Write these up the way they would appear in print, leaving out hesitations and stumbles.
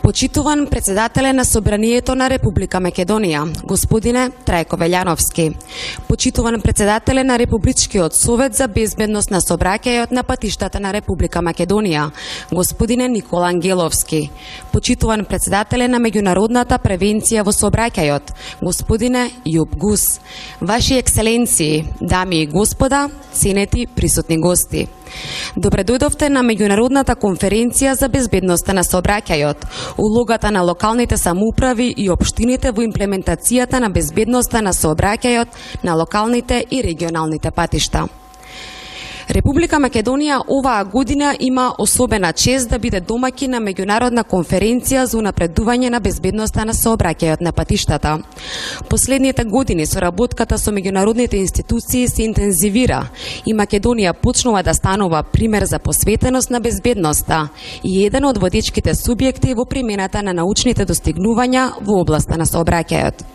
Почитуван председателе на Собранието на Република Македонија, господине Трајко Велјановски. Почитуван председателе на Републичкиот совет за безбедност на сообраќајот на патиштата на Република Македонија, господине Никола Ангеловски. Почитуван председателе на меѓународната превенција во сообраќајот, господине Јуб Гус. Ваши екселенции, дами и господа, ценети присутни гости. Добре дојдовте на меѓународната конференција за безбедноста на сообраќајот, улогата на локалните самоуправи и општините во имплементацијата на безбедноста на сообраќајот на локалните и регионалните патишта. Република Македонија оваа година има особена чест да биде домаќин на меѓународна конференција за унапредување на безбедноста на сообраќајот на патиштата. Последните години соработката со меѓународните институции се интензивира и Македонија почнува да станува пример за посветеност на безбедноста и еден од водечките субјекти во примената на научните достигнувања во областа на сообраќајот.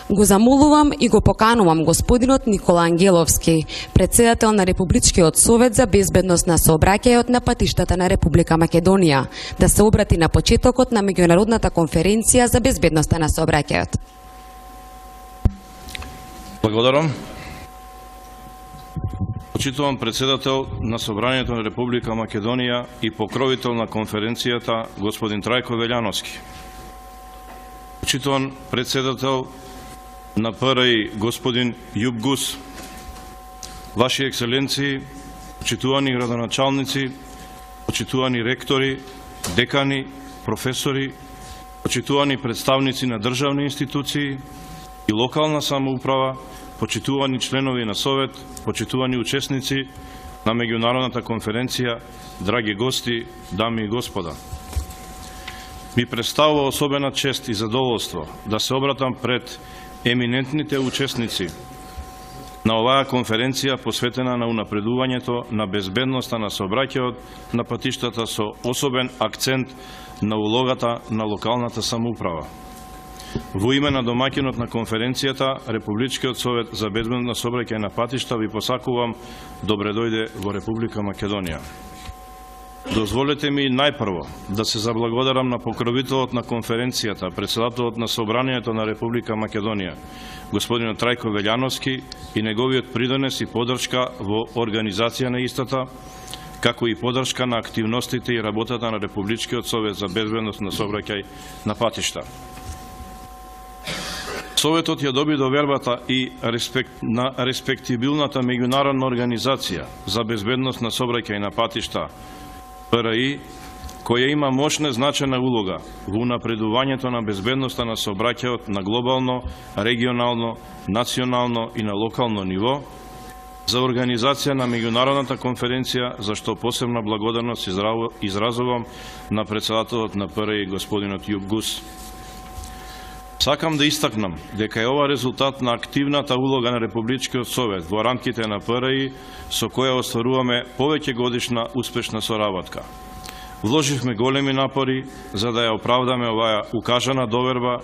Го замолувам и го поканувам господинот Никола Ангеловски, председател на Републичкиот совет за безбедност на сообраќајот на патиштата на Република Македонија, да се обрати на почетокот на меѓународната конференција за безбедноста на сообраќајот. Благодарам. Почитувам председател на Собранието на Република Македонија и покровител на конференцијата господин Трајко Велјановски. Почитуван председател на ПРИ господин Јуб Гус, Ваши екселенции, почитувани градоначалници, почитувани ректори, декани, професори, почитувани представници на државни институции и локална самоуправа, почитувани членови на Совет, почитувани учесници на меѓународната конференција, драги гости, дами и господа. Ми представува особена чест и задоволство да се обратам пред еминентните учесници на оваа конференција посветена на унапредувањето на безбедноста на сообраќајот на патиштата со особен акцент на улогата на локалната самоуправа. Во име на домаќинот на конференцијата, Републичкиот совет за безбедност на сообраќај на патишта ви посакувам добре дојде во Република Македонија. Дозволете ми најпрво да се заблагодарам на покровителот на конференцијата, председателот на Собранието на Република Македонија, господинот Трајко Велјановски и неговиот придонес и поддршка во организација на истата, како и поддршка на активностите и работата на Републичкиот совет за безбедност на сообраќај на патишта. Советот ја доби довербата и на респектибилната меѓународна организација за безбедност на сообраќај на патишта, ПРИ, која има мощна значена улога во унапредувањето на безбедноста на сообраќајот на глобално, регионално, национално и на локално ниво, за организација на меѓународната конференција, за што посебна благодарност изразувам на председателот на ПРИ господинот Јуб Гус. Сакам да истакнам дека е ова резултат на активната улога на Републичкиот совет во рамките на ПРИ, со која остваруваме повеќе годишна успешна соработка. Вложивме големи напори за да ја оправдаме оваа укажана доверба,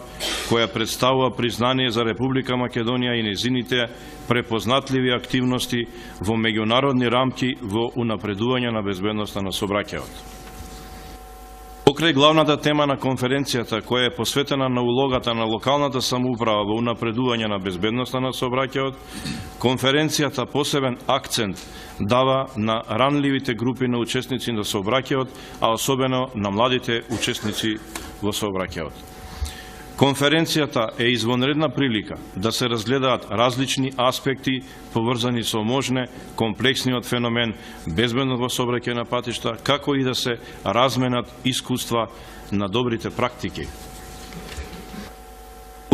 која представува признание за Република Македонија и незините препознатливи активности во меѓународни рамки во унапредување на безбедноста на сообраќајот. Покрај главната тема на конференцијата, која е посветена на улогата на локалната самоуправа во унапредување на безбедноста на сообраќајот, конференцијата посебен акцент дава на ранливите групи на учесници на сообраќајот, а особено на младите учесници во сообраќајот. Конференцијата е извонредна прилика да се разгледаат различни аспекти поврзани со можне комплексниот феномен безбедност во сообраќај на патишта, како и да се разменат искуства на добрите практики.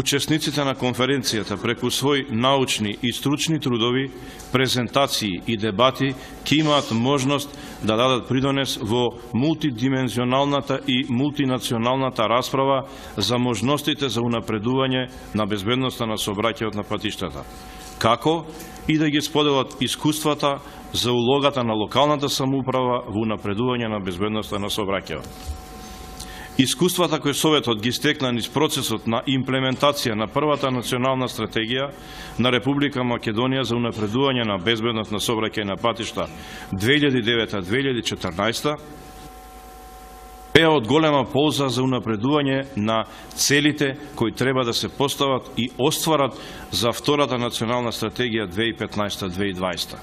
Учесниците на конференцијата преку своји научни и стручни трудови, презентации и дебати ќе имаат можност да дадат придонес во мултидимензионалната и мултинационалната расправа за можностите за унапредување на безбедноста на сообраќајот на патиштата, како и да ги споделат искуствата за улогата на локалната самоуправа во унапредување на безбедноста на сообраќајот. Искуствата кои Советот ги стекна низ процесот на имплементација на првата национална стратегија на Република Македонија за унапредување на безбедност на сообраќај на патишта 2009-2014 беа од голема полза за унапредување на целите кои треба да се постават и остварат за втората национална стратегија 2015-2020.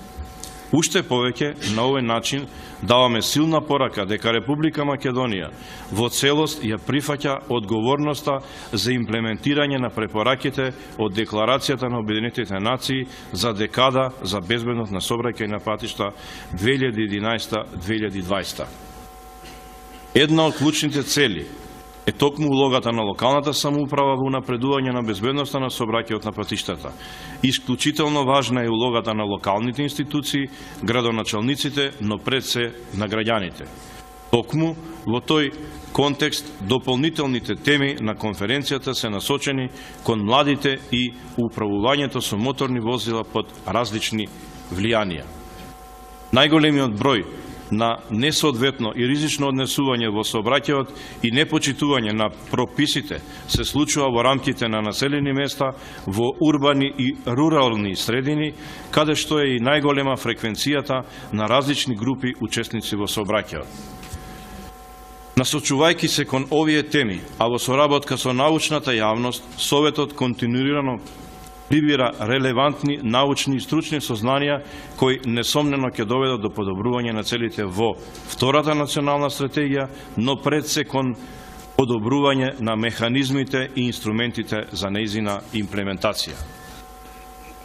Уште повеќе, на овој начин даваме силна порака дека Република Македонија во целост ја прифаќа одговорноста за имплементирање на препораките од Декларацијата на Обединетите нации за декада за безбедност на сообраќај на патишта 2011-2020. Една од клучните цели е токму улогата на локалната самоуправа во унапредување на безбедноста на сообраќајот на патиштата. Исклучително важна е улогата на локалните институции, градоначалниците, но пред се на граѓаните. Токму во тој контекст дополнителните теми на конференцијата се насочени кон младите и управувањето со моторни возила под различни влијанија. Најголемиот број на несоодветно и ризично однесување во сообраќајот и непочитување на прописите се случува во рамките на населени места, во урбани и рурални средини, каде што е и најголема фреквенцијата на различни групи учесници во сообраќајот. Насочувајќи се кон овие теми, а во соработка со научната јавност, Советот континуирано прибира релевантни научни и стручни сознанија кои несомнено ќе доведат до подобрување на целите во втората национална стратегија, но пред се кон подобрување на механизмите и инструментите за нејзина имплементација.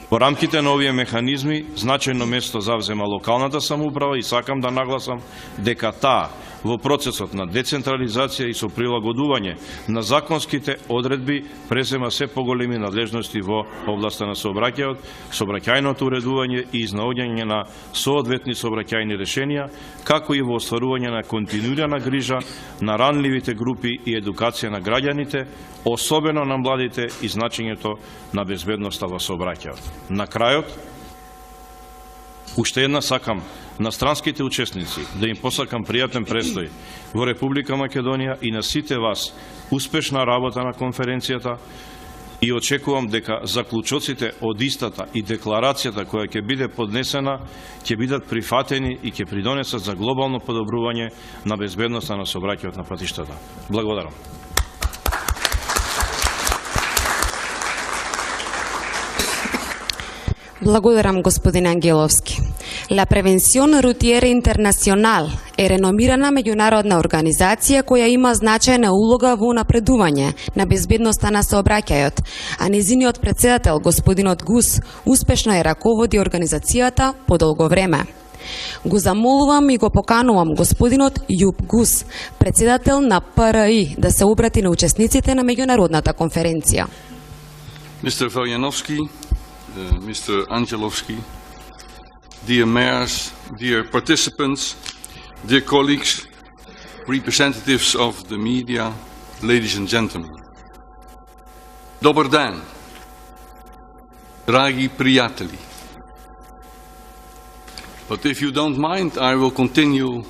Во рамките на овие механизми значајно место завзема локалната самоуправа и сакам да нагласам дека таа во процесот на децентрализација и со прилагодување на законските одредби презема се поголеми надлежности во областа на сообраќајот, сообраќајното уредување и изнаоѓање на соодветни сообраќајни решенија, како и во остварување на континуирана грижа на ранливите групи и едукација на граѓаните, особено на младите и значењето на безбедноста во сообраќајот. На крајот, уште една сакам на странските учесници да им посакам пријатен престој во Република Македонија и на сите вас успешна работа на конференцијата и очекувам дека заклучоците од истата и декларацијата која ќе биде поднесена ќе бидат прифатени и ќе придонесат за глобално подобрување на безбедноста на сообраќајот на патиштата. Благодарам. Благодарам, господин Ангеловски. La Prevención Rutiera Internacional е реномирана меѓународна организација која има значајна улога во напредување на безбедноста на сообраќајот, а незиниот председател, господинот Гус, успешно ја раководи организацијата подолго време. Го замолувам и го поканувам господинот Јуб Гус, председател на ПРИ, да се обрати на учесниците на меѓународната конференција. Mr. Veljanovski, Mr. Angelovski, dear mayors, dear participants, dear colleagues, representatives of the media, ladies and gentlemen. Dobar dan, dragi prijatelji. But if you don't mind, I will continue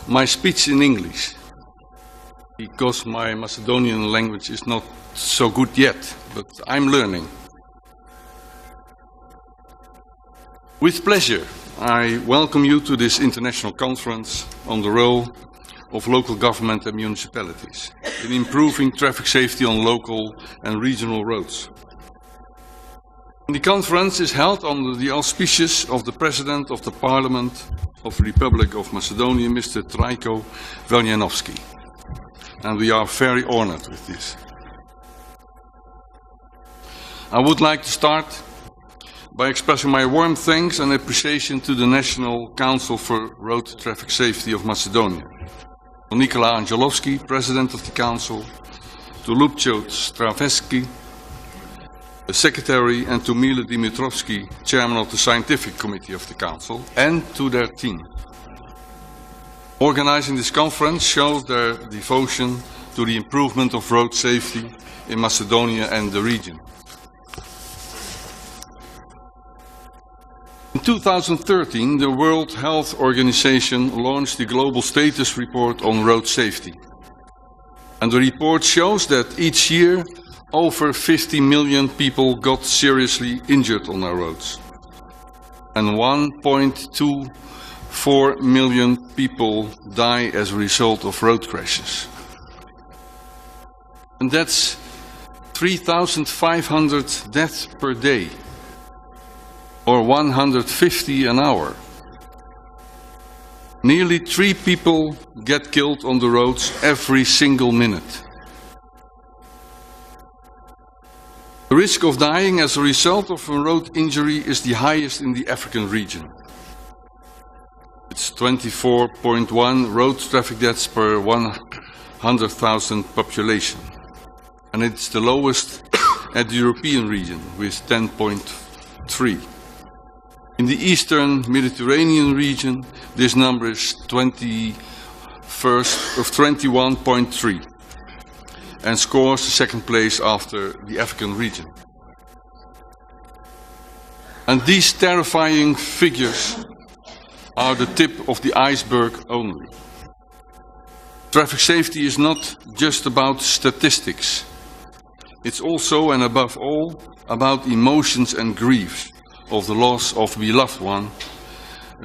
my speech in English, because my Macedonian language is not so good yet, but I'm learning. With pleasure, I welcome you to this international conference on the role of local government and municipalities in improving traffic safety on local and regional roads. The conference is held under the auspices of the President of the Parliament of the Republic of Macedonia, Mr. Trajko Veljanovski, and we are very honored with this. I would like to start by expressing my warm thanks and appreciation to the National Council for Road Traffic Safety of Macedonia, to Nikola Angelovski, President of the Council, to Lupcho Straveski, the Secretary, and to Mile Dimitrovski, Chairman of the Scientific Committee of the Council, and to their team. Organizing this conference shows their devotion to the improvement of road safety in Macedonia and the region. In 2013, the World Health Organization launched the Global Status Report on Road Safety. And the report shows that each year, over 50 million people got seriously injured on our roads. And 1.25 4 million people die as a result of road crashes. And that's 3,500 deaths per day, or 150 an hour. Nearly 3 people get killed on the roads every single minute. The risk of dying as a result of a road injury is the highest in the African region. It's 24.1 road traffic deaths per 100,000 population. And it's the lowest at the European region with 10.3. In the Eastern Mediterranean region, this number is 21.3 and scores the second place after the African region. And these terrifying figures are the tip of the iceberg only. Traffic safety is not just about statistics. It's also and above all about emotions and grief of the loss of a beloved one,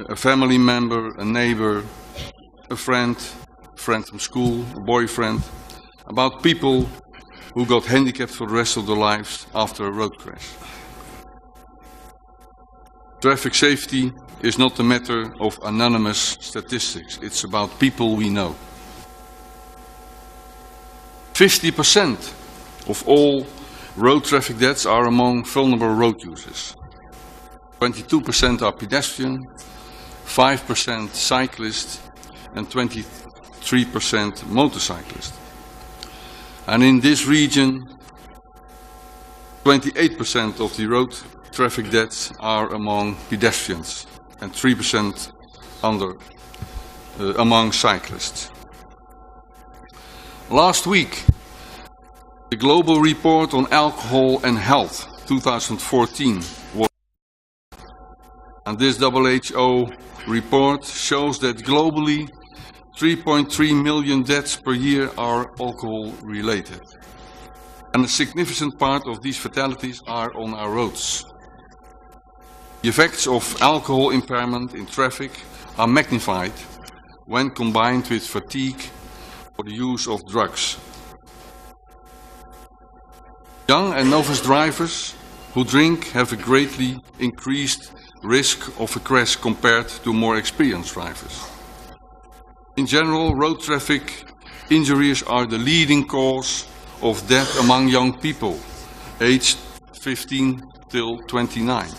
a family member, a neighbor, a friend from school, a boyfriend, about people who got handicapped for the rest of their lives after a road crash. Traffic safety is not a matter of anonymous statistics. It's about people we know. 50% of all road traffic deaths are among vulnerable road users. 22% are pedestrian, 5% cyclists, and 23% motorcyclists. And in this region, 28% of the road traffic deaths are among pedestrians and 3% among cyclists. Last week, the Global Report on Alcohol and Health 2014 was, and this WHO report shows that globally 3.3 million deaths per year are alcohol related. And a significant part of these fatalities are on our roads. The effects of alcohol impairment in traffic are magnified when combined with fatigue or the use of drugs. Young and novice drivers who drink have a greatly increased risk of a crash compared to more experienced drivers. In general, road traffic injuries are the leading cause of death among young people, aged 15 till 29.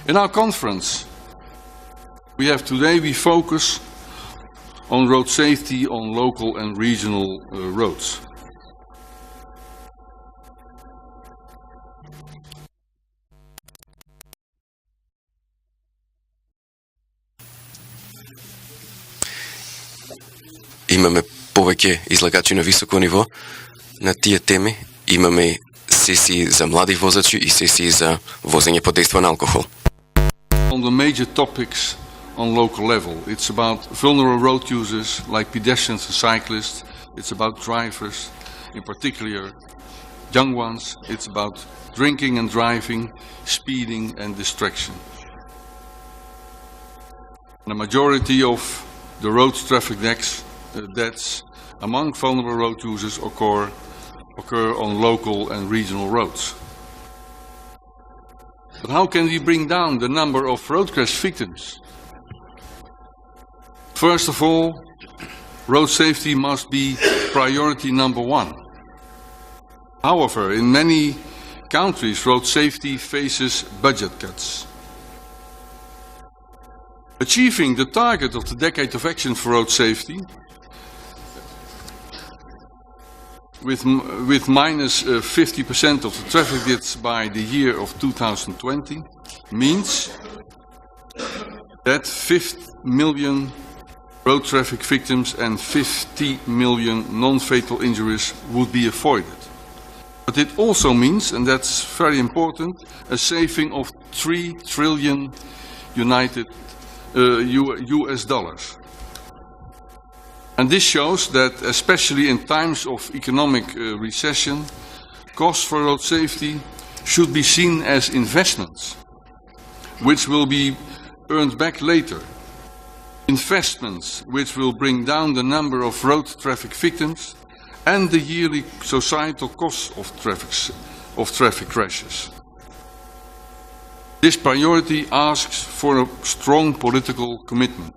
In our conference, we focus on road safety on local and regional roads. Имаме повеќе излагачи на високо ниво на тие теми. Имаме сесии за млади возачи и сесии за возење под дејство на алкохол. On the major topics on local level, it's about vulnerable road users like pedestrians and cyclists. It's about drivers, in particular young ones. It's about drinking and driving, speeding and distraction. The majority of the road traffic deaths among vulnerable road users occur on local and regional roads. But how can we bring down the number of road crash victims? First of all, road safety must be priority number one. However, in many countries, road safety faces budget cuts. Achieving the target of the Decade of Action for Road Safety with minus 50% of the traffic deaths by the year of 2020 means that 50 million road traffic victims and 50 million non-fatal injuries would be avoided. But it also means, and that's very important, a saving of 3 trillion US dollars. And this shows that, especially in times of economic recession, costs for road safety should be seen as investments, which will be earned back later. Investments which will bring down the number of road traffic victims and the yearly societal costs of traffic crashes. This priority asks for a strong political commitment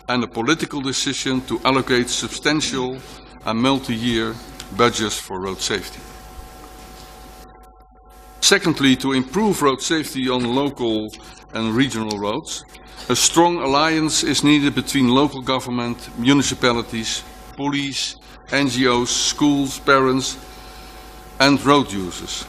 and a political decision to allocate substantial and multi-year budgets for road safety. Secondly, to improve road safety on local and regional roads, a strong alliance is needed between local government, municipalities, police, NGOs, schools, parents, and road users,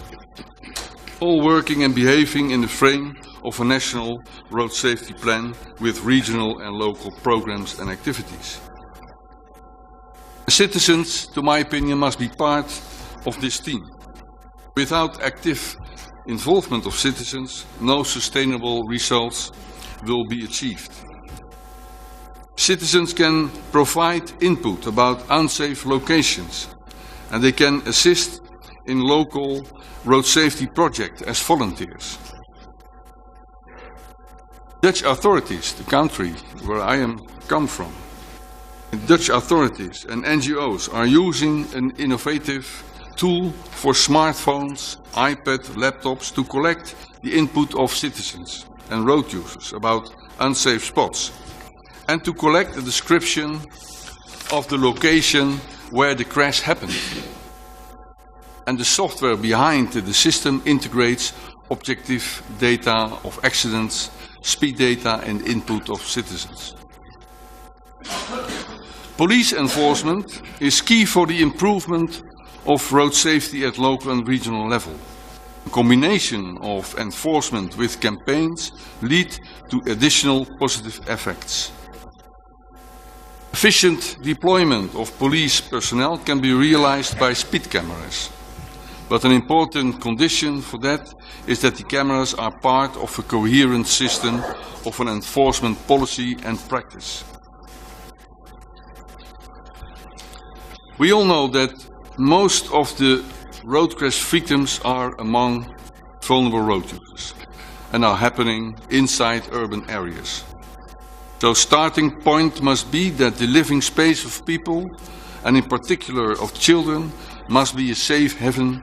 all working and behaving in the frame of a national road safety plan with regional and local programs and activities. Citizens, to my opinion, must be part of this team. Without active involvement of citizens, no sustainable results will be achieved. Citizens can provide input about unsafe locations, and they can assist in local road safety projects as volunteers. Dutch authorities, the country where I come from, Dutch authorities and NGOs are using an innovative tool for smartphones, iPad, laptops to collect the input of citizens and road users about unsafe spots, and to collect a description of the location where the crash happened. And the software behind the system integrates objective data of accidents, speed data and input of citizens. Police enforcement is key for the improvement of road safety at local and regional level. A combination of enforcement with campaigns lead to additional positive effects. Efficient deployment of police personnel can be realized by speed cameras. But an important condition for that is that the cameras are part of a coherent system of an enforcement policy and practice. We all know that most of the road crash victims are among vulnerable road users and are happening inside urban areas. So starting point must be that the living space of people, and in particular of children, must be a safe haven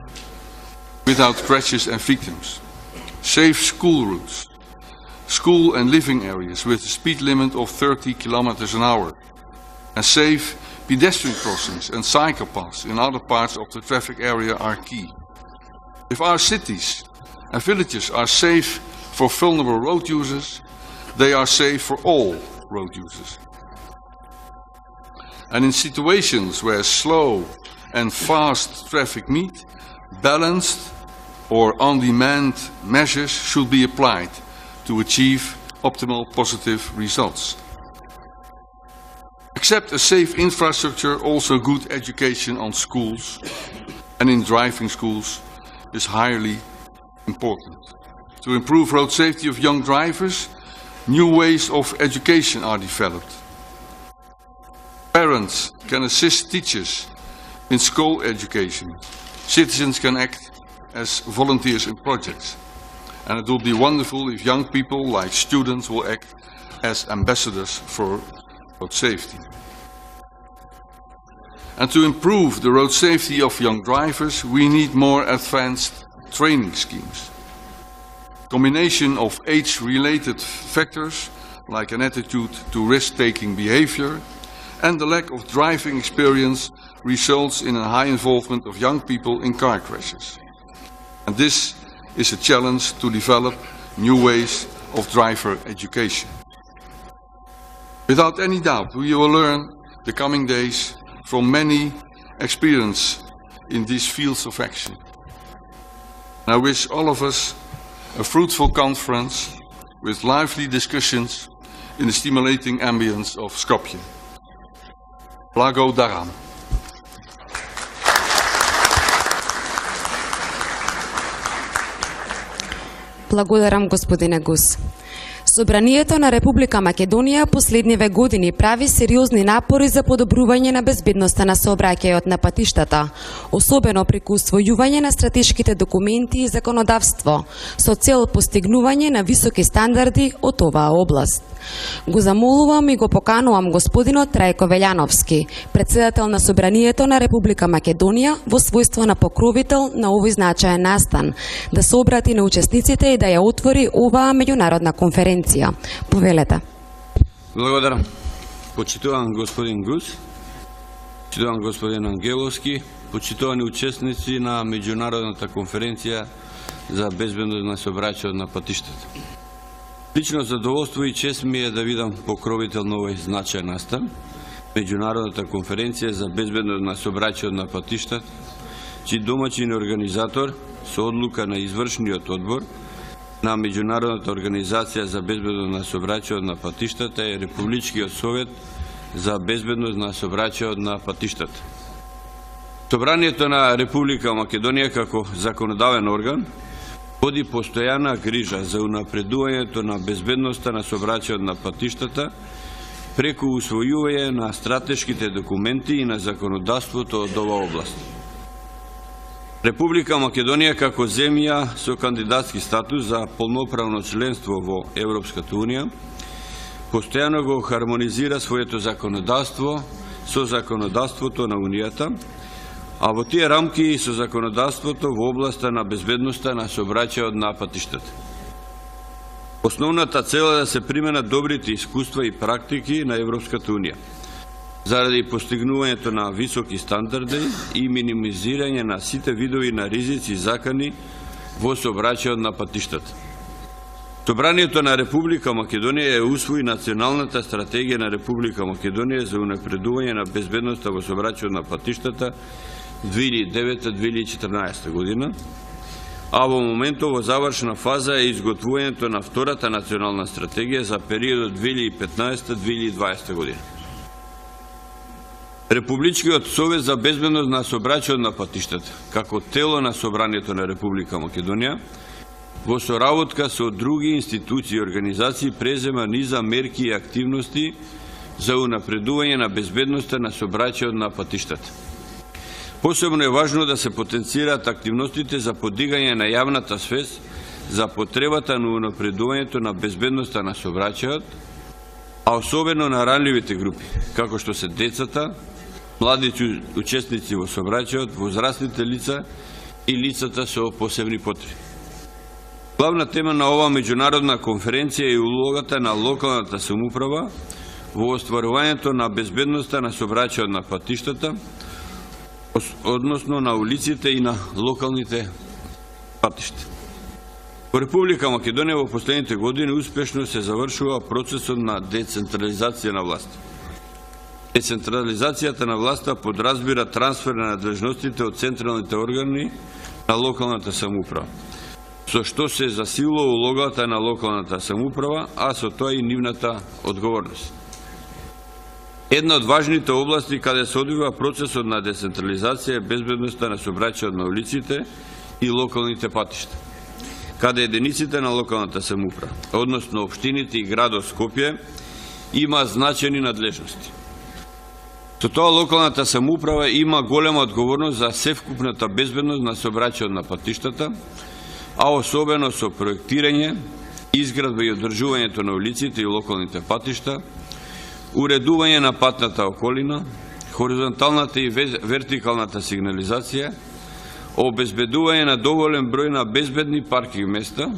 without crashes and victims. Safe school routes, school and living areas with a speed limit of 30 kilometers an hour, and safe pedestrian crossings and cycle paths in other parts of the traffic area are key. If our cities and villages are safe for vulnerable road users, they are safe for all road users. And in situations where slow and fast traffic meet, balanced or on-demand measures should be applied to achieve optimal positive results. Except a safe infrastructure, also good education on schools and in driving schools is highly important. To improve road safety of young drivers, new ways of education are developed. Parents can assist teachers in school education. Citizens can act as volunteers in projects. And it will be wonderful if young people, like students, will act as ambassadors for road safety. And to improve the road safety of young drivers, we need more advanced training schemes. Combination of age-related factors, like an attitude to risk-taking behavior, and the lack of driving experience results in a high involvement of young people in car crashes. And this is a challenge to develop new ways of driver education. Without any doubt, we will learn the coming days from many experience in these fields of action. I wish all of us a fruitful conference with lively discussions in the stimulating ambience of Skopje. Blago daram. Благодарам, господине Гус. Собранието на Република Македонија последниве години прави сериозни напори за подобрување на безбедноста на сообраќајот на патиштата, особено преку усвојување на стратешките документи и законодавство, со цел постигнување на високи стандарди од оваа област. Го замолувам и го поканувам господинот Трајко Велјановски, председател на Собранието на Република Македонија, во својство на покровител на овој значаен настан, да се обрати на учесниците и да ја отвори оваа меѓународна конференција. Повелете. Благодарам. Почитуван господин Гус, почитуван господин Ангеловски, почитувани учесници на меѓународната конференција за безбедност на сообраќајот на патиштата. Лично задоволство и чест ми е да видам покровител на овој значаен настан, меѓународната конференција за безбедност на сообраќајот на патиштата, чиј домаќин и организатор со одлука на извршниот одбор на Меѓународната организација за безбедност на сообраќајот на патиштата е Републичкиот совет за безбедност на сообраќајот на патиштата. Собранието на Република Македонија како законодавен орган води постојана грижа за унапредувањето на безбедноста на сообраќајот на патиштата преку усвојување на стратешките документи и на законодавството од оваа област. Република Македонија како земја со кандидатски статус за полноправно членство во Европската Унија постојано го хармонизира своето законодавство со законодавството на Унијата, а во тие рамки и со законодавството во областа на безбедноста на сообраќајот на патиштата. Основната цел е да се применат добрите искуства и практики на Европската Унија, заради постигнувањето на високи стандарди и минимизирање на сите видови на ризици и закани во сообраќајот на патиштата. Собранието на Република Македонија е усвои Националната стратегија на Република Македонија за унапредување на безбедноста во сообраќајот на патиштата 2009-2014 година, а во моментот во завршна фаза е изготвувањето на втората национална стратегија за периодот 2015-2020 година. Републичкиот совет за безбедност на сообраќајот на патиштата, како тело на Собранието на Република Македонија, во соработка со други институции и организации презема низа мерки и активности за унапредување на безбедноста на сообраќајот на патиштата. Посебно е важно да се потенцираат активностите за подигање на јавната свест за потребата на унапредувањето на безбедноста на сообраќајот, а особено на ранливите групи, како што се децата, младите учесници во сообраќајот, возрастните лица и лицата со посебни потреби. Главна тема на оваа меѓународна конференција е улогата на локалната самоуправа во остварувањето на безбедноста на сообраќајот на патиштата, односно на улиците и на локалните патишта. Во Република Македонија во последните години успешно се завршува процесот на децентрализација на власт. Децентрализацијата на власта подразбира трансфер на надлежностите од централните органи на локалната самоуправа, со што се засилува улогата на локалната самоуправа, а со тоа и нивната одговорност. Една од важните области каде се одвива процесот на децентрализација е безбедноста на сообраќајот на улиците и локалните патишта, каде единиците на локалната самоуправа, односно општините и градот Скопје, има значени надлежности. Со тоа локалната самоуправа има голема одговорност за севкупната безбедност на сообраќајот на патиштата, а особено со проектирање, изградба и одржувањето на улиците и локалните патишта, уредување на патната околина, хоризонталната и вертикалната сигнализација, обезбедување на доволен број на безбедни паркинг места,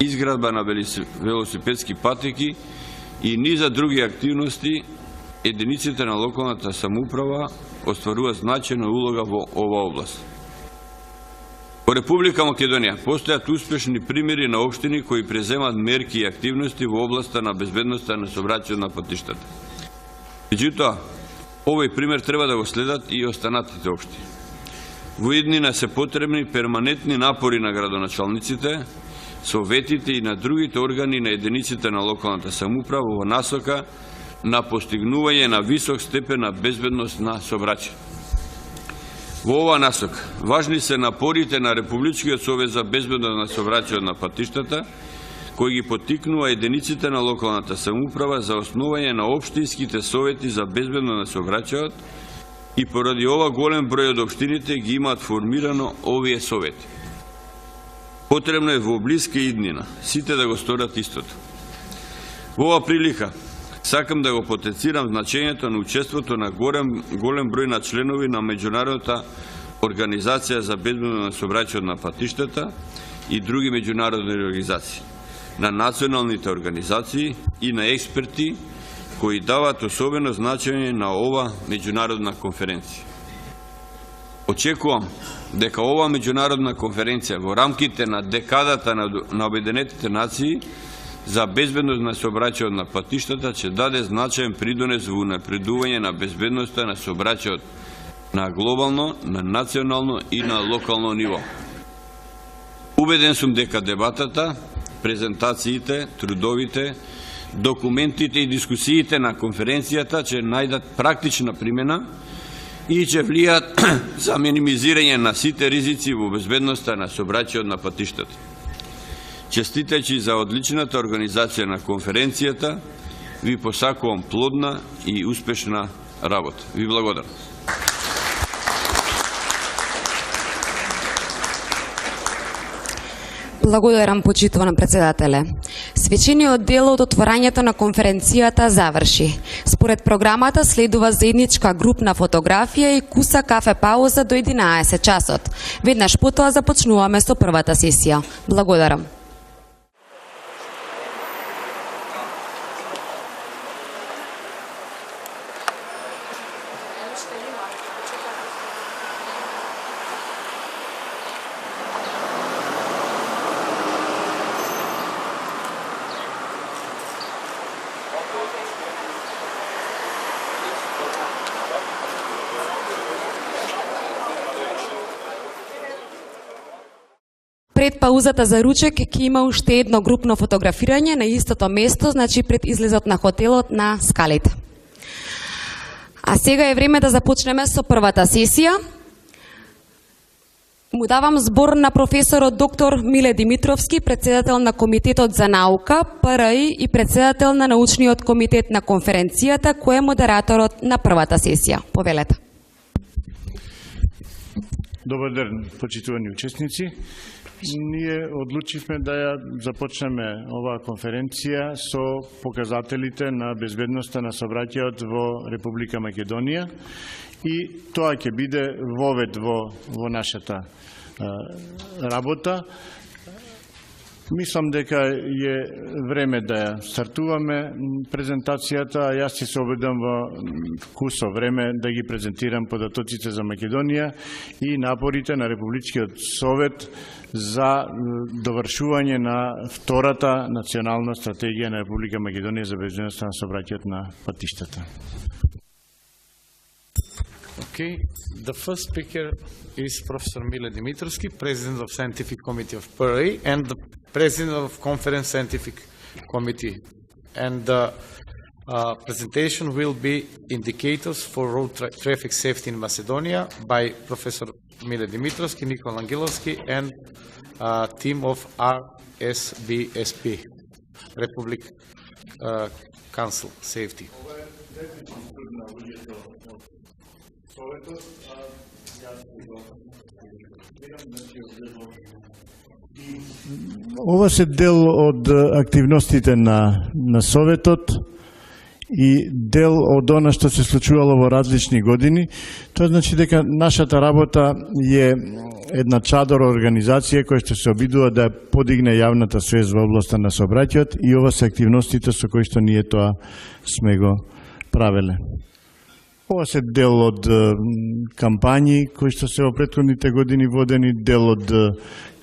изградба на велосипедски патеки и низа други активности, единиците на локалната самоуправа остваруваат значајна улога во оваа област. Во Република Македонија постојат успешни примери на општини кои преземат мерки и активности во областа на безбедноста на сообраќајот на патиштата. Меѓутоа, овој пример треба да го следат и останатите општини. Во иднина се потребни перманентни напори на градоначалниците, советите и на другите органи на единиците на локалната самоуправа во насока на постигнување на висок степен на безбедност на сообраќајот. Во оваа насока важни се напорите на Републичкиот совет за безбедност на сообраќајот на патиштата, кој ги поттикнува единиците на локалната самоуправа за основање на општинските совети за безбедно на сообраќајот и поради ова голем број од општините ги имаат формирано овие совети. Потребно е во блиска иднина сите да го сторат истото. Во ова прилика сакам да го потенцирам значењето на учеството на голем број на членови на меѓународната Организација за безбедно на сообраќајот на патиштата и други меѓународни организации, на националните организации и на експерти кои даваат особено значење на ова меѓународна конференција. Очекувам дека ова меѓународна конференција во рамките на декадата на Обединетите нации за безбедност на сообраќајот на патиштата ќе даде значаен придонес во унапредување на безбедноста на сообраќајот на глобално, на национално и на локално ниво. Убеден сум дека дебатата, презентациите, трудовите, документите и дискусиите на конференцијата ќе најдат практична примена и ќе влијат за минимизирање на сите ризици во безбедноста на сообраќајот на патиштата. Честитајќи за одличната организација на конференцијата, ви посакувам плодна и успешна работа. Ви благодарам. Благодарам, почитуван председателе. Свечениот дел од отворањето на конференцијата заврши. Според програмата следува заедничка групна фотографија и куса кафе пауза до 11 часот. Веднаш потоа започнуваме со првата сесија. Благодарам. Пред паузата за ручек ќе има уште едно групно фотографирање на истото место, значи пред излезот на хотелот на скалите. А сега е време да започнеме со првата сесија. Му давам збор на професорот доктор Миле Димитровски, председател на Комитетот за наука, ПРИ и председател на научниот комитет на конференцијата, кој е модераторот на првата сесија. Повелете. Добар ден, почитувани учесници. Ние одлучивме да ја започнеме оваа конференција со показателите на безбедноста на сообраќајот во Република Македонија и тоа ќе биде вовед во нашата работа. Мислам дека е време да ја стартуваме презентацијата, а јас ќе се обидам во кусо време да ги презентирам податоците за Македонија и напорите на Републичкиот совет за довршување на втората национална стратегија на Република Македонија за безбедноста на сообраќајот на патиштата. Okay, the first speaker is Professor Mile Dimitrovski, President of Scientific Committee of PRI and the President of Conference Scientific Committee. And the presentation will be Indicators for Road Traffic Safety in Macedonia by Professor Mile Dimitrovski, Nikola Angelovski, and team of RSBSP, Republic Council Safety. Ова се дел од активностите на Советот и дел од она што се случувало во различни години. Тоа значи дека нашата работа е една чадор организација која што се обидува да подигне јавната свест во областа на сообраќајот и ова се активностите со кои што ние тоа сме го правеле. Ова се дел од кампањи кои што се во претходните години водени, дел од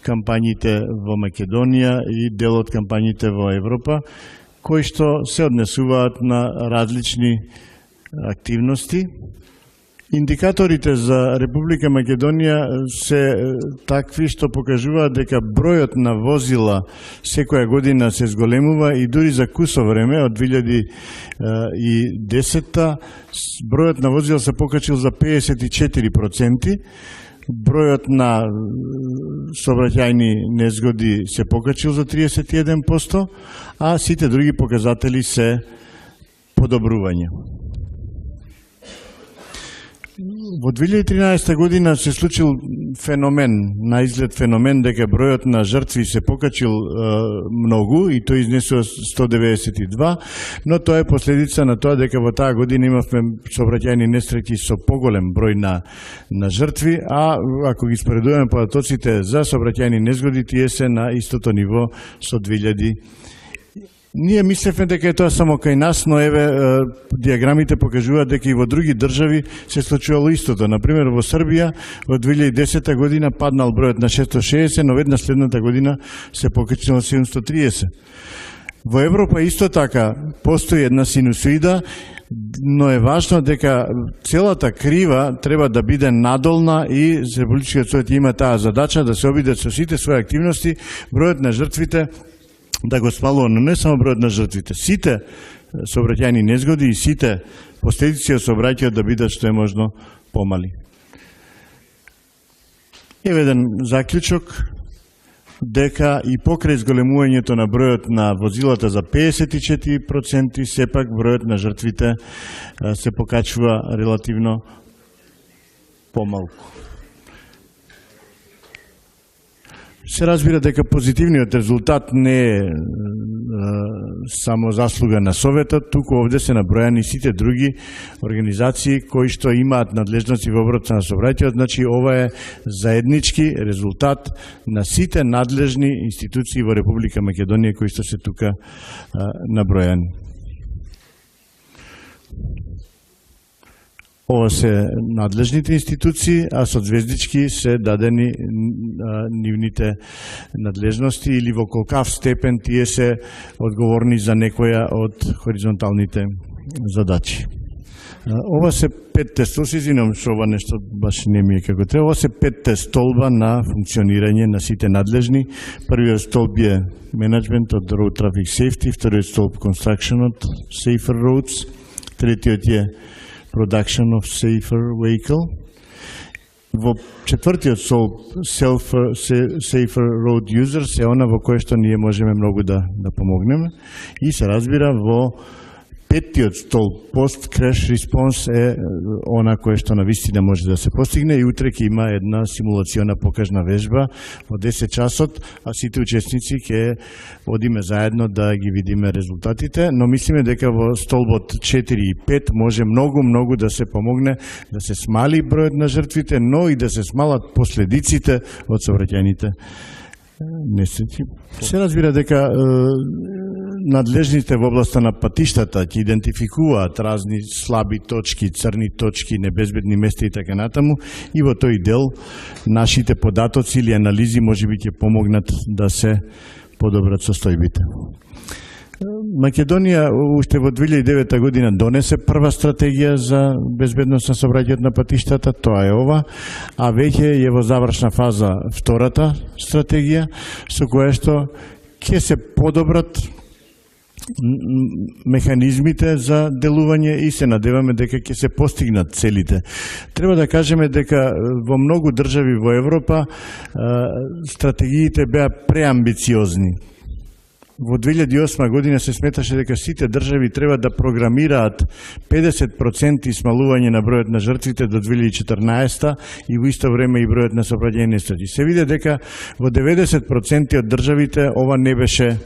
кампањите во Македонија и дел од кампањите во Европа, кои што се однесуваат на различни активности. Индикаторите за Република Македонија се такви што покажуваат дека бројот на возила секоја година се зголемува и дури за кусо време од 2010 бројот на возила се покачил за 54%, бројот на сообраќајни незгоди се покачил за 31%, а сите други показатели се подобрување. Во 2013 година се случил феномен, на изглед феномен, дека бројот на жртви се покачил многу и тој изнесува 192, но тоа е последица на тоа дека во таа година имавме сообраќајни несреќи со поголем број на жртви, а ако ги споредуваме податоците за сообраќајни незгоди, тие се на истото ниво со 2000. Ние мислевме дека е тоа само кај нас, но еве диаграмите покажуваат дека и во други држави се случувало истото. Например, во Србија во 2010 година паднал бројот на 660, но веднаш следната година се покачил на 730. Во Европа исто така постои една синусоида, но е важно дека целата крива треба да биде надолна и Републичкиот совет има таа задача да се обиде со сите своји активности бројот на жртвите да го смалува, но не само бројот на жртвите, сите сообраќајни незгоди и сите последици од сообраќајот да бидат што е можно помали. Еве еден заклучок, дека и покрај зголемувањето на бројот на возилата за 54%, сепак бројот на жртвите се покачува релативно помалку. Се разбира дека позитивниот резултат не е само заслуга на Советот, туку овде се набројани сите други организации кои што имаат надлежности во обработка на сообраќајот, значи ова е заеднички резултат на сите надлежни институции во Република Македонија кои што се тука набројани. Ова се надлежните институции, а со звездички се дадени нивните надлежности или во колкав степен тие се одговорни за некоја од хоризонталните задачи. Ова се 5 столба, се извинувам што ова нешто баш не ми е како треба, ова се 5 столба на функционирање на сите надлежни. Првиот столб е менеджмент од Road Traffic Safety, вториот столб Construction од Safer Roads, третиот е Production of Safer Vehicle. Во четвртиот столб Safer Road Users е она во кое што ние можеме многу да помогнеме и се разбира во петтиот столб Post-Crash Response е она кое што навистина може да се постигне и утре ќе има една симулациона покажна вежба во 10 часот, а сите учесници ќе одиме заедно да ги видиме резултатите, но мислиме дека во столбот 4 и 5 може многу да се помогне да се смали бројот на жртвите, но и да се смалат последиците од сообраќајните несреќи. Се разбира дека надлежните во областа на патиштата ќе идентификуваат разни слаби точки, црни точки, небезбедни места и така натаму, и во тој дел нашите податоци или анализи можеби ќе помогнат да се подобрат состојбите. Македонија уште во 2009 година донесе прва стратегија за безбедност на сообраќајот на патиштата, тоа е ова, а веќе е во завршна фаза втората стратегија, со која што ќе се подобрат механизмите за делување и се надеваме дека ќе се постигнат целите. Треба да кажеме дека во многу држави во Европа стратегиите беа преамбициозни. Во 2008 година се сметаше дека сите држави треба да програмираат 50% смалување на бројот на жртвите до 2014 и во исто време и бројот на сообраќајни несреќи. Се види дека во 90% од државите ова не беше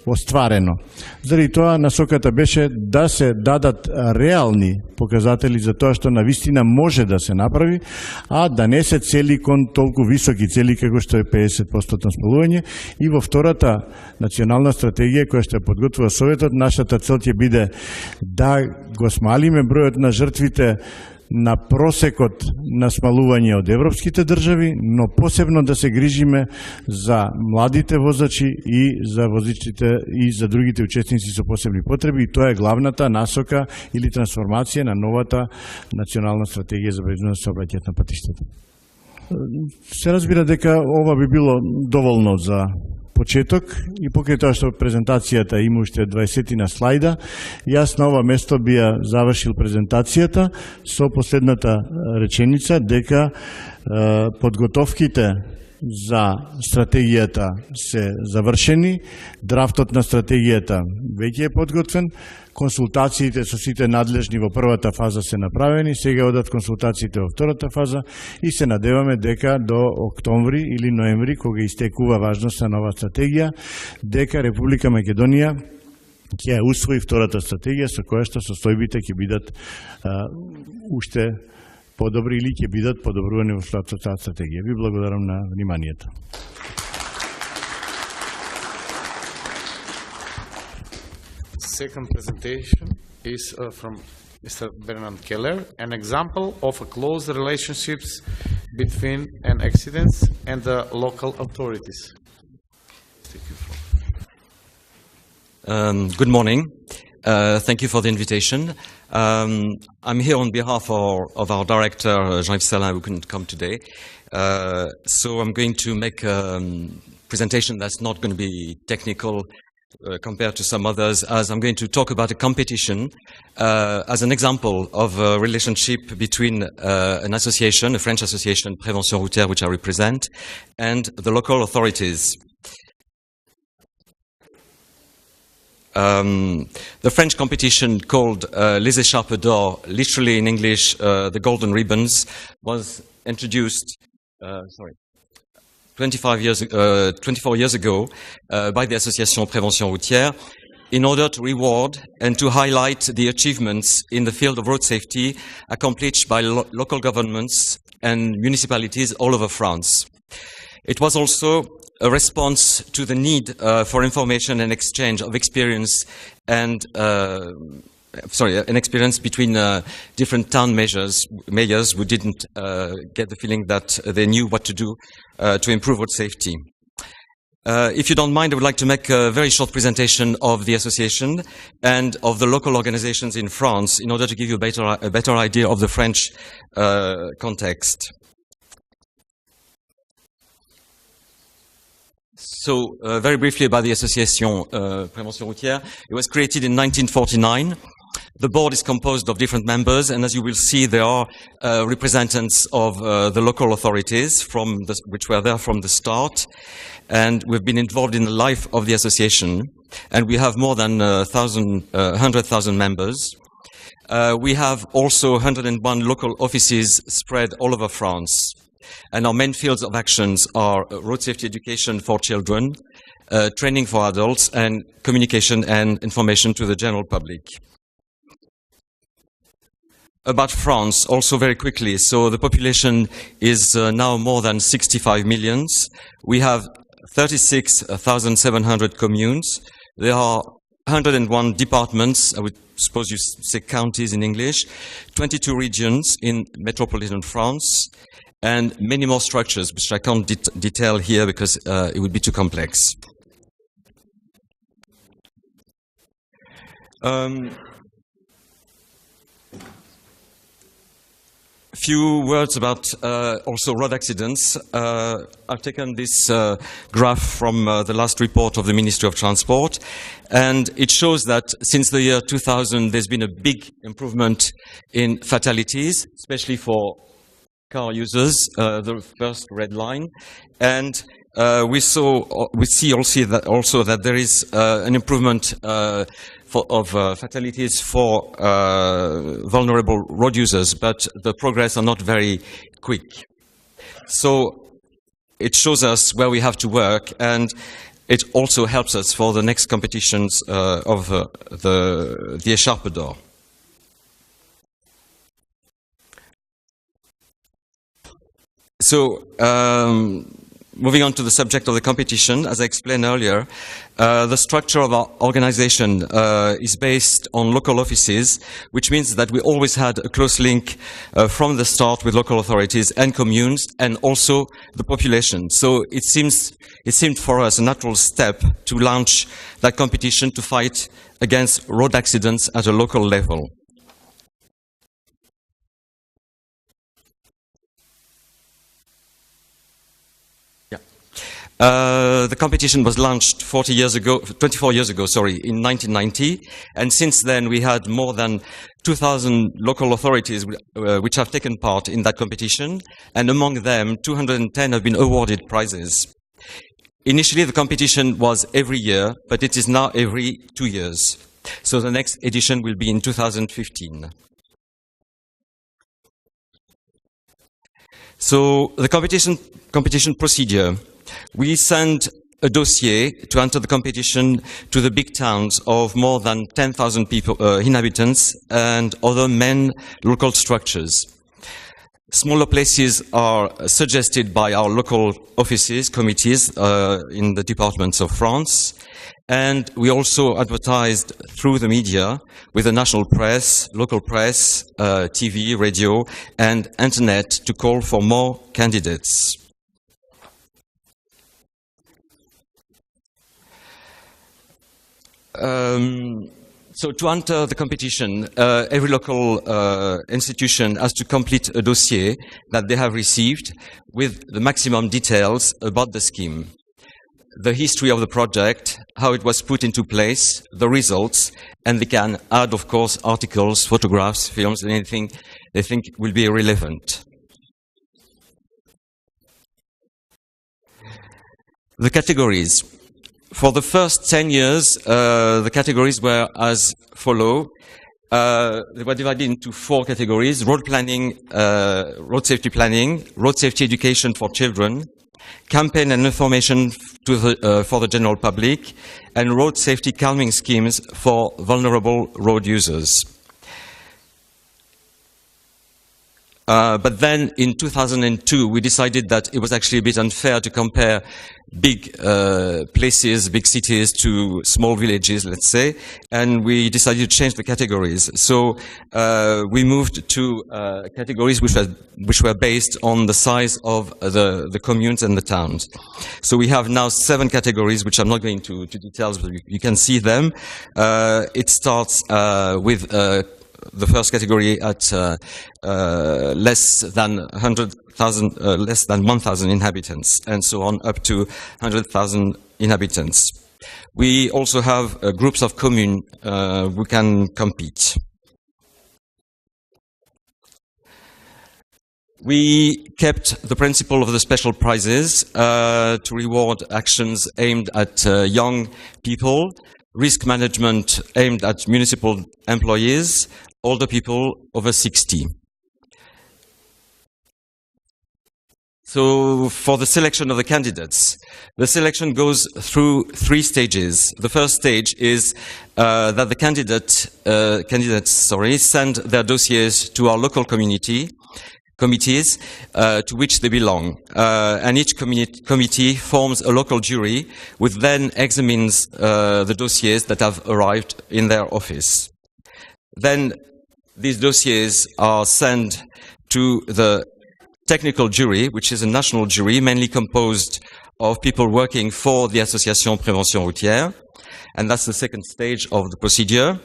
остварено. Заради тоа насоката беше да се дадат реални показатели за тоа што навистина може да се направи, а да не се цели кон толку високи цели како што е 50% смалување. И во втората национална стратегија која што ја подготвува Советот, нашата цел ќе биде да го смалиме бројот на жртвите на просекот на смалување од европските држави, но посебно да се грижиме за младите возачи и за возачите и за другите учесници со посебни потреби, и тоа е главната насока или трансформација на новата национална стратегија за безбедност на сообраќајот на патиштата. Се разбира дека ова би било доволно за почеток и покрај тоа што презентацијата има уште 20 на слајда, јас на ова место би ја завршил презентацијата со последната реченица дека подготовките за стратегијата се завршени, драфтот на стратегијата веќе е подготвен, консултациите со сите надлежни во првата фаза се направени, сега одат консултациите во втората фаза и се надеваме дека до октомври или ноември, кога истекува важноста на оваа стратегија, дека Република Македонија ќе усвои втората стратегија со која што состојбите ќе бидат уште подобри или ќе бидат подобрувани во таа стратегија. Ви благодарам на вниманието. Second presentation is from Mr. Bernard Keller, an example of a close relationships between an accidents and the local authorities. Good morning. Thank you for the invitation. I'm here on behalf of our director, Jean-Yves Salin, who couldn't come today. So I'm going to make a presentation that's not going to be technical compared to some others, as I'm going to talk about a competition as an example of a relationship between an association, a French association, Prévention Routière, which I represent, and the local authorities. The French competition called Les Écharpes d'Or, literally in English, the Golden Ribbons, was introduced 24 years ago by the Association Prévention Routière in order to reward and to highlight the achievements in the field of road safety accomplished by local governments and municipalities all over France. It was also a response to the need for information and exchange of experience and an experience between different town mayors who didn't get the feeling that they knew what to do to improve road safety. If you don't mind, I would like to make a very short presentation of the association and of the local organizations in France in order to give you a better idea of the French context. So, very briefly about the Association Prévention Routière. It was created in 1949. The board is composed of different members, and as you will see, there are representatives of the local authorities which were there from the start. And we've been involved in the life of the association, and we have more than 100,000 members. We have also 101 local offices spread all over France. And our main fields of actions are road safety education for children, training for adults, and communication and information to the general public. About France, also very quickly, so the population is now more than 65 million. We have 36,700 communes. There are 101 departments, I would suppose you say counties in English, 22 regions in metropolitan France, and many more structures, which I can't detail here because it would be too complex. Few words about also road accidents. I've taken this graph from the last report of the Ministry of Transport, and it shows that since the year 2000 there's been a big improvement in fatalities, especially for car users, the first red line, and we see also that there is an improvement of fatalities for vulnerable road users, but the progress are not very quick. So it shows us where we have to work, and it also helps us for the next competitions of the Écharpes d'Or. So, moving on to the subject of the competition, as I explained earlier, the structure of our organization is based on local offices, which means that we always had a close link from the start with local authorities and communes, and also the population. So it seemed for us a natural step to launch that competition to fight against road accidents at a local level. The competition was launched 24 years ago, in 1990, and since then we had more than 2,000 local authorities which have taken part in that competition, and among them 210 have been awarded prizes. Initially the competition was every year, but it is now every 2 years. So the next edition will be in 2015. So the competition procedure. We send a dossier to enter the competition to the big towns of more than 10,000 people, inhabitants, and other main local structures. Smaller places are suggested by our local offices, committees in the departments of France. And we also advertised through the media with the national press, local press, TV, radio, and internet to call for more candidates. So to enter the competition, every local institution has to complete a dossier that they have received with the maximum details about the scheme. The history of the project, how it was put into place, the results, and they can add, of course, articles, photographs, films, and anything they think will be relevant. The categories. For the first 10 years, the categories were as follow. They were divided into 4 categories: road planning, road safety planning, road safety education for children, campaign and information for the general public, and road safety calming schemes for vulnerable road users. But then in 2002, we decided that it was actually a bit unfair to compare big places, big cities to small villages, let's say, and we decided to change the categories. So we moved to categories which were based on the size of the communes and the towns. So we have now 7 categories, which I'm not going to details, but you can see them. It starts with the first category at less than 100,000, less than 1,000 inhabitants, and so on up to 100,000 inhabitants. We also have groups of communes who can compete. We kept the principle of the special prizes to reward actions aimed at young people, risk management aimed at municipal employees, older people over 60. So for the selection of the candidates, the selection goes through 3 stages. The first stage is that the candidates send their dossiers to our local committees to which they belong. And each committee forms a local jury which then examines the dossiers that have arrived in their office. Then these dossiers are sent to the technical jury, which is a national jury mainly composed of people working for the Association Prévention Routière. And that's the second stage of the procedure.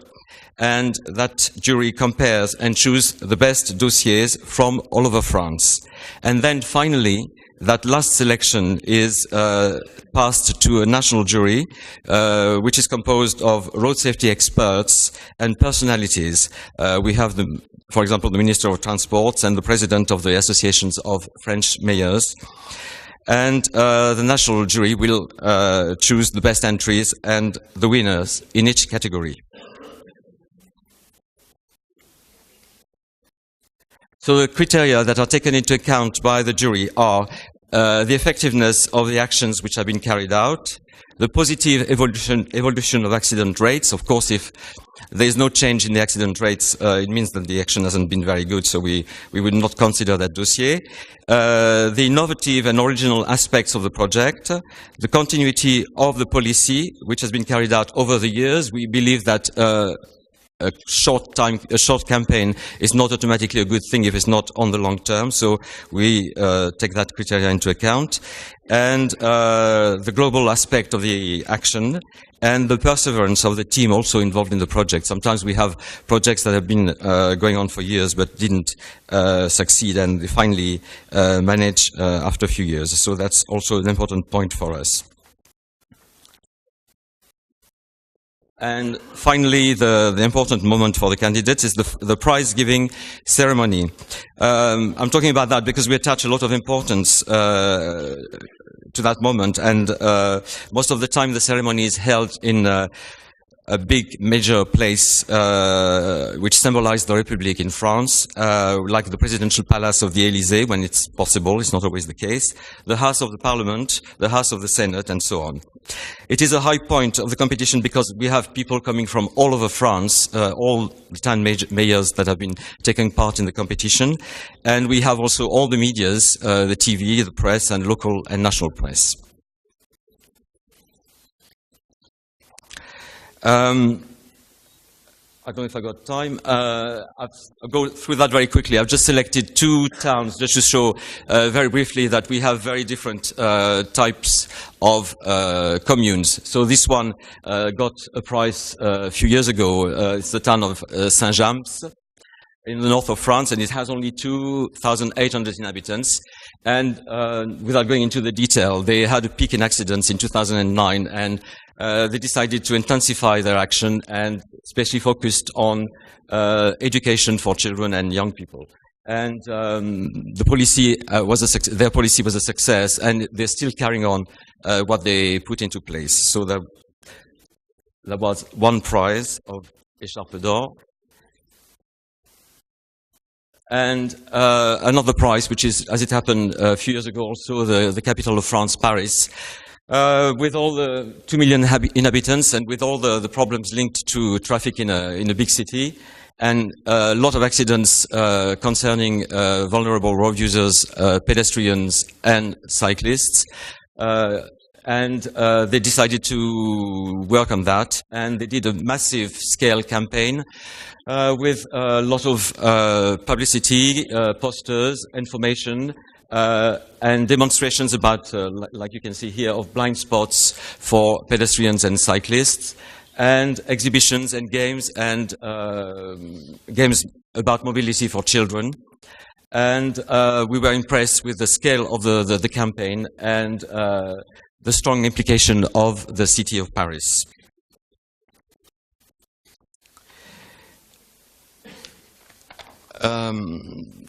And that jury compares and chooses the best dossiers from all over France. And then finally, that last selection is passed to a national jury, which is composed of road safety experts and personalities. We have, for example, the Minister of Transport and the President of the Associations of French Mayors. And the national jury will choose the best entries and the winners in each category. So the criteria that are taken into account by the jury are the effectiveness of the actions which have been carried out, the positive evolution of accident rates. Of course, if there is no change in the accident rates, it means that the action hasn't been very good, so we would not consider that dossier. The innovative and original aspects of the project, the continuity of the policy which has been carried out over the years. We believe that a short campaign is not automatically a good thing if it's not on the long term. So we take that criteria into account. And the global aspect of the action and the perseverance of the team also involved in the project. Sometimes we have projects that have been going on for years but didn't succeed, and they finally manage after a few years. So that's also an important point for us. And finally, the important moment for the candidates is the prize-giving ceremony. I'm talking about that because we attach a lot of importance to that moment, and most of the time the ceremony is held in a big major place which symbolizes the Republic in France, like the presidential palace of the Élysée when it's possible. It's not always the case. The House of the Parliament, the House of the Senate, and so on. It is a high point of the competition because we have people coming from all over France, all the 10 mayors that have been taking part in the competition. And we have also all the medias, the TV, the press, and local and national press. I don't know if I got time. I'll go through that very quickly. I've just selected 2 towns just to show very briefly that we have very different types of communes. So this one got a prize a few years ago. It's the town of Saint-James in the north of France, and it has only 2,800 inhabitants. And without going into the detail, they had a peak in accidents in 2009, and they decided to intensify their action and especially focused on education for children and young people. And the policy their policy was a success, and they're still carrying on what they put into place. So there was one prize of Écharpe d'Or. And another prize, which is, as it happened a few years ago also, the capital of France, Paris, with all the 2 million inhabitants and with all the problems linked to traffic in a big city, and a lot of accidents concerning vulnerable road users, pedestrians and cyclists. And they decided to work on that, and they did a massive scale campaign with a lot of publicity, posters, information, and demonstrations about, like you can see here, of blind spots for pedestrians and cyclists, and exhibitions and games about mobility for children. And we were impressed with the scale of the campaign and the strong implication of the city of Paris.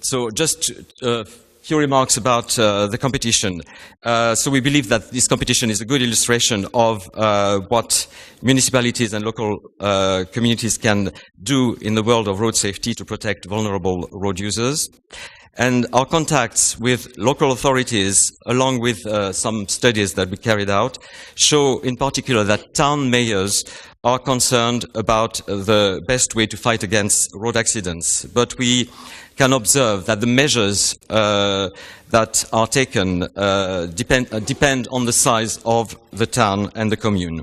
So just a few remarks about the competition. So we believe that this competition is a good illustration of what municipalities and local communities can do in the world of road safety to protect vulnerable road users. And our contacts with local authorities, along with some studies that we carried out, show in particular that town mayors are concerned about the best way to fight against road accidents. But we can observe that the measures that are taken depend on the size of the town and the commune.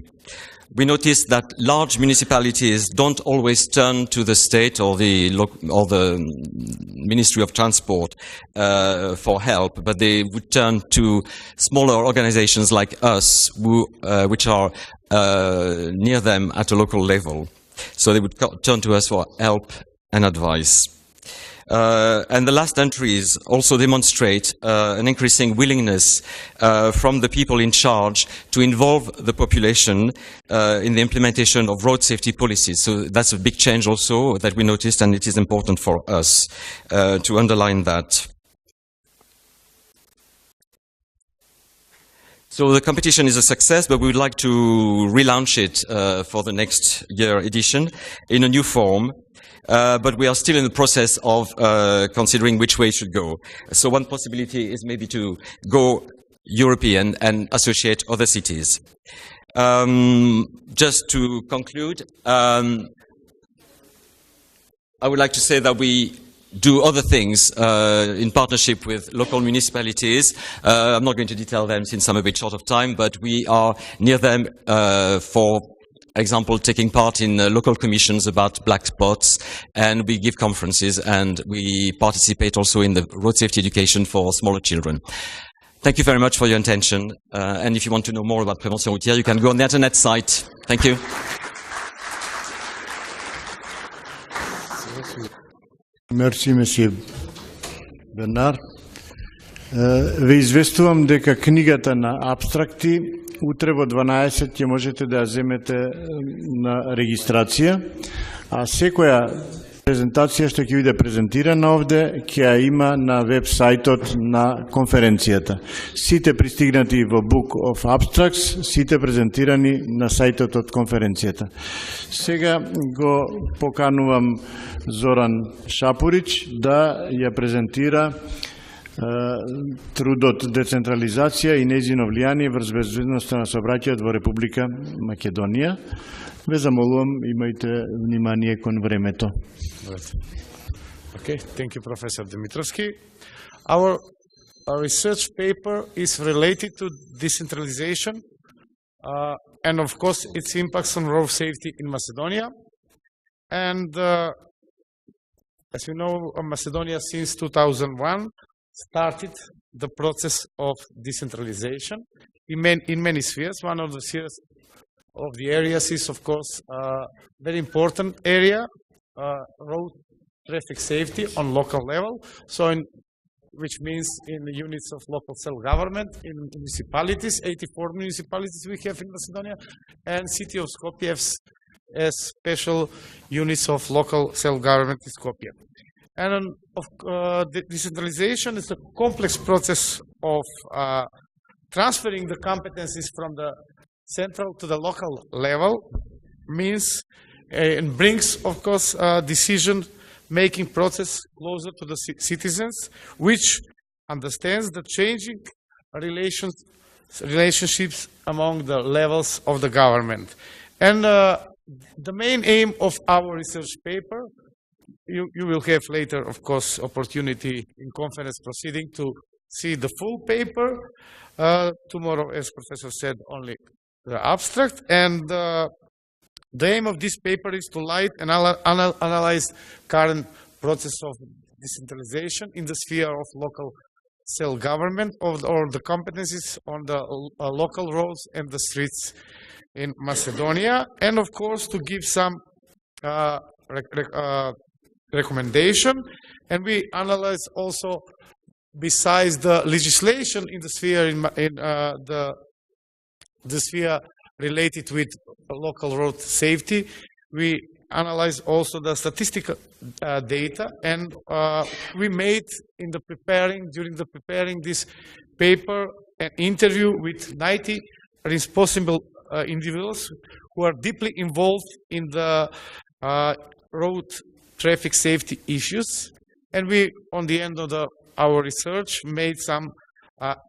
We noticed that large municipalities don't always turn to the state or the Ministry of Transport for help, but they would turn to smaller organizations like us, which are near them at a local level. So they would turn to us for help and advice. And the last entries also demonstrate an increasing willingness from the people in charge to involve the population in the implementation of road safety policies. So that's a big change also that we noticed, and it is important for us to underline that. So the competition is a success, but we would like to relaunch it for the next year edition in a new form. But we are still in the process of considering which way it should go. So one possibility is maybe to go European and associate other cities. Just to conclude, I would like to say that we do other things in partnership with local municipalities. I'm not going to detail them since I'm a bit short of time, but we are near them for example, taking part in local commissions about black spots, and we give conferences, and we participate also in the road safety education for smaller children. Thank you very much for your attention. And if you want to know more about prévention routière, you can go on the internet site. Thank you. Мерси, месье Бернар. Ве известувам дека книгата на абстракти утре во 12 ќе можете да ја земете на регистрација, а секоја презентација што ќе биде презентирана овде ќе ја има на веб сајтот на конференцијата. Сите пристигнати во Book of Abstracts, сите презентирани на сајтот од конференцијата. Сега го поканувам Зоран Шапурич да ја презентира трудот децентрализација и нејзино влијание врз безбедноста на сообраќајот во Република Македонија. Ве замолувам, имајте внимание кон времето. Okay, thank you, Professor Dimitrovsky. Our research paper is related to decentralization and, of course, its impacts on road safety in Macedonia. And as you know, Macedonia since 2001 started the process of decentralization in many spheres. One of the spheres of the areas is, of course, a very important area, road traffic safety on local level. So, which means in the units of local self-government, in municipalities, 84 municipalities we have in Macedonia, and city of Skopje has special units of local self-government in Skopje. And the decentralization is a complex process of transferring the competencies from the central to the local level, means and brings, of course, decision-making process closer to the citizens, which understands the changing relationships among the levels of the government. And the main aim of our research paper, you will have later, of course, opportunity in conference proceeding to see the full paper. Tomorrow, as Professor said, only the abstract. And the aim of this paper is to light and analyze current process of decentralization in the sphere of local self-government or the competencies on the local roads and the streets in Macedonia. And of course, to give some recommendation. And we analyze also, besides the legislation in the sphere, in the sphere related with local road safety, we analyze also the statistical data, and we made during preparing this paper an interview with 90 responsible individuals who are deeply involved in the road traffic safety issues. And we, on the end of our research, made some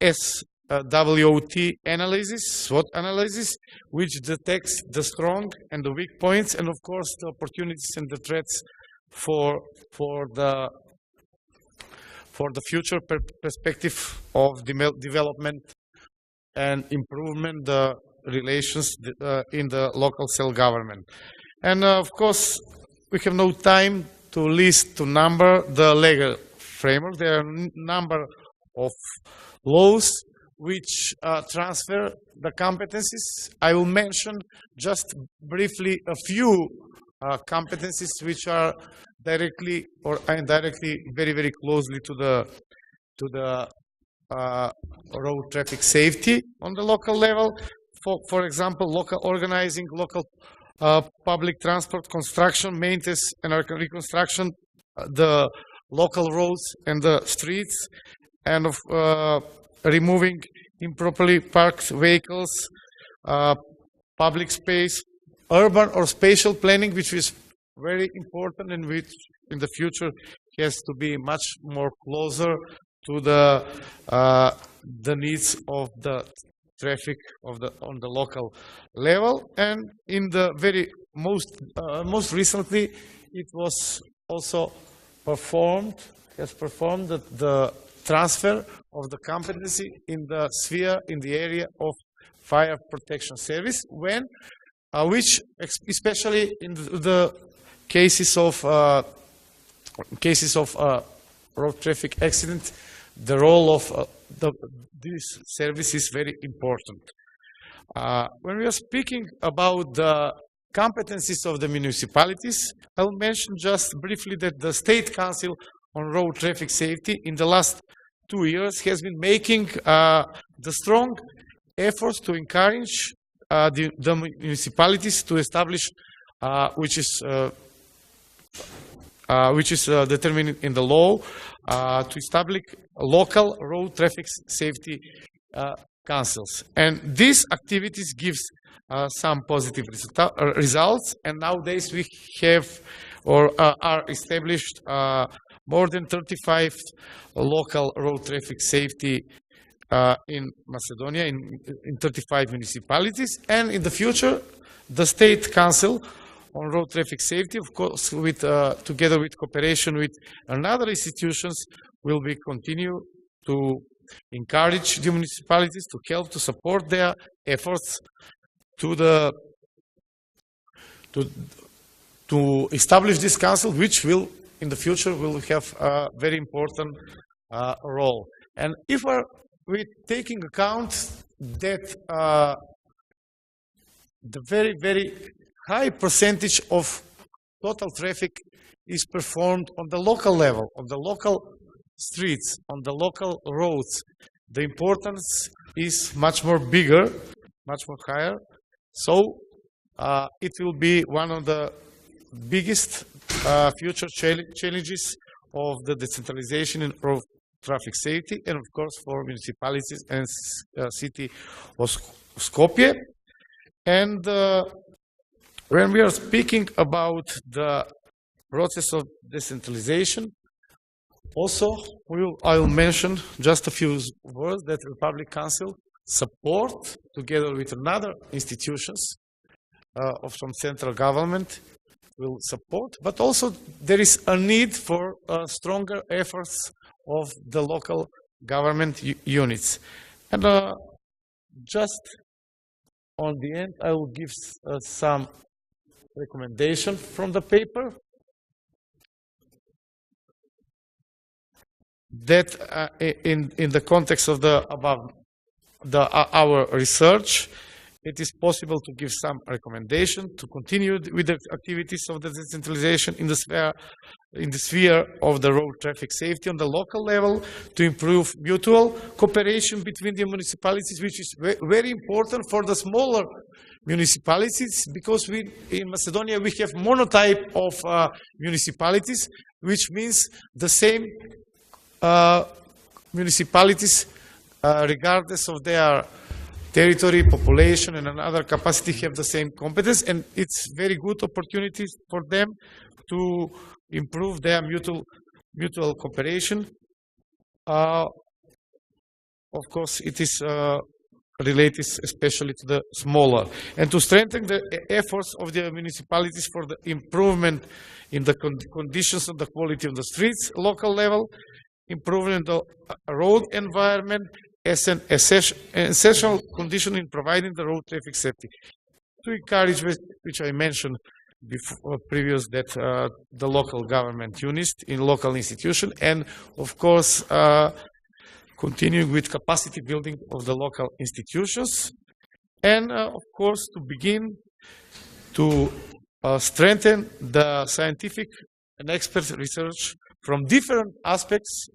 SWOT analysis, SWOT analysis, which detects the strong and the weak points, and of course the opportunities and the threats for the future perspective of development and improvement the relations in the local self-government. And of course, we have no time to list, to number the legal framework. There are a number of laws which transfer the competencies. I will mention just briefly a few competencies which are directly or indirectly very, very closely to the road traffic safety on the local level. For example, local organizing, local public transport, construction, maintenance, and reconstruction, the local roads and the streets, and of removing improperly parked vehicles, public space, urban or spatial planning, which is very important and which in the future has to be much more closer to the needs of the traffic on the local level. And in the very most recently, it was also performed the transfer of the competency in the sphere, in the area of fire protection service, when which especially in the cases of road traffic accident, the role of this service is very important. When we are speaking about the competencies of the municipalities, I will mention just briefly that the State Council on Road Traffic Safety in the last 2 years has been making the strong efforts to encourage the municipalities to establish, which is determined in the law, to establish local road traffic safety councils. And these activities gives some positive results, and nowadays we have or are established more than 35 local road traffic safety in Macedonia, in 35 municipalities, and in the future, the State Council on Road Traffic Safety, of course, with together with cooperation with another institutions, will be continue to encourage the municipalities to help to support their efforts to establish this council, which will in the future will have a very important role. And if we're taking account that the very, very high percentage of total traffic is performed on the local level, on the local streets, on the local roads, the importance is much more bigger, much more higher. So it will be one of the biggest future challenges of the decentralization in road traffic safety, and of course for municipalities and city of Skopje. And when we are speaking about the process of decentralization, also I will mention just a few words that Republic Council support together with another institutions of some central government will support, but also there is a need for stronger efforts of the local government units. And just on the end, I will give some recommendation from the paper that in the context of our research, it is possible to give some recommendation to continue with the activities of the decentralization in the sphere of the road traffic safety on the local level, to improve mutual cooperation between the municipalities, which is very important for the smaller municipalities, because in Macedonia we have monotype of municipalities, which means the same municipalities, regardless of their territory, population, and another capacity, have the same competence, and it's very good opportunities for them to improve their mutual cooperation. Of course, it is related especially to the smaller, and to strengthen the efforts of the municipalities for the improvement in the conditions of the quality of the streets, local level, improvement of the road environment as an essential condition in providing the road traffic safety. To encourage, which I mentioned before, previous, that the local government units in local institution, and of course continuing with capacity building of the local institutions, and of course to begin to strengthen the scientific and expert research from different aspects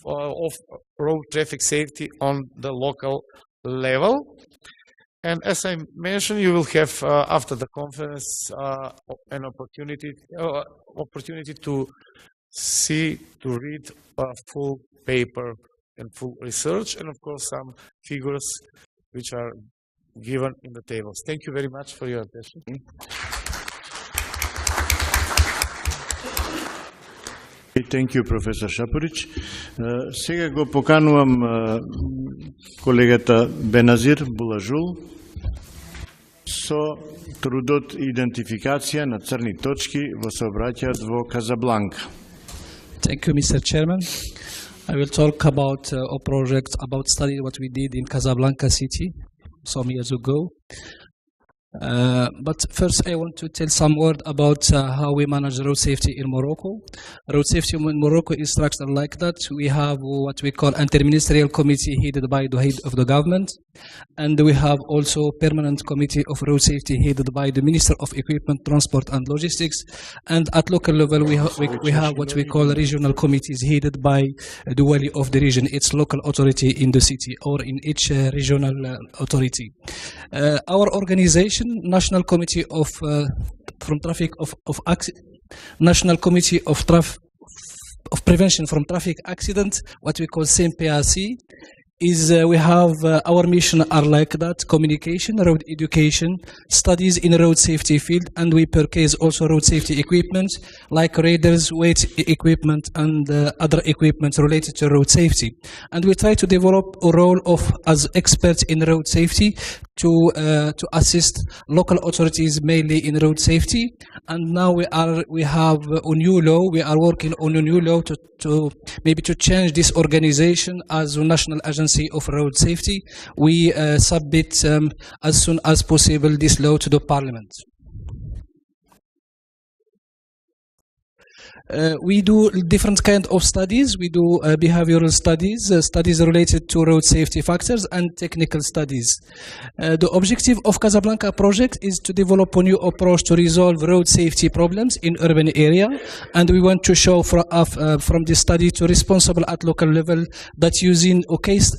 of road traffic safety on the local level. And as I mentioned, you will have after the conference an opportunity to read a full paper and full research, and of course some figures which are given in the tables. Thank you very much for your attention. Thank you, професор Шапорич. Сега го поканувам колегата Беназир Булажул со трудот идентификација на црни точки во сообраќајот во Казабланка. Thank you, Mr. Chairman. I will talk about a project, about study what we did in Casablanca city some years ago. But first, I want to tell some word about how we manage road safety in Morocco. Road safety in Morocco is structured like that. We have what we call interministerial committee headed by the head of the government, and we have also permanent committee of road safety headed by the Minister of Equipment, Transport and Logistics. And at local level, we have what we call regional committees headed by the wali of the region, its local authority in the city or in each regional authority. Our organization, National Committee of National Committee of Prevention from Traffic Accident, what we call CMPRC, is we have our mission are like that: communication, road education, studies in road safety field, and we purchase also road safety equipment like radars, weight equipment, and other equipment related to road safety. And we try to develop a role of as experts in road safety to assist local authorities mainly in road safety. And now we have a new law. We are working on a new law to maybe to change this organization as a national agency of road safety. We submit as soon as possible this law to the parliament. We do different kind of studies. We do behavioral studies, studies related to road safety factors, and technical studies. The objective of Casablanca project is to develop a new approach to resolve road safety problems in urban area, and we want to show from this study to responsible at local level that using a case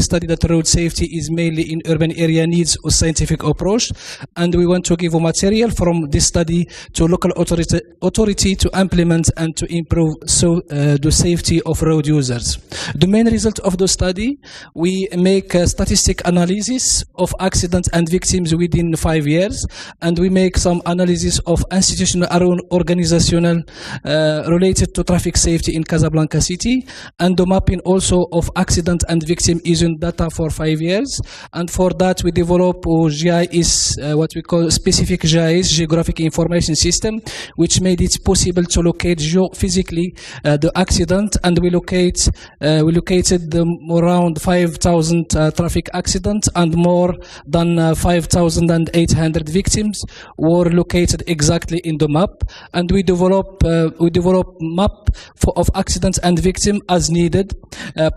study that road safety is mainly in urban area needs a scientific approach, and we want to give a material from this study to local authority to implement and to improve the safety of road users. The main result of the study, we make a statistic analysis of accidents and victims within 5 years, and we make some analysis of institutional and organizational related to traffic safety in Casablanca city, and the mapping also of accident and victim using data for 5 years. And for that we develop GIS, what we call specific GIS, geographic information system, which made it possible to locate physically the accident, and we located around 5,000 traffic accidents, and more than 5,800 victims were located exactly in the map. And we develop map of accidents and victims as needed,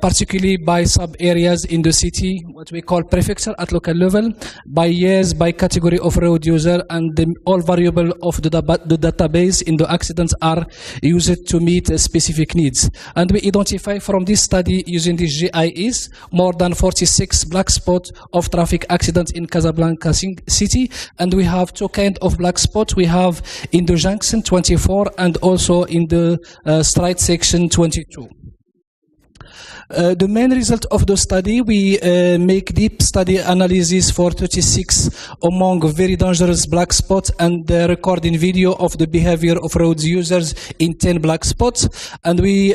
particularly by sub areas in the city, what we call prefecture at local level, by years, by category of road user, and all variable of the database in the accidents are used to meet specific needs. And we identify from this study using this GIS more than 46 black spots of traffic accidents in Casablanca city, and we have two kinds of black spots. We have in the junction 24 and also in the straight section 22. The main result of the study, we make deep study analysis for 36 among very dangerous black spots, and recording video of the behavior of road users in 10 black spots, and we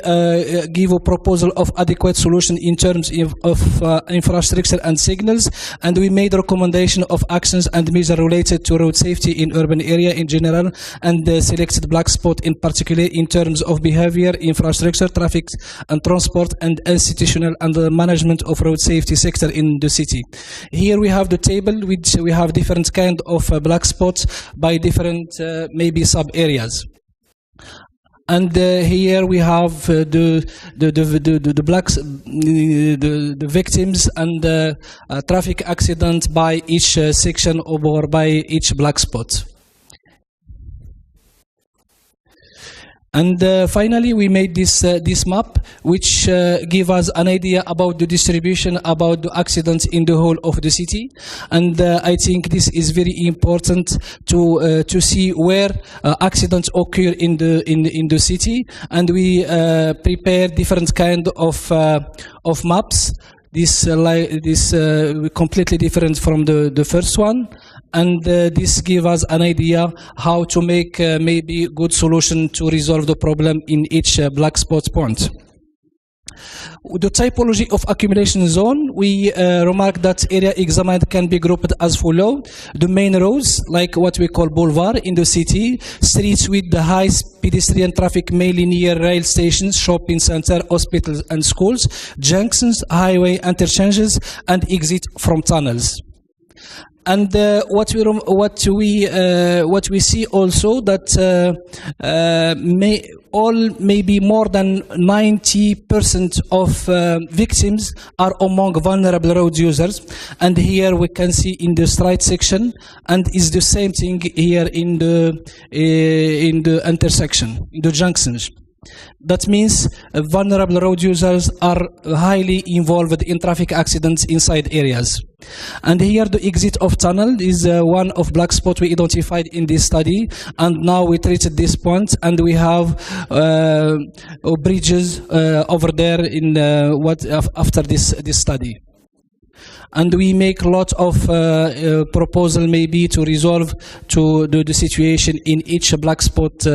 give a proposal of adequate solution in terms of infrastructure and signals, and we made a recommendation of actions and measures related to road safety in urban area in general, and selected black spot in particular in terms of behavior, infrastructure, traffic and transport, and institutional and the management of road safety sector in the city. Here we have the table, which we have different kind of black spots by different maybe sub areas. And here we have the victims and traffic accidents by each section or by each black spot. And finally, we made this map, which give us an idea about the distribution, about the accidents in the whole of the city. And I think this is very important to see where accidents occur in the city. And we prepare different kind of maps. This completely different from the first one, and this gives us an idea how to make maybe good solution to resolve the problem in each black spot point. The typology of accumulation zone, we remark that area examined can be grouped as follow. The main roads, like what we call boulevard in the city, streets with the high pedestrian traffic mainly near rail stations, shopping center, hospitals and schools, junctions, highway interchanges, and exit from tunnels. And what we see also that maybe more than 90% of victims are among vulnerable road users, and here we can see in the straight section, and is the same thing here in the intersection, in the junctions. That means vulnerable road users are highly involved in traffic accidents inside areas. And here the exit of tunnel is one of black spot we identified in this study, and now we treated this point, and we have bridges over there in after this study. And we make a lot of proposal maybe to resolve the situation in each black spot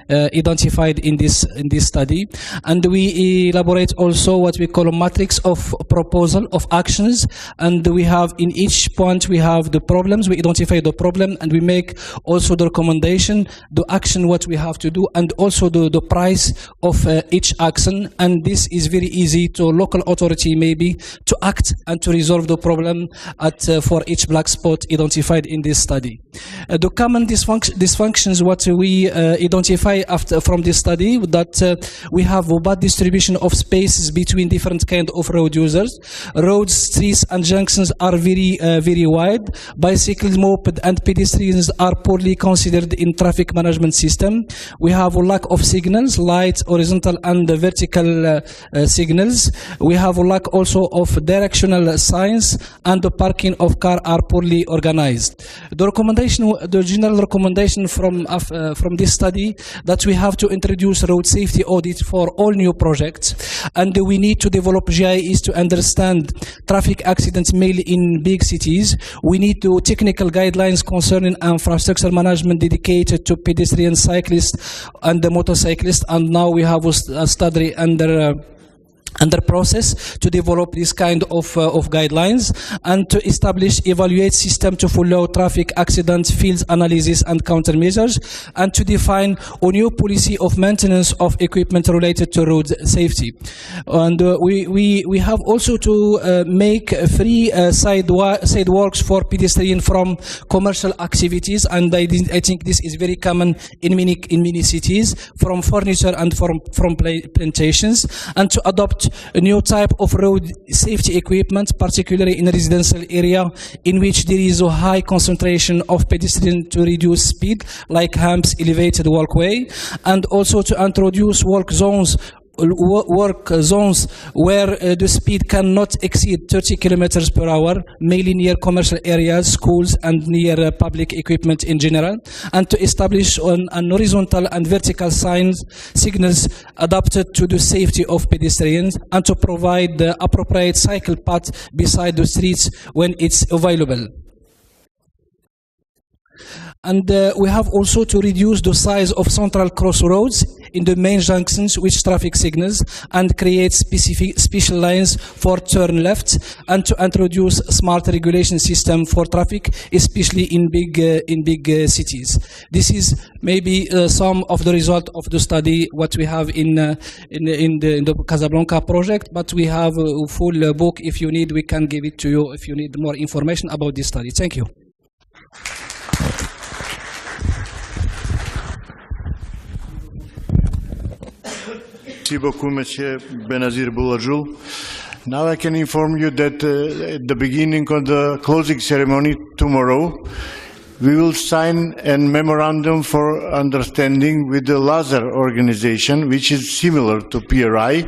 identified in this study. And we elaborate also what we call a matrix of proposal of actions. And we have in each point we have the problems, we identify the problem, and we make also the recommendation, the action what we have to do, and also the price of each action. And this is very easy to local authority maybe to act and to resolve the problem for each black spot identified in this study. The common dysfunctions what we identify from this study, that we have a bad distribution of spaces between different kind of road users. Roads, streets and junctions are very wide. Bicycles, moped and pedestrians are poorly considered in traffic management system. We have a lack of signals, light, horizontal and vertical signals. We have a lack also of directional signs, and the parking of cars are poorly organized. The general recommendation from this study, that we have to introduce road safety audit for all new projects, and we need to develop GIS to understand traffic accidents mainly in big cities. We need to technical guidelines concerning infrastructure management dedicated to pedestrians, cyclists and the motorcyclists, and now we have a study under process to develop this kind of guidelines, and to establish, evaluate system to follow traffic accident field analysis and countermeasures, and to define a new policy of maintenance of equipment related to road safety. And we have also to make free sidewalks for pedestrians from commercial activities, and I think this is very common in many cities, from furniture and from plantations, and to adopt a new type of road safety equipment, particularly in a residential area in which there is a high concentration of pedestrians, to reduce speed, like ramps, elevated walkway, and also to introduce work zones where the speed cannot exceed 30 kilometers per hour, mainly near commercial areas, schools, and near public equipment in general, and to establish an horizontal and vertical signals adapted to the safety of pedestrians, and to provide the appropriate cycle path beside the streets when it's available. And we have also to reduce the size of central crossroads in the main junctions with traffic signals, and create special lines for turn left, and to introduce smart regulation system for traffic, especially in big cities. This is maybe some of the result of the study what we have in the Casablanca project, but we have a full book. If you need, we can give it to you if you need more information about this study. Thank you. Merci beaucoup, Monsieur Benazir Boulajul. Now I can inform you that at the beginning of the closing ceremony tomorrow, we will sign a memorandum for understanding with the Lazar organization, which is similar to PRI.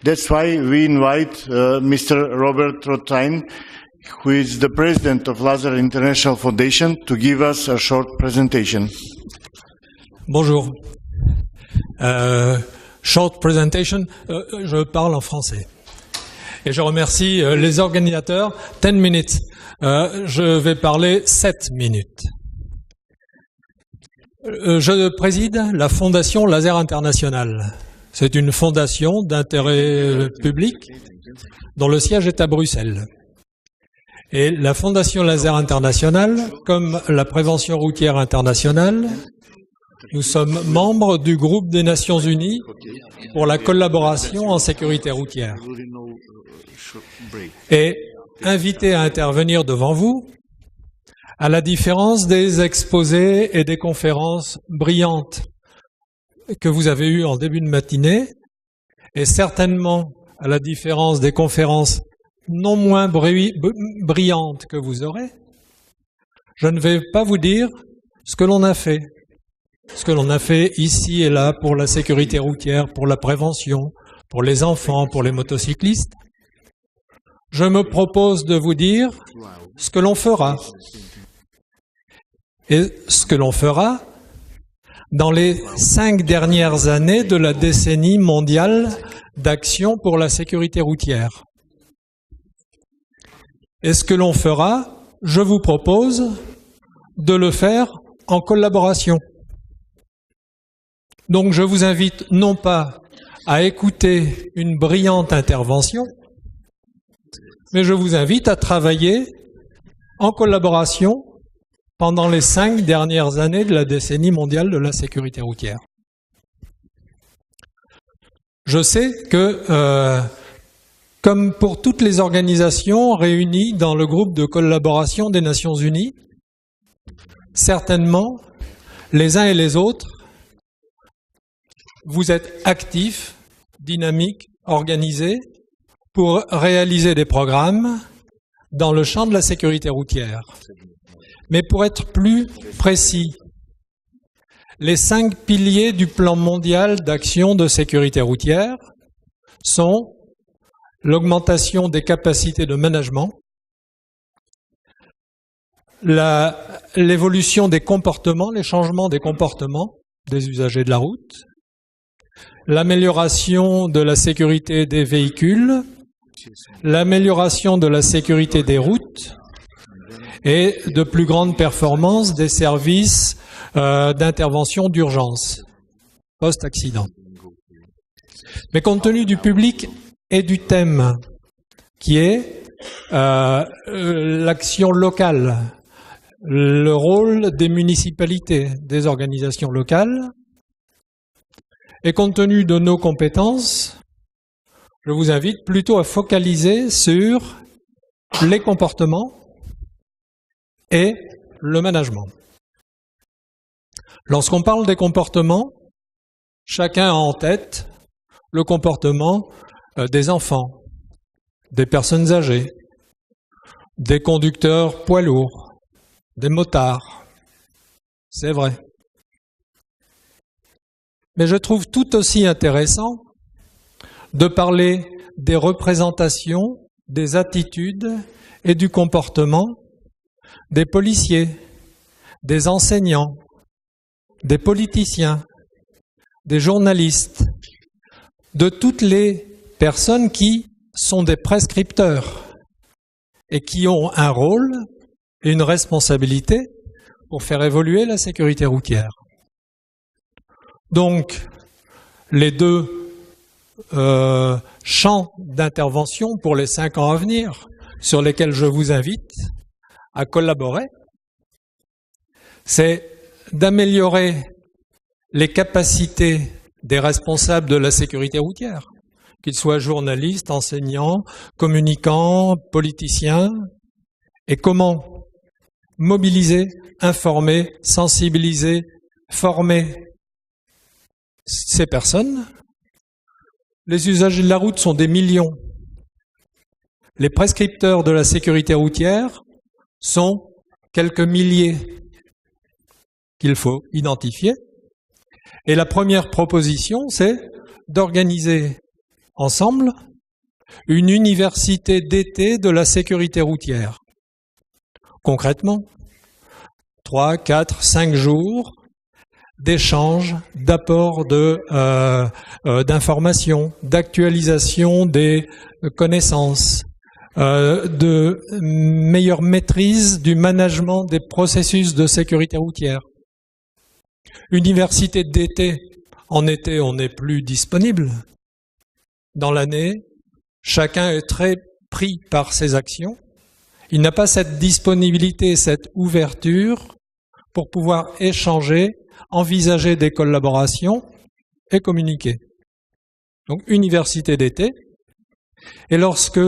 That's why we invite Mr. Robert Rothstein, who is the president of Lazar International Foundation, to give us a short presentation. Bonjour. Short presentation, je parle en français. Et je remercie les organisateurs. 10 minutes. Je vais parler 7 minutes. Je préside la Fondation Laser International. C'est une fondation d'intérêt public dont le siège est à Bruxelles. Et la Fondation Laser International, comme la prévention routière internationale, nous sommes membres du groupe des Nations Unies pour la collaboration en sécurité routière. Et invités à intervenir devant vous, À la différence des exposés et des conférences brillantes que vous avez eues en début de matinée, et certainement à la différence des conférences non moins brillantes que vous aurez, je ne vais pas vous dire ce que l'on a fait. Ce que l'on a fait ici et là pour la sécurité routière, pour la prévention, pour les enfants, pour les motocyclistes. Je me propose de vous dire ce que l'on fera. Et ce que l'on fera dans les 5 dernières années de la décennie mondiale d'action pour la sécurité routière. Et ce que l'on fera, je vous propose de le faire en collaboration. Donc je vous invite non pas à écouter une brillante intervention, mais je vous invite à travailler en collaboration pendant les 5 dernières années de la décennie mondiale de la sécurité routière. Je sais que, comme pour toutes les organisations réunies dans le groupe de collaboration des Nations Unies, certainement, les uns et les autres, vous êtes actifs, dynamiques, organisés pour réaliser des programmes dans le champ de la sécurité routière. Mais pour être plus précis, les 5 piliers du plan mondial d'action de sécurité routière sont l'augmentation des capacités de management, l'évolution des comportements, les changements des comportements des usagers de la route, l'amélioration de la sécurité des véhicules, l'amélioration de la sécurité des routes et de plus grandes performances des services d'intervention d'urgence post-accident. Mais compte tenu du public et du thème qui est l'action locale, le rôle des municipalités, des organisations locales, et compte tenu de nos compétences, je vous invite plutôt à focaliser sur les comportements et le management. Lorsqu'on parle des comportements, chacun a en tête le comportement des enfants, des personnes âgées, des conducteurs poids lourds, des motards. C'est vrai. Mais je trouve tout aussi intéressant de parler des représentations, des attitudes et du comportement des policiers, des enseignants, des politiciens, des journalistes, de toutes les personnes qui sont des prescripteurs et qui ont un rôle et une responsabilité pour faire évoluer la sécurité routière. Donc, les 2 champs d'intervention pour les 5 ans à venir, sur lesquels je vous invite à collaborer, c'est d'améliorer les capacités des responsables de la sécurité routière, qu'ils soient journalistes, enseignants, communicants, politiciens, et comment mobiliser, informer, sensibiliser, former ces personnes. Les usagers de la route sont des millions. Les prescripteurs de la sécurité routière sont quelques milliers qu'il faut identifier. Et la première proposition, c'est d'organiser ensemble une université d'été de la sécurité routière. Concrètement, 3, 4, 5 jours d'échanges, d'apports d'informations, d'actualisation des connaissances, de meilleure maîtrise du management des processus de sécurité routière. Université d'été, en été on n'est plus disponible. Dans l'année, chacun est très pris par ses actions. Il n'a pas cette disponibilité, cette ouverture pour pouvoir échanger, envisager des collaborations et communiquer. Donc, université d'été. Et lorsque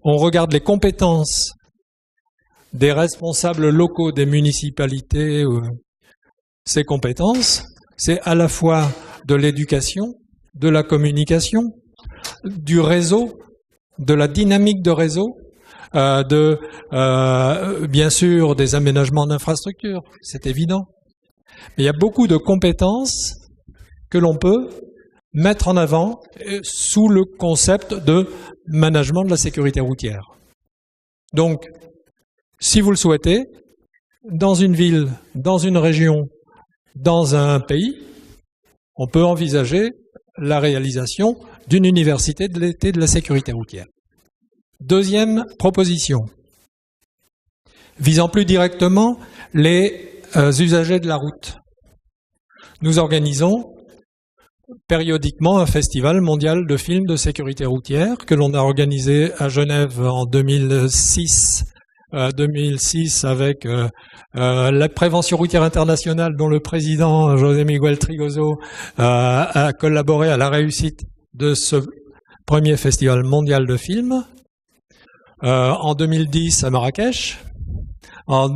on regarde les compétences des responsables locaux des municipalités ces compétences, c'est à la fois de l'éducation, de la communication, du réseau, de la dynamique de réseau, bien sûr des aménagements d'infrastructures, c'est évident. Mais il y a beaucoup de compétences que l'on peut mettre en avant sous le concept de management de la sécurité routière. Donc, si vous le souhaitez, dans une ville, dans une région, dans un pays, on peut envisager la réalisation d'une université de l'été de la sécurité routière. Deuxième proposition, visant plus directement les usagers de la route. Nous organisons périodiquement un festival mondial de films de sécurité routière que l'on a organisé à Genève en 2006 avec la prévention routière internationale dont le président José Miguel Trigoso a collaboré à la réussite de ce premier festival mondial de films. En 2010 à Marrakech, en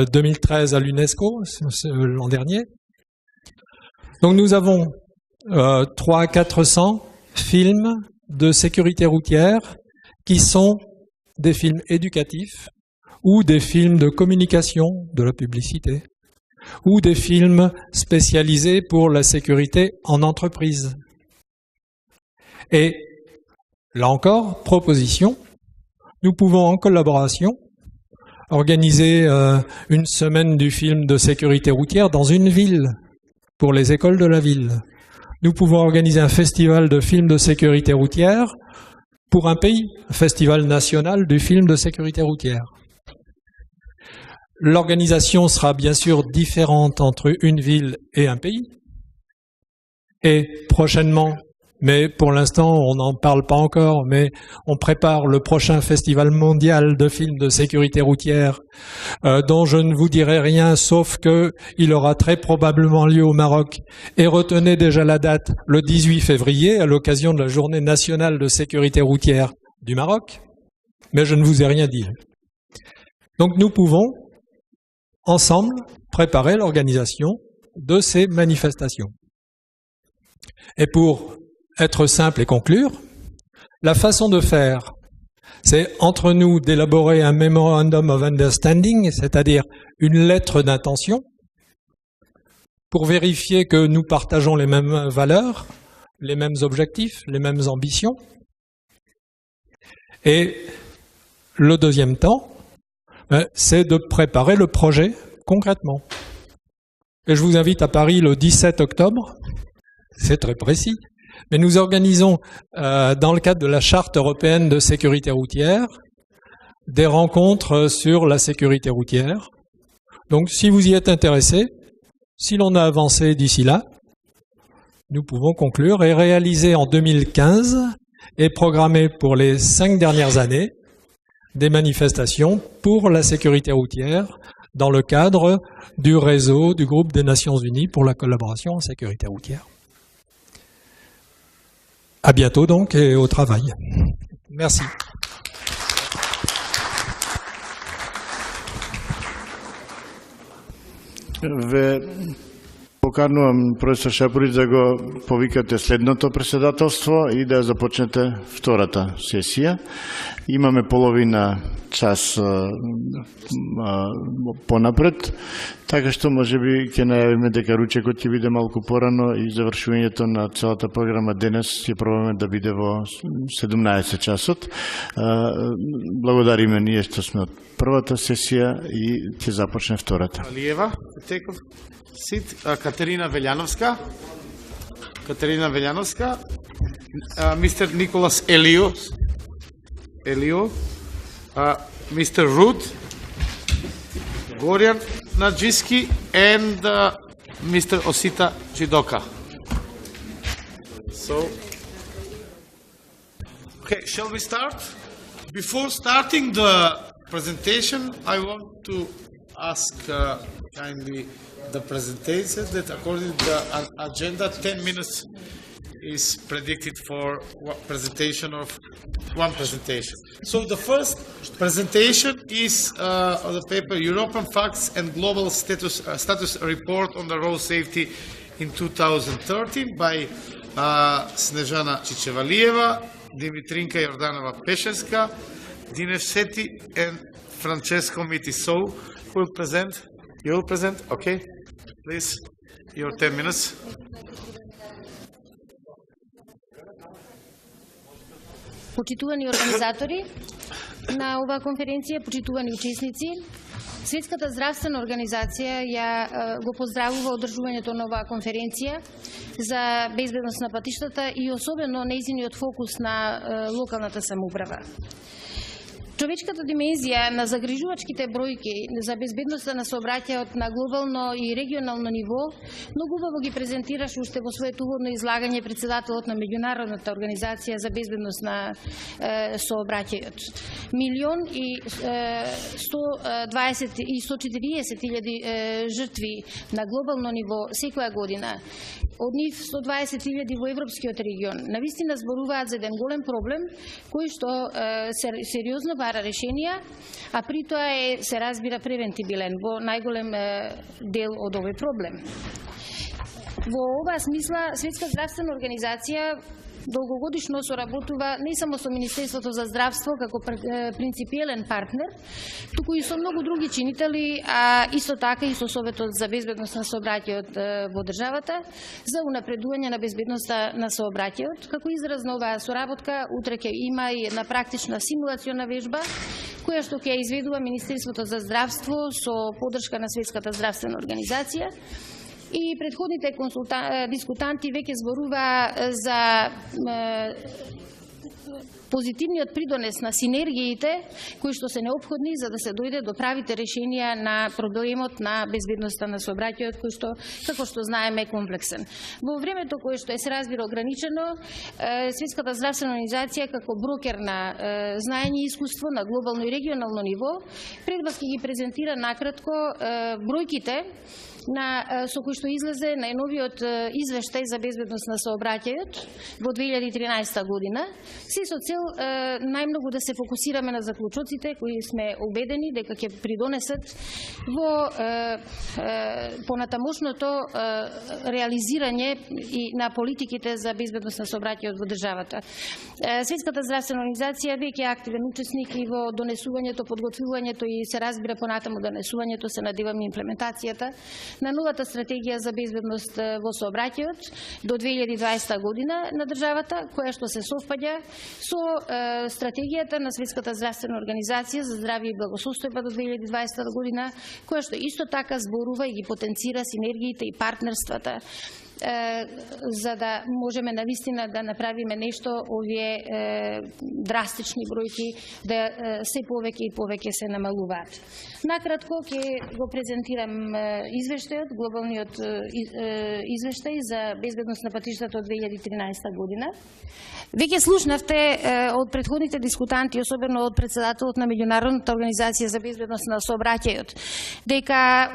2013 à l'UNESCO, l'an dernier. Donc nous avons 300 à 400 films de sécurité routière qui sont des films éducatifs ou des films de communication, de la publicité, ou des films spécialisés pour la sécurité en entreprise. Et là encore, proposition, nous pouvons en collaboration organiser une semaine du film de sécurité routière dans une ville, pour les écoles de la ville. Nous pouvons organiser un festival de films de sécurité routière pour un pays, un festival national du film de sécurité routière. L'organisation sera bien sûr différente entre une ville et un pays. Et prochainement, mais pour l'instant on n'en parle pas encore, mais on prépare le prochain festival mondial de films de sécurité routière dont je ne vous dirai rien sauf qu'il aura très probablement lieu au Maroc. Et retenez déjà la date, le 18 février, à l'occasion de la journée nationale de sécurité routière du Maroc, mais je ne vous ai rien dit. Donc nous pouvons ensemble préparer l'organisation de ces manifestations. Et pour être simple et conclure, la façon de faire, c'est entre nous d'élaborer un memorandum of understanding, c'est-à-dire une lettre d'intention, pour vérifier que nous partageons les mêmes valeurs, les mêmes objectifs, les mêmes ambitions. Et le deuxième temps, c'est de préparer le projet concrètement. Et je vous invite à Paris le 17 octobre, c'est très précis, mais nous organisons, dans le cadre de la Charte européenne de sécurité routière, des rencontres sur la sécurité routière. Donc, si vous y êtes intéressé, si l'on a avancé d'ici là, nous pouvons conclure et réaliser en 2015 et programmer pour les 5 dernières années des manifestations pour la sécurité routière dans le cadre du réseau du groupe des Nations Unies pour la collaboration en sécurité routière. À bientôt donc et au travail. Merci. Поканувам професор Шапорич да го повикате следното председателство и да започнете втората сесија. Имаме половина час понапред, така што можеби ќе најавиме дека ручекот ќе биде малку порано и завршувањето на целата програма денес ќе пробаме да биде во 17 часот. Благодариме ние што сме од првата сесија и ќе започне втората. Алиева, Катерина Велјановска, мистер Николас Елио, мистер Руд, Горјан Наджиски, and Mr. Osita Jidoka. So, okay, shall we start? Before starting the presentation, I want to ask kindly the presentation that according to the agenda, 10 minutes is predicted for one presentation. So the first presentation is of the paper European Facts and Global Status Report on the Road Safety in 2013 by Снежана Чичевалиева, Димитринка Јорданова Пешерска, Динев Сети and Francesco Mitiso will present. You will present? Okay. Please, your 10 minutes. Почитувани организатори на оваа конференција, почитувани учесници, Светската здравствена организација го поздравува одржувањето на оваа конференција за безбедност на патиштата и особено нејзиниот фокус на локалната самоуправа. Човечката димензија на загрижувачките бројки за безбедноста на сообраќајот на глобално и регионално ниво многу убаво ги презентираше уште во своето уводно излагање председателот на Меѓународната организација за безбедност на сообраќајот. 1.140.000 жртви на глобално ниво секоја година. Од нив 120.000 во европскиот регион. Навистина зборуваат за еден голем проблем кој што сериозно бара решенија, а при тоа се разбира превентибилен во најголем дел од овој проблем. Во оваа смисла Светска здравствена организација долгогодишно соработува не само со Министерството за здравство како принципиелен партнер, туку и со многу други чинители, а исто така и со Советот за безбедност на сообраќајот во државата за унапредување на безбедноста на сообраќајот. Како израз на оваа соработка, утре ќе има и една практична симулациона вежба која што ќе изведува Министерството за здравство со поддршка на Светската здравствена организација. И предходните дискутанти веќе зборува за позитивниот придонес на синергиите кои што се неопходни за да се дојде до правите решенија на проблемот на безбедноста на сообраќајот кој што, како што знаеме, е комплексен. Во времето кое што се разбира ограничено, Светската здравствена организација како брокер на знаење и искуство на глобално и регионално ниво пред вас ќе ги презентира накратко бројките со кој што излезе најновиот извештај за безбедност на сообраќајот во 2013 година, се со цел најмногу да се фокусираме на заклучоците кои сме убедени дека ќе придонесат во понатамошното реализирање и на политиките за безбедност на сообраќајот во државата. Светската здравствена организација веќе е активен учесник и во донесувањето, подготвувањето и се разбира понатаму донесувањето, се надеваме имплементацијата на новата стратегија за безбедност во сообраќајот до 2020 година на државата, која што се совпаѓа со стратегијата на Светската здравствена организација за здравје и благосостојба до 2020 година, која што исто така зборува и ги потенцира синергиите и партнерствата за да можеме навистина да направиме нешто, овие драстични бројки да се повеќе и повеќе се намалуваат. Накратко ќе го презентирам извештајот, глобалниот извештај за безбедност на патиштата од 2013 година. Веќе слушнавте од предходните дискутанти, особено од председателот на Меѓународната организација за безбедност на сообраќајот, дека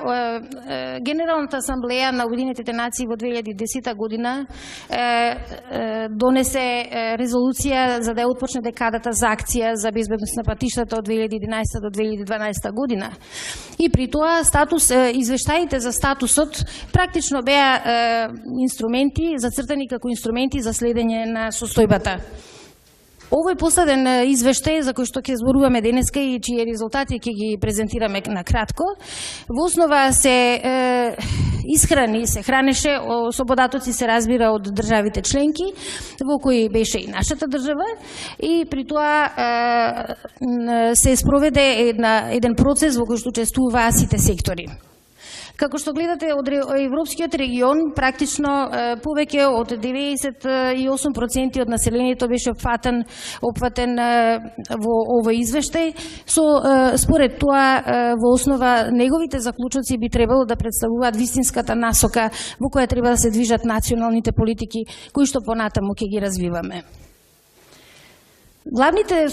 Генералната асамблеја на Обединетите нации во 2010 година донесе резолуција за да отпочне декадата за акција за безбедност на патиштата од 2011 до 2012 година. И при тоа извештаите за статусот практично беа инструменти, зацртани како инструменти за следење на состојбата. Овој последен извештај за кој што ќе зборуваме денеска и чии резултати ќе ги презентираме на кратко, во основа се хранеше со податоци, се разбира, од државите членки, во кои беше и нашата држава, и при тоа се спроведе еден процес во кој што учествуваа сите сектори. Како што гледате, од европскиот регион, практично повеќе од 98% од населението беше опфатен во овој извештај. Според тоа, во основа, неговите заклучоци би требало да представуваат вистинската насока во која треба да се движат националните политики, кои што понатаму ќе ги развиваме. Главните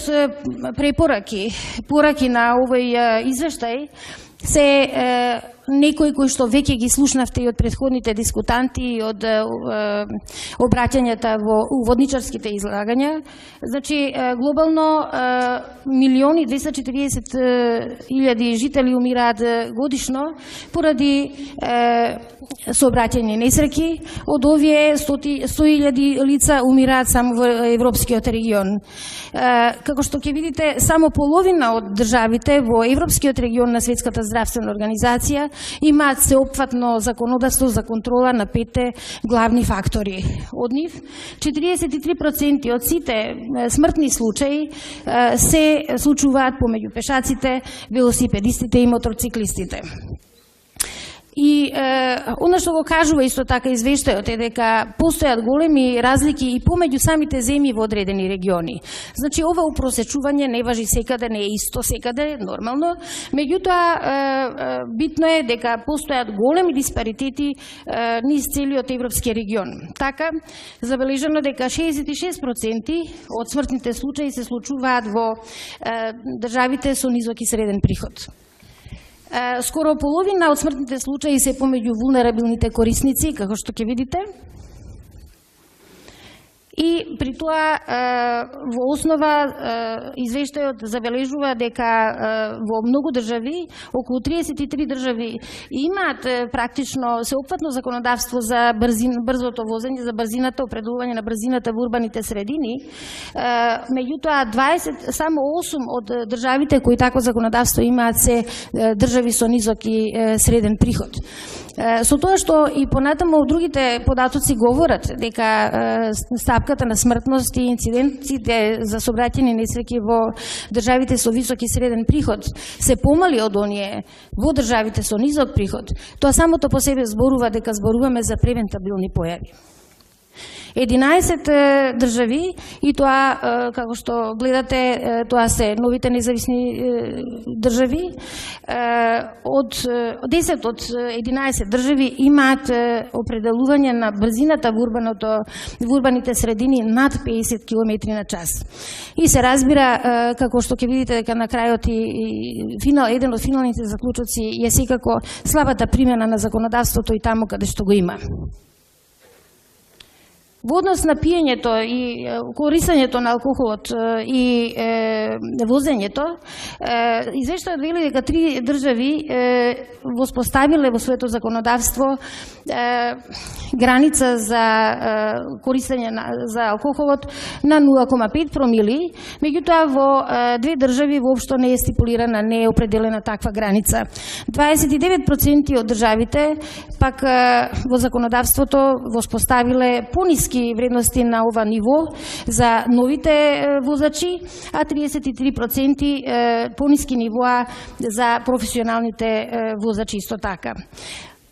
пораки на овој извештај се некои кои што веќе ги слушнавте и од претходните дискутанти и од обраќањата во уводничарските излагања. Значи, глобално 1.240.000 жители умираат годишно поради сообраќајни несреќи. Од овие 100.000 лица умираат само во Европскиот регион. Како што ќе видите, само половина од државите во Европскиот регион на Светската здравствена организација имаат сеопфатно законодавство за контрола на 5 главни фактори. Од нив, 43% од сите смртни случаи се случуваат помеѓу пешаците, велосипедистите и мотоциклистите. И она што го кажува исто така извештајот е дека постојат големи разлики и помеѓу самите земји во одредени региони. Значи, ова упросечување не важи секаде, не е исто секаде, нормално. Меѓутоа, битно е дека постојат големи диспаритети низ целиот европски регион. Така, забележано дека 66% од смртните случаи се случуваат во државите со низок и среден приход. Скоро половина од смртните случаи се помеѓу вулнерабилните корисници, како што ќе видите. И при тоа, во основа, извештајот забележува дека во многу држави, околу 33 држави, имаат практично сеопфатно законодавство за брзото возење, за брзината, определување на брзината во урбаните средини. Меѓутоа, само 8 од државите кои такво законодавство имаат се држави со низок и среден приход. Со тоа што и понатаму другите податоци говорат дека стапката на смртност и инцидентите за сообраќајни несреќи во државите со висок и среден приход се помали од оние во државите со низок приход, тоа самото по себе зборува дека зборуваме за превентабилни појави. 11 држави, и тоа, како што гледате, тоа се новите независни држави, 10 од 11 држави имаат определување на брзината во урбаните средини над 50 км на час. И се разбира, како што ќе видите дека на крајот и еден од финалните заклучоци е секако слабата примена на законодавството и таму каде што го има. Во однос на пиењето и користењето на алкохолот и возењето, извештајот вели дека 3 држави воспоставиле во своето законодавство граница за користење за алкохолот на 0,5 промили, меѓутоа во 2 држави воопшто не е стипулирана, не е определена таква граница. 29% од државите пак во законодавството воспоставиле пониски вредности на ова ниво за новите возачи, а 33% пониски нивоа за професионалните возачи исто така.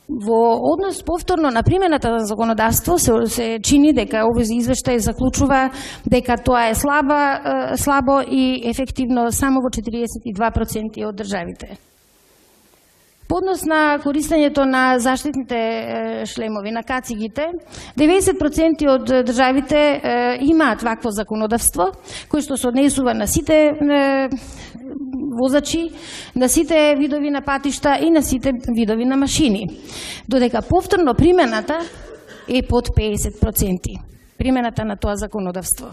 Во однос повторно на примената на законодавство се чини дека овој извештај заклучува дека тоа е слабо и ефективно само во 42% од државите. По однос на користењето на заштитните шлемови, на кацигите, 90% од државите имаат вакво законодавство, кој што се однесува на сите возачи, на сите видови на патишта и на сите видови на машини. Додека повторно примената е под 50%. Примената на тоа законодавство.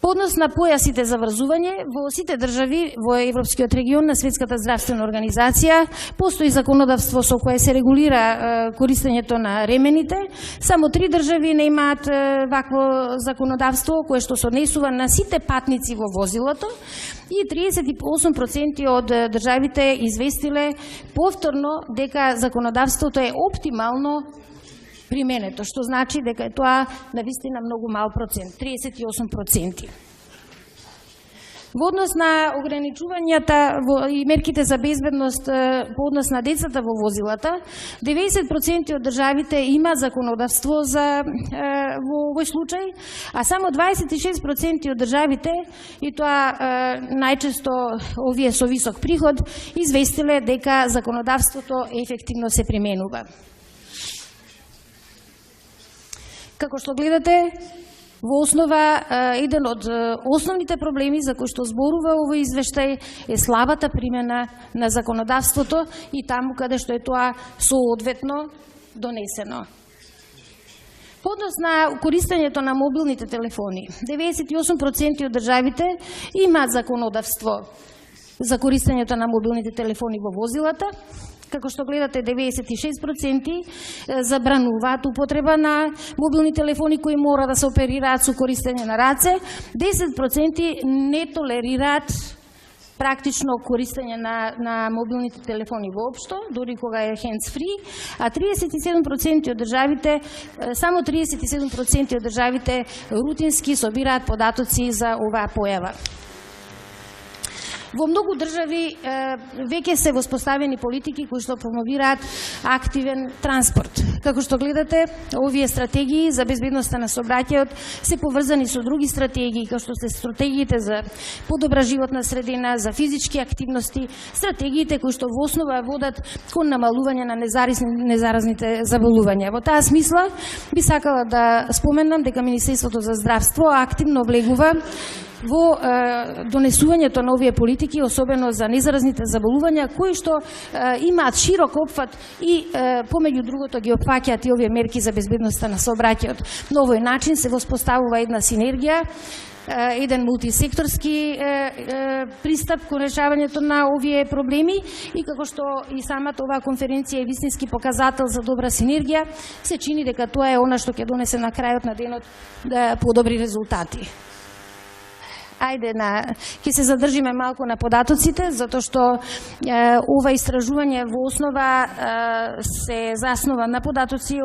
По однос на појасите за врзување, во сите држави во Европскиот регион на Светската здравствена организација постои законодавство со кое се регулира користењето на ремените. Само 3 држави не имаат вакво законодавство кое што се однесува на сите патници во возилото и 38% од државите известиле повторно дека законодавството е оптимално применето, што значи дека е тоа навистина многу мал процент, 38%. Во однос на ограничувањата и мерките за безбедност по однос на децата во возилата, 90% од државите има законодавство во овој случај, а само 26% од државите, и тоа најчесто овие со висок приход, известиле дека законодавството ефективно се применува. Како што гледате, Во основа, еден од основните проблеми за кои што зборува овој извештај е слабата примена на законодавството и таму каде што е тоа соодветно донесено. По однос на користењето на мобилните телефони, 98% од државите имаат законодавство за користењето на мобилните телефони во возилата, како што гледате 96% забрануваат употреба на мобилни телефони кои мора да се оперираат со користење на раце, 10% не толерираат практично користење на мобилните телефони воопшто, дури кога е hands-free, а 37% од државите, само 37% од државите рутински собираат податоци за оваа појава. Во многу држави веќе се воспоставени политики кои што промовираат активен транспорт. Како што гледате, овие стратегии за безбедноста на сообраќајот се поврзани со други стратегии, како што се стратегиите за подобра животна средина, за физички активности, стратегиите кои што во основа водат кон намалување на незаразните заболувања. Во таа смисла би сакала да споменам дека Министерството за здравство активно влегува во донесувањето на овие политики, особено за незаразните заболувања, кои што имаат широк опфат и помеѓу другото ги опфаќаат и овие мерки за безбедноста на сообраќајот. На овој начин се воспоставува една синергија, еден мултисекторски пристап кон решавањето на овие проблеми и како што и самата оваа конференција е вистински показател за добра синергија, се чини дека тоа е она што ќе донесе на крајот на денот подобри резултати. Ајде, ќе се задржиме малку на податоците, затоа што ова истражување во основа се заснова на податоци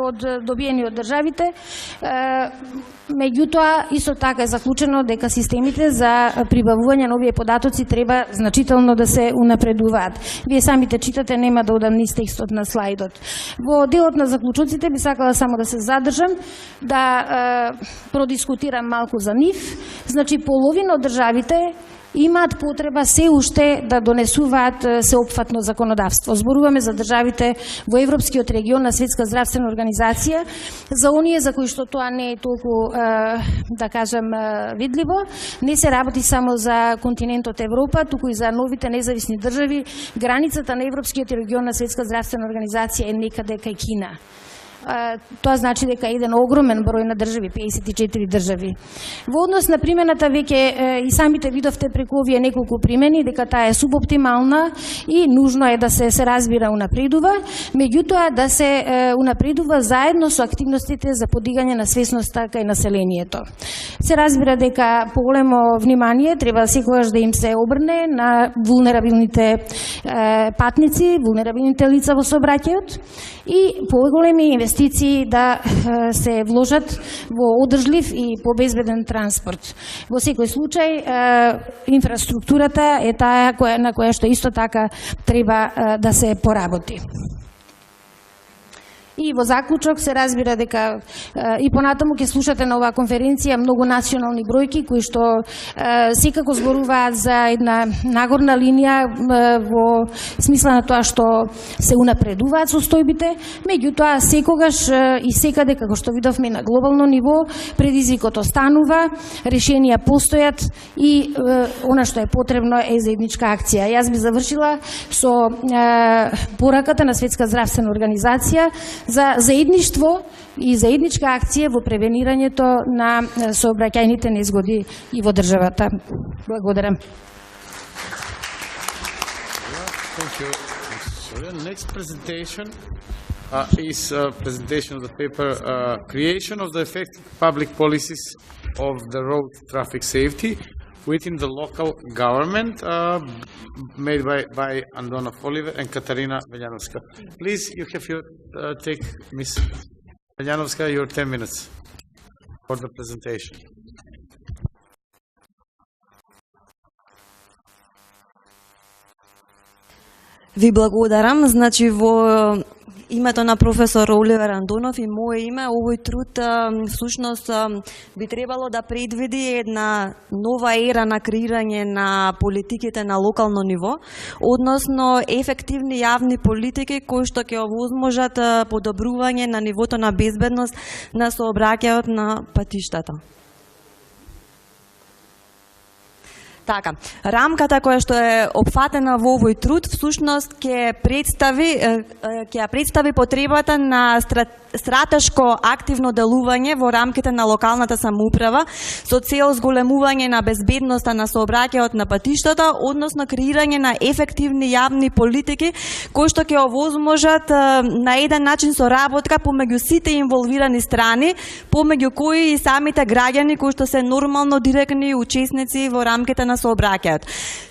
добиени од државите. Меѓутоа, исто така е заклучено дека системите за прибавување на овие податоци треба значително да се унапредуваат. Вие самите читате, нема да одам низ текстот на слайдот. Во делот на заклучоците би сакала само да се задржам, да продискутирам малку за нив. Значи, половина од државите имаат потреба се уште да донесуваат сеопфатно законодавство. Зборуваме за државите во Европскиот регион на Светска здравствена организација, за оние за кои што тоа не е толку, да кажем, видливо. Не се работи само за континентот Европа, туку и за новите независни држави. Границата на Европскиот регион на Светска здравствена организација е некаде кај Кина. Тоа значи дека еден огромен број на држави, 54 држави. Во однос на примената, веќе и самите видовте преку овие неколку примени, дека таа е субоптимална и нужно е да се разбира унапредува, меѓутоа да се унапредува заедно со активностите за подигање на свесноста кај населението. Се разбира дека поголемо внимание треба секогаш да им се обрне на вулнерабилните патници, вулнерабилните лица во сообраќајот и поголеми инвестиции да се вложат во одржлив и побезбеден транспорт. Во секој случај, инфраструктурата е таа на која што исто така треба да се поработи. И во заклучок се разбира дека и понатаму ќе слушате на оваа конференција многу национални бројки кои што секако зборуваат за една нагорна линија во смисла на тоа што се унапредуваат состојбите, меѓутоа секогаш и секаде, како што видовме на глобално ниво, предизвикот останува, решенија постојат и она што е потребно е заедничка акција. Јас би завршила со пораката на Светска здравствена организација за заедништво и заедничка акција во превенирањето на сообраќајните незгоди и во државата. Благодарам. Thank you. So the next presentation is a presentation of the paper Creation of the Effective Public Policies of the Road Traffic Safety within the Local Government, made by Andona Oliver and Katarina Veljanovska. Please, you have your take, Ms. Veljanovska, your 10 minutes for the presentation. Ви благодарам. Значи, во името на професор Оливер Андонов и мое име, овој труд всушност би требало да предвиди една нова ера на креирање на политиките на локално ниво, односно ефективни јавни политики кои што ќе овозможат подобрување на нивото на безбедност на сообраќајот на патиштата. Така, рамката која што е опфатена во овој труд, всушност ќе представи потребата на стратешко активно делување во рамките на локалната самоуправа со цел зголемување на безбедноста на сообраќајот на патиштата, односно креирање на ефективни јавни политики кои што ќе овозможат на еден начин соработка помеѓу сите инволвирани страни, помеѓу кои и самите граѓани кои што се нормално директни учесници во рамките на сообраќајот.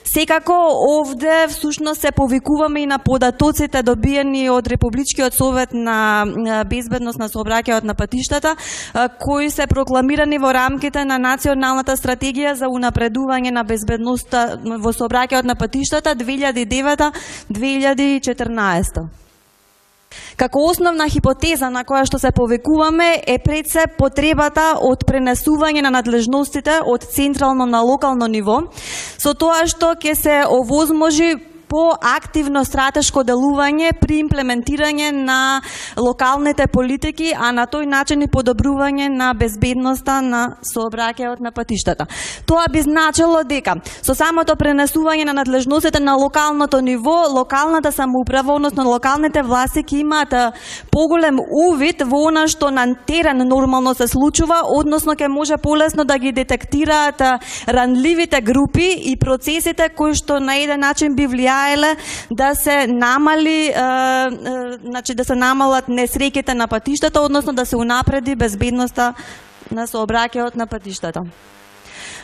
Секако овде всушност се повикуваме и на податоците добиени од Републичкиот совет на безбедност на сообраќајот на патиштата, кои се прокламирани во рамките на Националната стратегија за унапредување на безбедноста во сообраќајот на патиштата 2009-2014. Како основна хипотеза на која што се повикуваме е пред се потребата од пренесување на надлежностите од централно на локално ниво, со тоа што ќе се овозможи по-активно стратешко делување при имплементирање на локалните политики, а на тој начин и подобрување на безбедноста на сообраќајот на патиштата. Тоа би значило дека со самото пренесување на надлежностите на локалното ниво, локалната самоуправа, односно локалните власти ќе имаат поголем увид во она што на терен нормално се случува, односно ќе може полесно да ги детектираат ранливите групи и процесите кои што на еден начин би влијаеле да се намали, значи да се намалат несреќите на патиштата, односно да се унапреди безбедноста на сообраќајот на патиштата.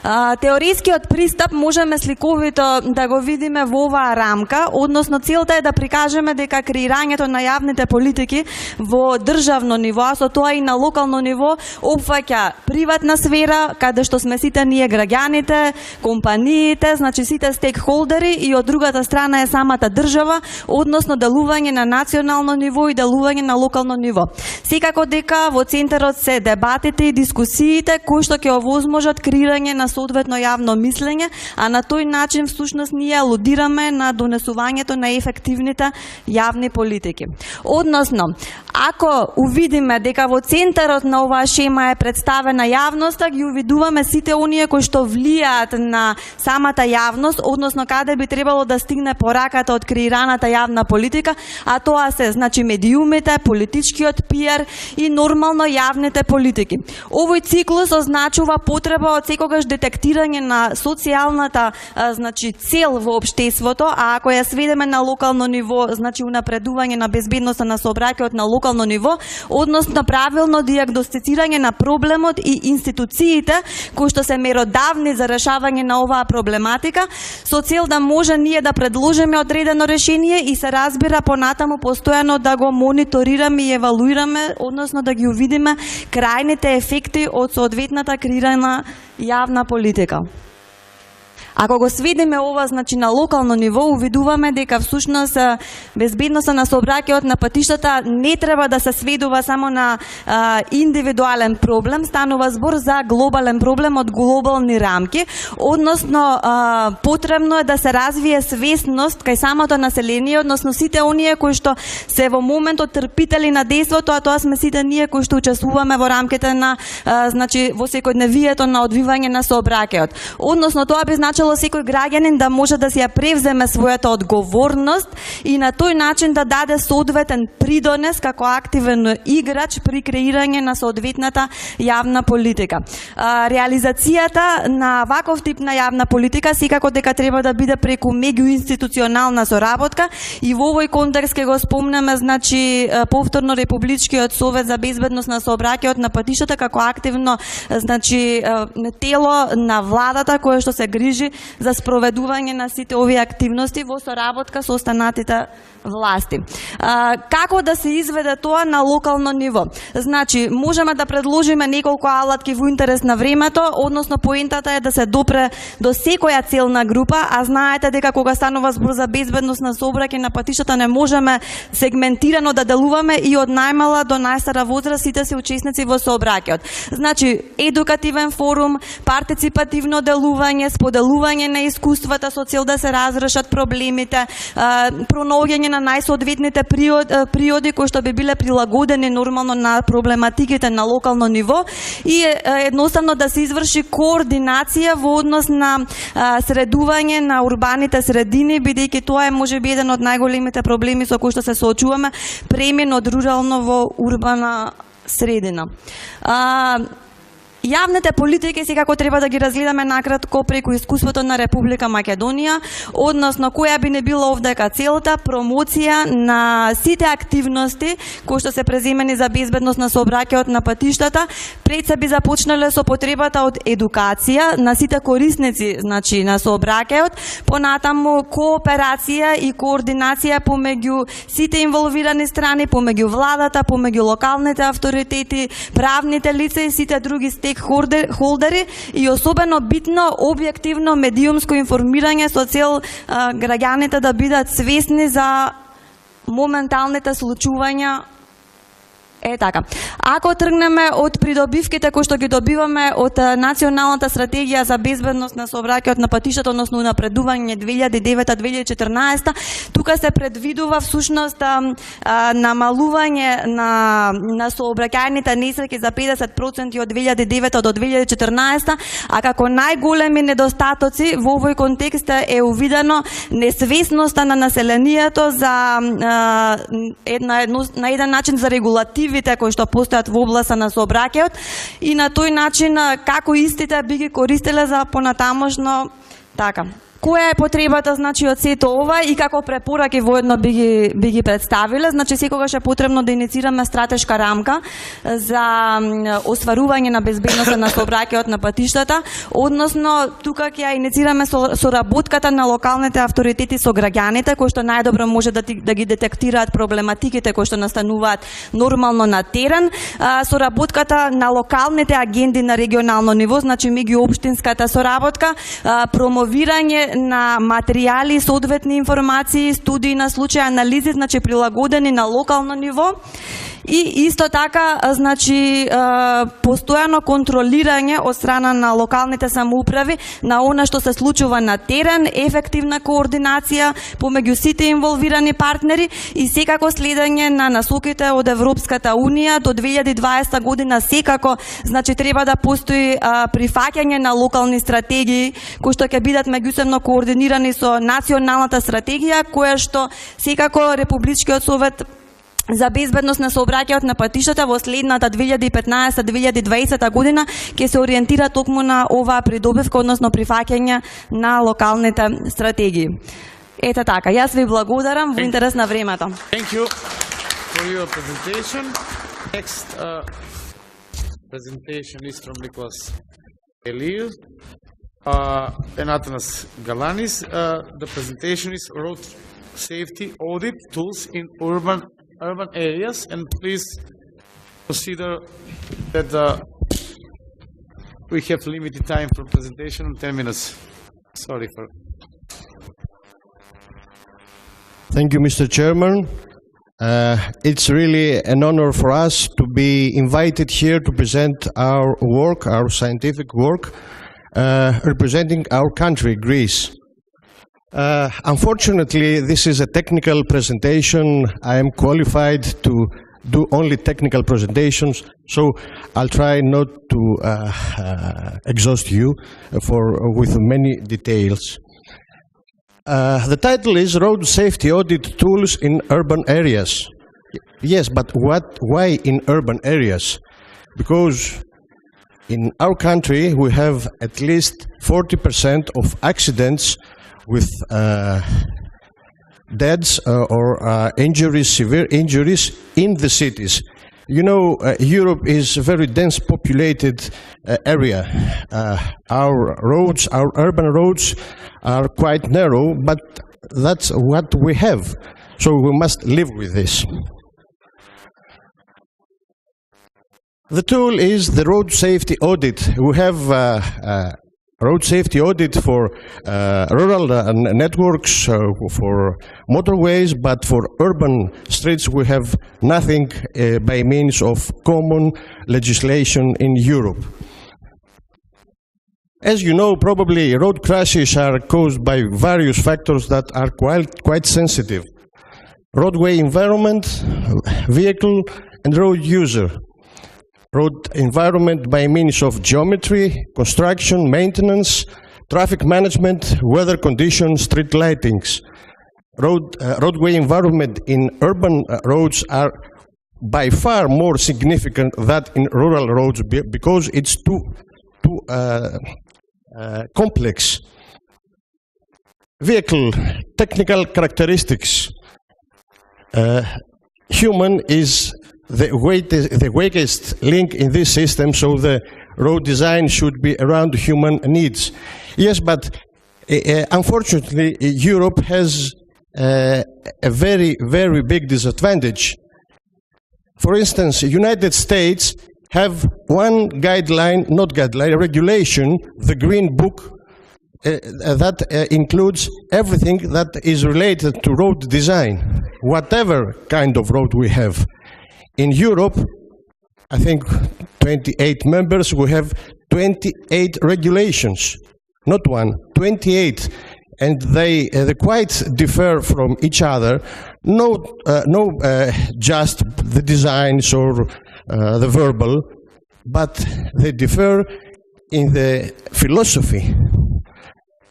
Теоријскиот пристап можеме сликовито да го видиме во оваа рамка, односно целта е да прикажеме дека креирањето на јавните политики во државно ниво, а со тоа и на локално ниво, опфаќа приватна сфера, каде што сме сите ние граѓаните, компаниите, значи сите стейкхолдери, и од другата страна е самата држава, односно делување на национално ниво и делување на локално ниво. Секако дека во центарот се дебатите и дискусиите кои што ќе овозможат креирање на соодветно јавно мислење, а на тој начин всушност ние алудираме на донесувањето на ефективните јавни политики. Односно, ако увидиме дека во центарот на оваа шема е представена јавноста, ги увидуваме сите оние кои што влијаат на самата јавност, односно каде би требало да стигне пораката од креираната јавна политика, а тоа се значи медиумите, политичкиот пиар и нормално јавните политики. Овој циклус означува потреба од секогаш детектирање на социјалната значи цел во општеството, а ако ја сведеме на локално ниво, значи унапредување на безбедноста на сообраќајот на локално ниво, односно правилно дијагностицирање на проблемот и институциите кои што се меродавни за решавање на оваа проблематика, со цел да може ние да предложиме одредено решение и се разбира понатаму постојано да го мониторираме и евалуираме, односно да ги увидиме крајните ефекти од соодветната креирана јавна политика. Ако го сведеме ова значи на локално ниво, увидуваме дека всушност безбедноста на сообраќајот на патиштата не треба да се сведува само на индивидуален проблем, станува збор за глобален проблем од глобални рамки, односно потребно е да се развие свесност кај самото население, односно сите оние кои што се во моментот трпители на дејството, а тоа сме сите ние кои што учествуваме во рамките на значи во секојдневието на одвивање на сообраќајот. Односно тоа би значило секој граѓанин да може да си ја превземе својата одговорност и на тој начин да даде соодветен придонес како активен играч при креирање на соодветната јавна политика. Реализацијата на ваков тип на јавна политика секако дека треба да биде преку меѓуинституционална соработка и во овој контекст ќе го спомнеме значи повторно Републичкиот совет за безбедност на сообраќајот на патиштата како активно значи тело на владата кое што се грижи за спроведување на сите овие активности во соработка со останатите власти. Како да се изведе тоа на локално ниво? Значи, можеме да предложиме неколку алатки во интерес на времето, односно поентата е да се допре до секоја целна група, а знаете дека кога станува збор за безбедност на сообраќај на патиштата не можеме сегментирано да делуваме и од најмала до најстара возраст сите се учесници во сообраќајот. Значи, едукативен форум, партиципативно делување, споделување на искуствата со цел да се разрешат проблемите, пронаоѓање на најсоодветните приоди кои што би биле прилагодени нормално на проблематиките на локално ниво и едноставно да се изврши координација во однос на средување на урбаните средини, бидејќи тоа е можеби еден од најголемите проблеми со кои што се соочуваме, премин од рурално во урбана средина. Јавните политики секако треба да ги разгледаме накратко преку искуството на Република Македонија, односно која би не била овдека целта промоција на сите активности кои што се преземени за безбедност на сообраќајот на патиштата. Пред се би започнале со потребата од едукација на сите корисници, значи на сообраќајот, понатаму кооперација и координација помеѓу сите инволвирани страни, помеѓу владата, помеѓу локалните авторитети, правните лица и сите други холдери и особено битно објективно медиумско информирање со цел граѓаните да бидат свесни за моменталните случувања. Така. Ако тргнеме од придобивките кои што ги добиваме од Националната стратегија за безбедност на сообраќајот на патиштата, односно напредување 2009-2014, тука се предвидува всушност намалување на сообраќајните несреќи за 50% од 2009 до 2014, а како најголеми недостатоци во овој контекст е увидено несвесноста на населението за на еден начин за регулативи кои што постојат во областа на сообраќајот и на тој начин како истите би ги користеле за понатамошно така. Која е потребата, значи, од сето ова и како препораки воедно би ги представиле? Значи, секогаш е потребно да иницираме стратешка рамка за остварување на безбедноста на сообраќајот на патиштата, односно, тука ќе ја иницираме соработката на локалните авторитети со граѓаните, кои што најдобро може да ги детектираат проблематиките кои што настануваат нормално на терен, соработката на локалните агенди на регионално ниво, значи меѓуопштинската соработка, промовирање на материјали, соодветни информации, студии на случај, анализи, значи прилагодени на локално ниво и исто така, значи, постојано контролирање од страна на локалните самоуправи на она што се случува на терен, ефективна координација помеѓу сите инволвирани партнери и секако следење на насоките од Европската Унија до 2020 година секако, значи, треба да постои прифаќање на локални стратегии кои што ќе бидат меѓусебно координирани со националната стратегија, која што секако Републичкиот совет за безбедност на сообраќајот на патиштата во следната 2015-2020 година ќе се ориентира токму на оваа придобивка, односно прифаќање на локалните стратегии. Ете така, јас ви благодарам во интерес на времето. Thank you for your presentation. Next presentation is from Nikos Eliou and Atanas Galanis. The presentation is Road Safety Audit Tools in Urban Areas, and please consider that we have limited time for presentation, 10 minutes. Sorry for... Thank you, Mr. Chairman. It's really an honor for us to be invited here to present our work, our scientific work, representing our country, Greece. Unfortunately, this is a technical presentation. I am qualified to do only technical presentations, so I'll try not to exhaust you with many details. The title is Road Safety Audit Tools in Urban Areas. Yes, but why in urban areas? Because in our country we have at least 40% of accidents with deaths or injuries, severe injuries in the cities. You know, Europe is a very dense populated area. Our roads, our urban roads are quite narrow, but that's what we have. So we must live with this. The tool is the road safety audit. We have road safety audit for rural networks, for motorways, but for urban streets we have nothing by means of common legislation in Europe. As you know, probably road crashes are caused by various factors that are quite sensitive. roadway environment, vehicle and road user. Road environment by means of geometry, construction, maintenance, traffic management, weather conditions, street lightings. Roadway environment in urban roads are by far more significant than in rural roads because it's too complex. Vehicle technical characteristics. Human is the weakest link in this system, so the road design should be around human needs. Yes, but unfortunately, Europe has a very, very big disadvantage. For instance, United States have one guideline, not guideline, regulation, the Green Book, that includes everything that is related to road design, whatever kind of road we have. In Europe, I think 28 members, we have 28 regulations, not one, 28. And they quite differ from each other, no just the designs or the verbal, but they differ in the philosophy.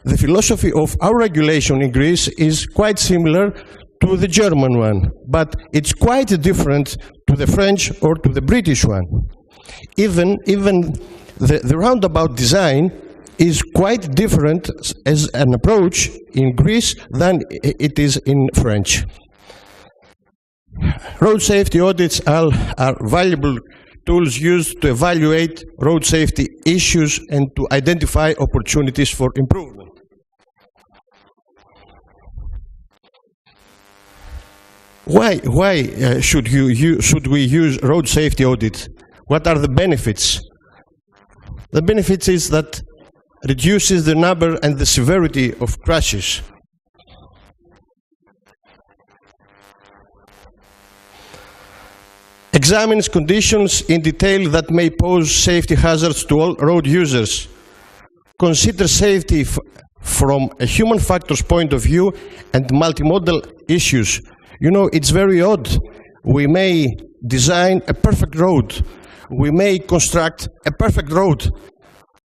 The philosophy of our regulation in Greece is quite similar to the German one, but it's quite different to the French or to the British one. Even the roundabout design is quite different as an approach in Greece than it is in French. Road safety audits are valuable tools used to evaluate road safety issues and to identify opportunities for improvement. Why should we use road safety audit? What are the benefits? The benefits is that reduces the number and the severity of crashes. Examines conditions in detail that may pose safety hazards to all road users. Consider safety from a human factors point of view and multimodal issues. You know, it's very odd. We may design a perfect road. We may construct a perfect road.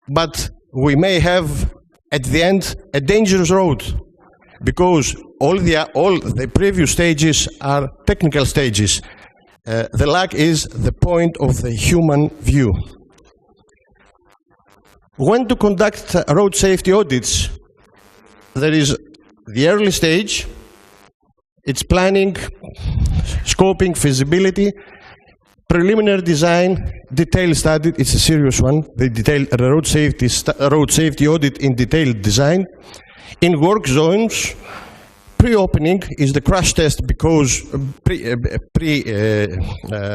But we may have, at the end, a dangerous road, because all the previous stages are technical stages. The lack is the point of the human view. When to conduct road safety audits, there is the early stage, it's planning, scoping, feasibility, preliminary design, detailed study, it's a serious one, the detailed road safety audit in detailed design. In work zones, pre-opening is the crash test because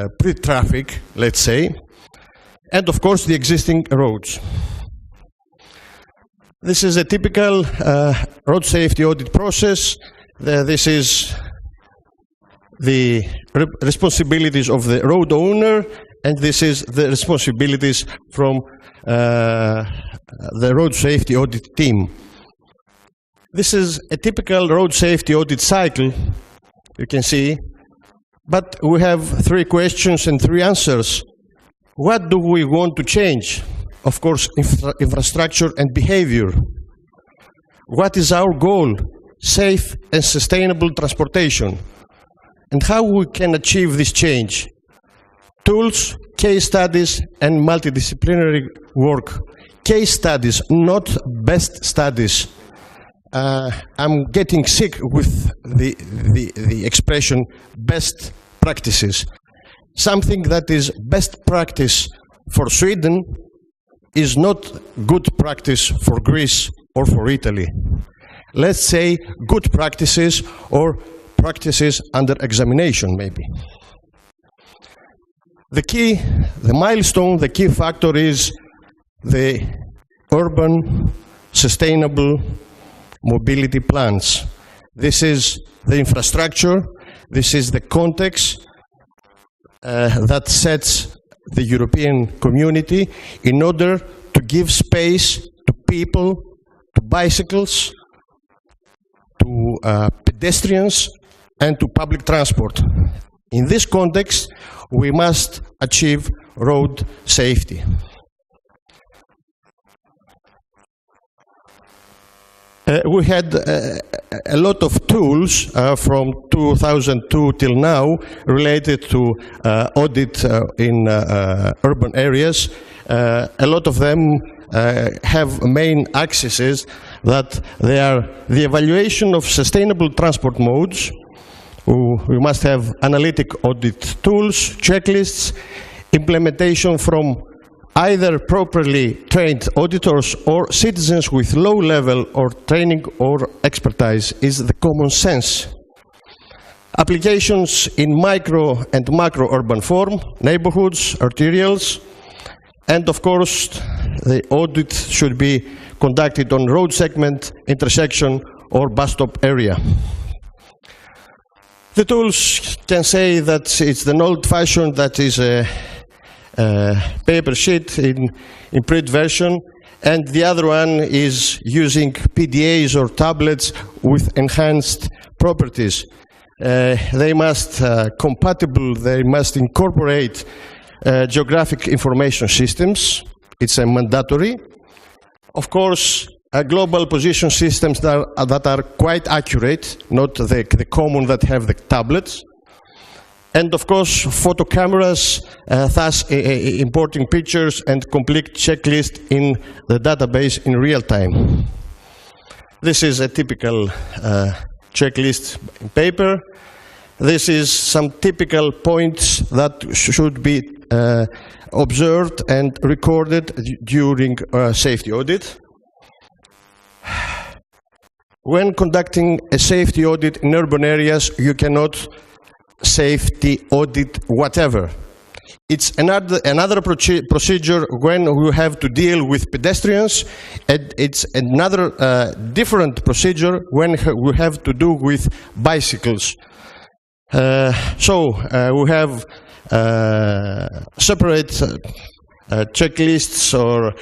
pre-traffic, let's say, and of course the existing roads. This is a typical road safety audit process. This is the responsibilities of the road owner, and this is the responsibilities from the road safety audit team. This is a typical road safety audit cycle, you can see, but we have 3 questions and 3 answers. What do we want to change? Of course, infrastructure and behavior. What is our goal? Safe and sustainable transportation. And how we can achieve this change? Tools, case studies, and multidisciplinary work. Case studies, not best studies. I'm getting sick with the expression best practices. Something that is best practice for Sweden is not good practice for Greece or for Italy. Let's say good practices or practices under examination, maybe. The key, the milestone, the key factor is the urban sustainable mobility plans. This is the infrastructure, this is the context that sets the European community in order to give space to people, to bicycles, to pedestrians, and to public transport. In this context, we must achieve road safety. We had a lot of tools from 2002 till now related to audit in urban areas. A lot of them have main axes that they are the evaluation of sustainable transport modes. We must have analytic audit tools, checklists, implementation from either properly trained auditors or citizens with low level or training or expertise is the common sense. Applications in micro and macro urban form, neighborhoods, arterials, and of course the audit should be conducted on road segment, intersection or bus stop area. The tools can say that it's an old-fashioned, that is a paper sheet in print version, and the other one is using PDAs or tablets with enhanced properties. They must they must incorporate geographic information systems. It's a mandatory. Of course, global position systems that are quite accurate, not the common that have the tablets. And of course, photo cameras, thus importing pictures and complete checklist in the database in real time. This is a typical checklist in paper. This is some typical points that should be observed and recorded during safety audit. When conducting a safety audit in urban areas, you cannot safety audit whatever. It's another procedure when you have to deal with pedestrians, and it's another different procedure when we have to do with bicycles. We have separate checklists or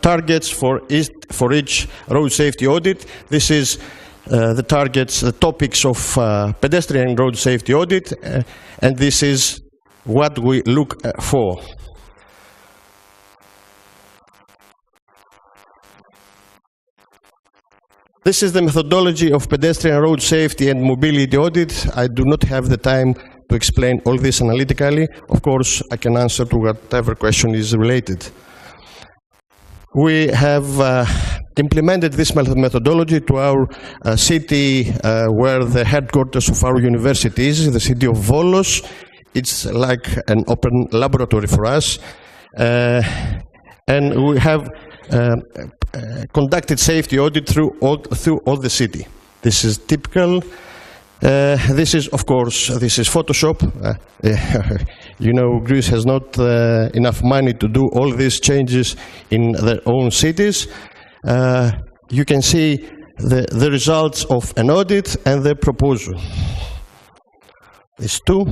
targets for each road safety audit. This is the targets, the topics of pedestrian road safety audit, and this is what we look for. This is the methodology of pedestrian road safety and mobility audit. I do not have the time to explain all this analytically. Of course, I can answer to whatever question is related. We have implemented this methodology to our city where the headquarters of our university is, the city of Volos. It's like an open laboratory for us. And we have conducted safety audit through all the city. This is typical. This is, of course, this is Photoshop. You know, Greece has not enough money to do all these changes in their own cities. You can see the results of an audit and the proposal. These two.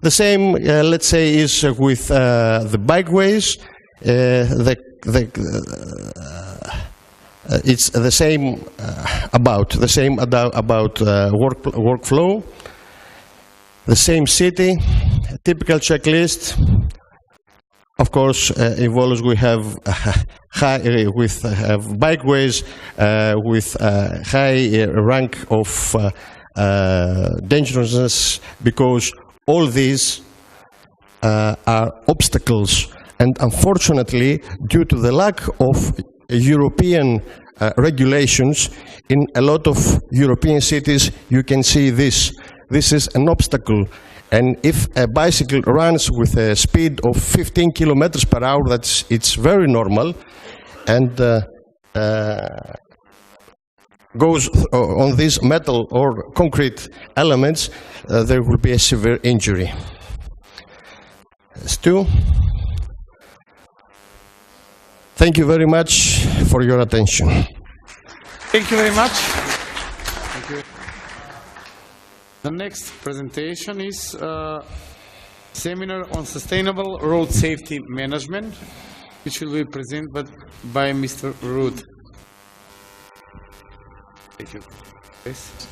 The same, let's say, is with the bikeways. It's the same about workflow. The same city, typical checklist. Of course, in Volos we have bikeways with high rank of dangerousness, because all these are obstacles, and unfortunately, due to the lack of European regulations, in a lot of European cities you can see this. This is an obstacle, and if a bicycle runs with a speed of 15 kilometers per hour, it's very normal, and goes on these metal or concrete elements, there will be a severe injury. Stu? Thank you very much for your attention. Thank you very much. Thank you. The next presentation is a seminar on sustainable road safety management, which will be presented by Mr. Ruud. Thank you. Yes.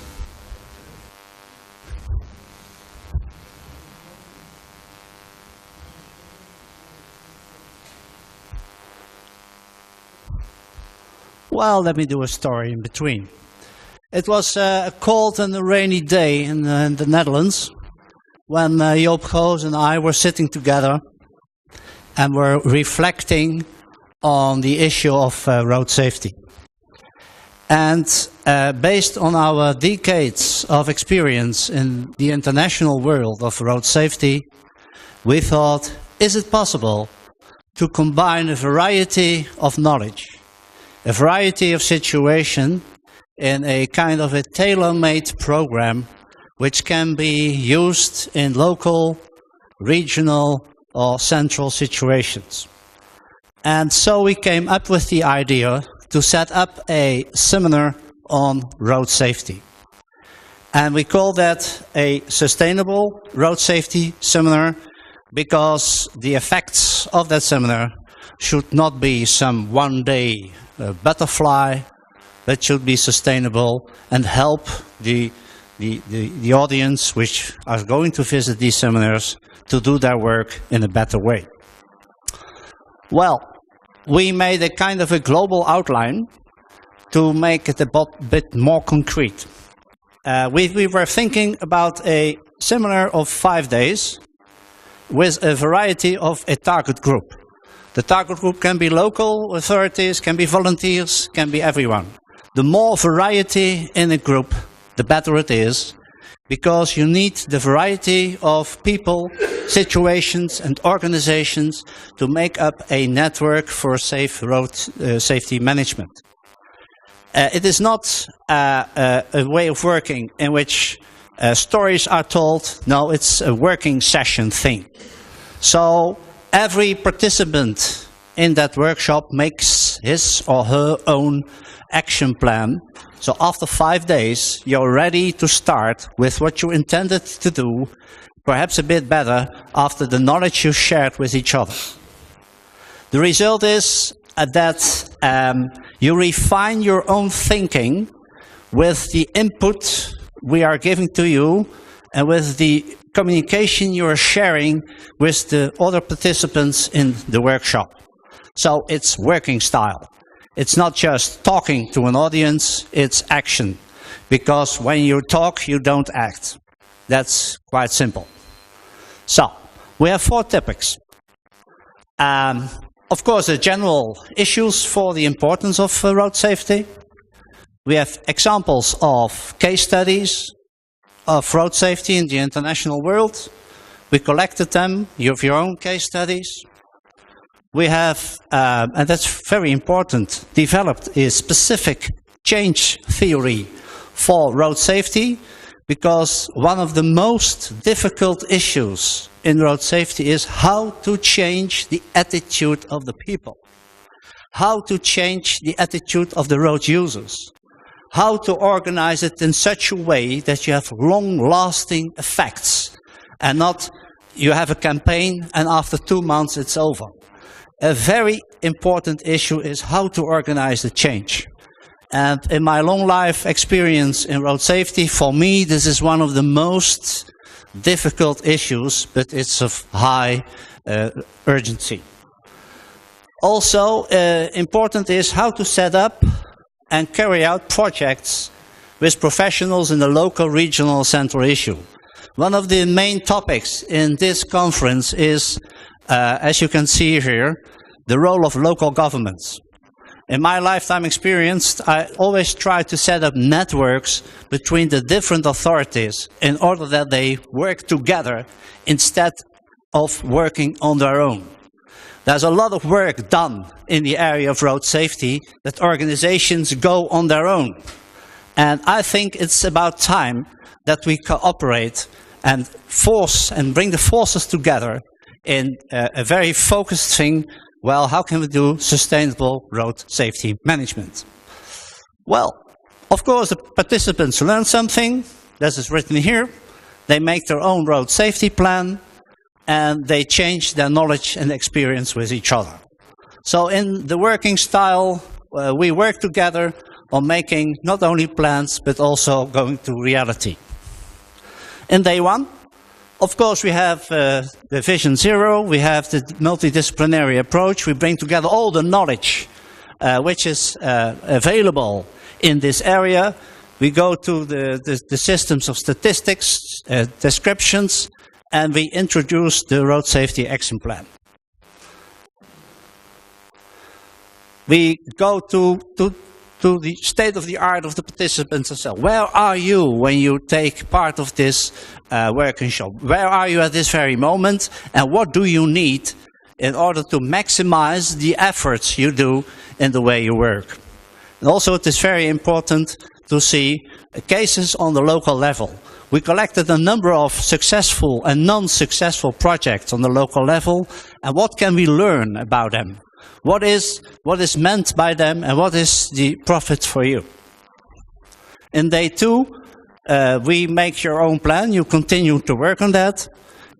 Well, let me do a story in between. It was a cold and a rainy day in the Netherlands when Joop Goos and I were sitting together and were reflecting on the issue of road safety. And based on our decades of experience in the international world of road safety, we thought, is it possible to combine a variety of knowledge, a variety of situation in a kind of a tailor-made program which can be used in local, regional or central situations. And so we came up with the idea to set up a seminar on road safety. And we call that a sustainable road safety seminar because the effects of that seminar should not be some one-day butterfly, but should be sustainable and help the audience which are going to visit these seminars to do their work in a better way. Well, we made a kind of a global outline to make it a bit more concrete. We were thinking about a seminar of 5 days with a variety of a target group. The target group can be local authorities, can be volunteers, can be everyone. The more variety in a group, the better it is, because you need the variety of people, situations and organizations to make up a network for safe road safety management. It is not a way of working in which stories are told. No, it's a working session thing. So every participant in that workshop makes his or her own action plan. So after 5 days, you're ready to start with what you intended to do, perhaps a bit better after the knowledge you shared with each other. The result is that you refine your own thinking with the input we are giving to you and with the communication you are sharing with the other participants in the workshop. So it's working style. It's not just talking to an audience, it's action. Because when you talk, you don't act. That's quite simple. So, we have 4 topics. Of course, the general issues for the importance of road safety. We have examples of case studies of road safety in the international world. We collected them. You have your own case studies. We have, and that's very important, developed a specific change theory for road safety, because one of the most difficult issues in road safety is how to change the attitude of the people, how to change the attitude of the road users, how to organize it in such a way that you have long-lasting effects and not you have a campaign and after 2 months it's over. A very important issue is how to organize the change. And in my long life experience in road safety, for me, this is one of the most difficult issues, but it's of high urgency. Also, important is how to set up and carry out projects with professionals in the local, regional, central issue. One of the main topics in this conference is, as you can see here, the role of local governments. In my lifetime experience, I always try to set up networks between the different authorities in order that they work together instead of working on their own. There's a lot of work done in the area of road safety that organizations go on their own. And I think it's about time that we cooperate and force and bring the forces together in a very focused thing. Well, how can we do sustainable road safety management? Well, of course, the participants learn something. This is written here. They make their own road safety plan, and they change their knowledge and experience with each other. So in the working style, we work together on making not only plans, but also going to reality. In day 1, of course, we have the Vision Zero, we have the multidisciplinary approach. We bring together all the knowledge which is available in this area. We go to the systems of statistics, descriptions, and we introduce the Road Safety Action Plan. We go to the state of the art of the participants and say, where are you when you take part of this workshop? Where are you at this very moment? And what do you need in order to maximize the efforts you do in the way you work? And also it is very important to see cases on the local level. We collected a number of successful and non-successful projects on the local level, and what can we learn about them? What is meant by them, and what is the profit for you? In day 2, we make your own plan. You continue to work on that.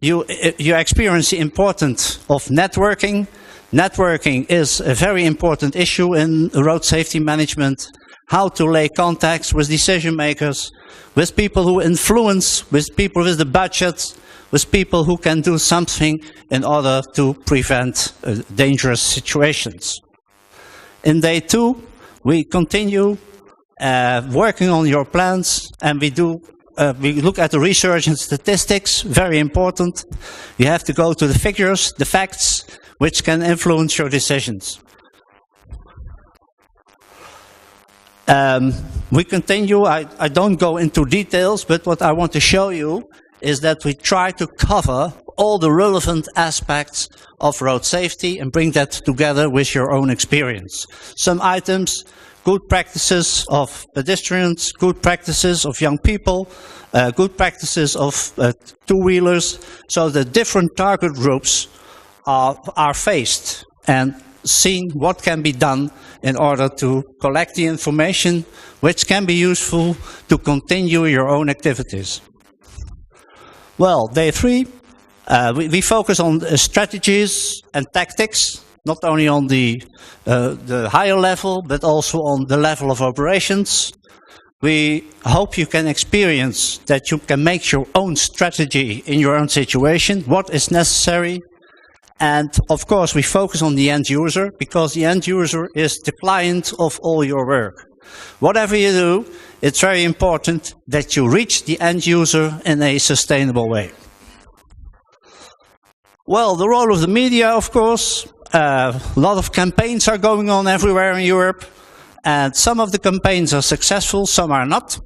You experience the importance of networking. Networking is a very important issue in road safety management. How to lay contacts with decision makers, with people who influence, with people with the budget, with people who can do something in order to prevent dangerous situations. In day 2, we continue working on your plans, and we look at the research and statistics, very important. You have to go to the figures, the facts, which can influence your decisions. We continue. I don't go into details, but what I want to show you is that we try to cover all the relevant aspects of road safety and bring that together with your own experience. Some items, good practices of pedestrians, good practices of young people, good practices of two-wheelers, so the different target groups are faced and seen what can be done in order to collect the information which can be useful to continue your own activities. Well, day 3, we focus on strategies and tactics, not only on the higher level, but also on the level of operations. We hope you can experience that you can make your own strategy in your own situation, what is necessary. And of course, we focus on the end user, because the end user is the client of all your work. Whatever you do, it's very important that you reach the end user in a sustainable way. Well, the role of the media, of course, a lot of campaigns are going on everywhere in Europe, and some of the campaigns are successful, some are not.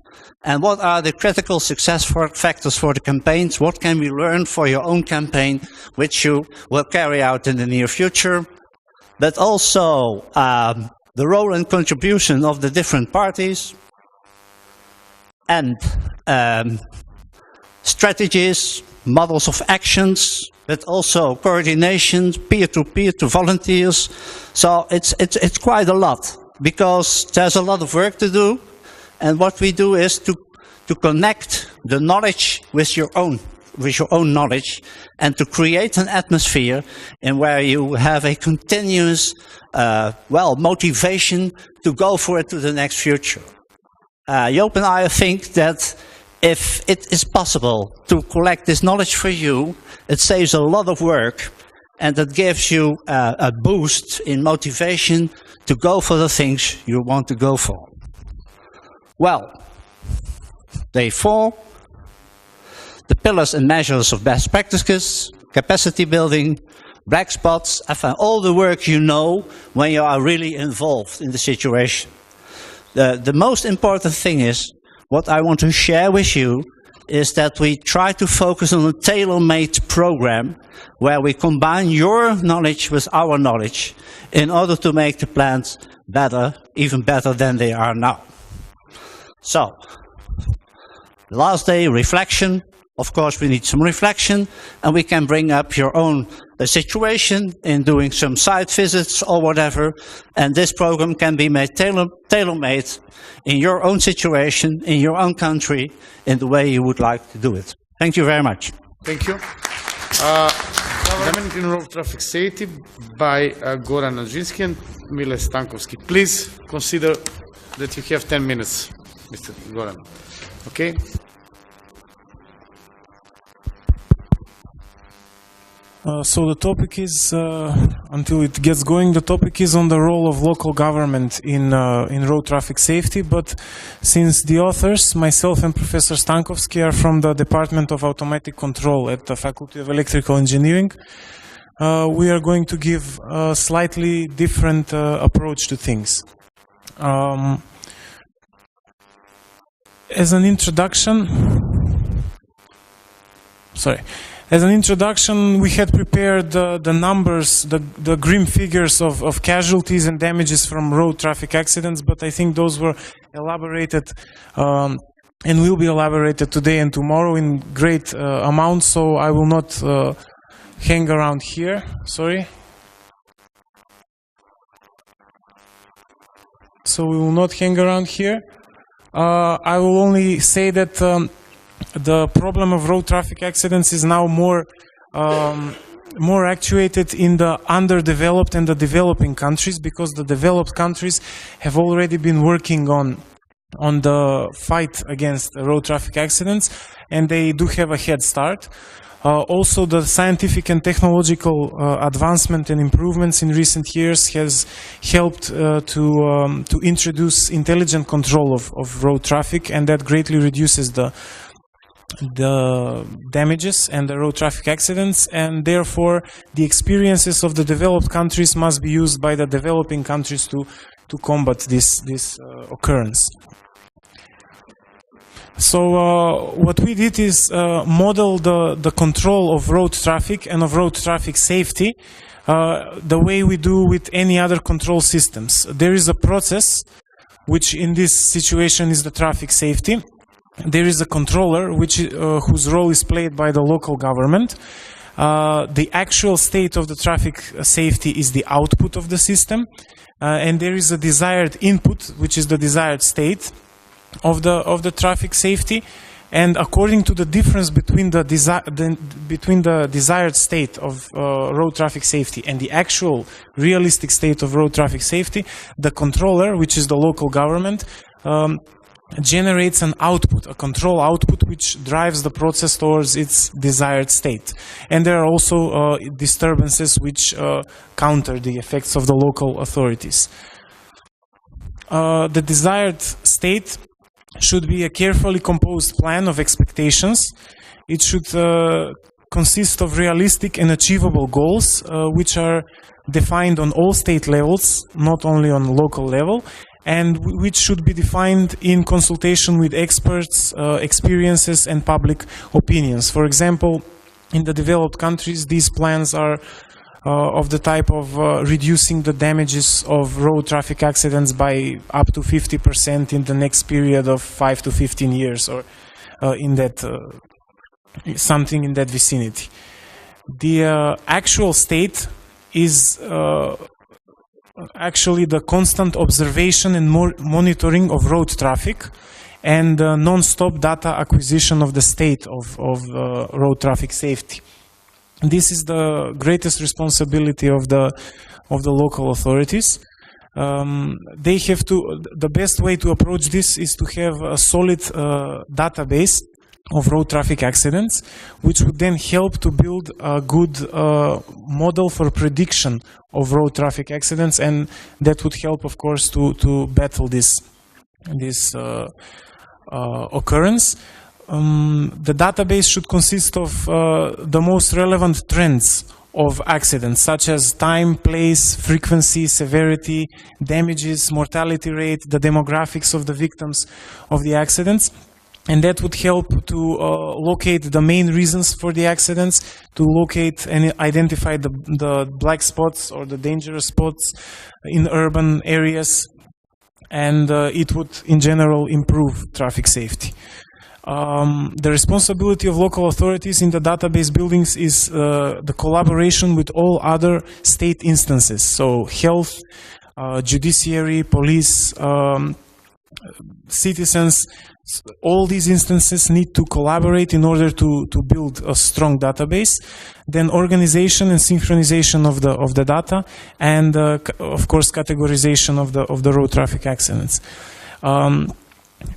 And what are the critical success factors for the campaigns? What can we learn for your own campaign, which you will carry out in the near future? But also the role and contribution of the different parties, and strategies, models of actions, but also coordination, peer-to-peer, to volunteers. So it's quite a lot, because there's a lot of work to do. And what we do is to connect the knowledge with your own knowledge, and to create an atmosphere in where you have a continuous, motivation to go for it to the next future. Joop and I think that if it is possible to collect this knowledge for you, it saves a lot of work, and it gives you a boost in motivation to go for the things you want to go for. Well, day 4, the pillars and measures of best practices, capacity building, black spots, all the work you know when you are really involved in the situation. The most important thing is, what I want to share with you, is that we try to focus on a tailor-made program where we combine your knowledge with our knowledge in order to make the plans better, even better than they are now. So, last day, reflection. Of course, we need some reflection, and we can bring up your own situation in doing some site visits or whatever. And this program can be made tailor-made in your own situation, in your own country, in the way you would like to do it. Thank you very much. Thank you. Government in Road Traffic Safety by Goran Anžinski and Mile Stankovski. Please consider that you have 10 minutes. Mr. Goran. Okay? So the topic is, until it gets going, the topic is on the role of local government in road traffic safety. But since the authors, myself and Professor Stankovsky, are from the Department of Automatic Control at the Faculty of Electrical Engineering, we are going to give a slightly different approach to things. As an introduction, we had prepared the numbers, the grim figures of casualties and damages from road traffic accidents, but I think those were elaborated and will be elaborated today and tomorrow in great amounts, so I will not hang around here. Sorry. So we will not hang around here. I will only say that the problem of road traffic accidents is now more actuated in the underdeveloped and the developing countries, because the developed countries have already been working on the fight against road traffic accidents, and they do have a head start. Also, the scientific and technological advancement and improvements in recent years has helped to introduce intelligent control of road traffic, and that greatly reduces the damages and the road traffic accidents, and therefore the experiences of the developed countries must be used by the developing countries to combat this occurrence. So what we did is model the control of road traffic and of road traffic safety the way we do with any other control systems. There is a process, which in this situation is the traffic safety. There is a controller, whose role is played by the local government. The actual state of the traffic safety is the output of the system, and there is a desired input, which is the desired state of the traffic safety. And according to the difference between the desired state of road traffic safety and the actual realistic state of road traffic safety, the controller, which is the local government, generates an output, a control output, which drives the process towards its desired state. And there are also disturbances which counter the effects of the local authorities. The desired state should be a carefully composed plan of expectations. It should consist of realistic and achievable goals, which are defined on all state levels, not only on local level, and which should be defined in consultation with experts, experiences, and public opinions. For example, in the developed countries, these plans are of the type of reducing the damages of road traffic accidents by up to 50% in the next period of 5 to 15 years, or in that something in that vicinity. The actual state is actually the constant observation and monitoring of road traffic and non-stop data acquisition of the state of road traffic safety. This is the greatest responsibility of the local authorities. They have to. The best way to approach this is to have a solid database of road traffic accidents, which would then help to build a good model for prediction of road traffic accidents, and that would help, of course, to battle this occurrence. The database should consist of the most relevant trends of accidents, such as time, place, frequency, severity, damages, mortality rate, the demographics of the victims of the accidents. And that would help to locate the main reasons for the accidents, to locate and identify the black spots or the dangerous spots in urban areas, and it would, in general, improve traffic safety. The responsibility of local authorities in the database buildings is the collaboration with all other state instances, so health, judiciary, police, citizens. All these instances need to collaborate in order to build a strong database. Then organization and synchronization of the data, and of course categorization of the road traffic accidents.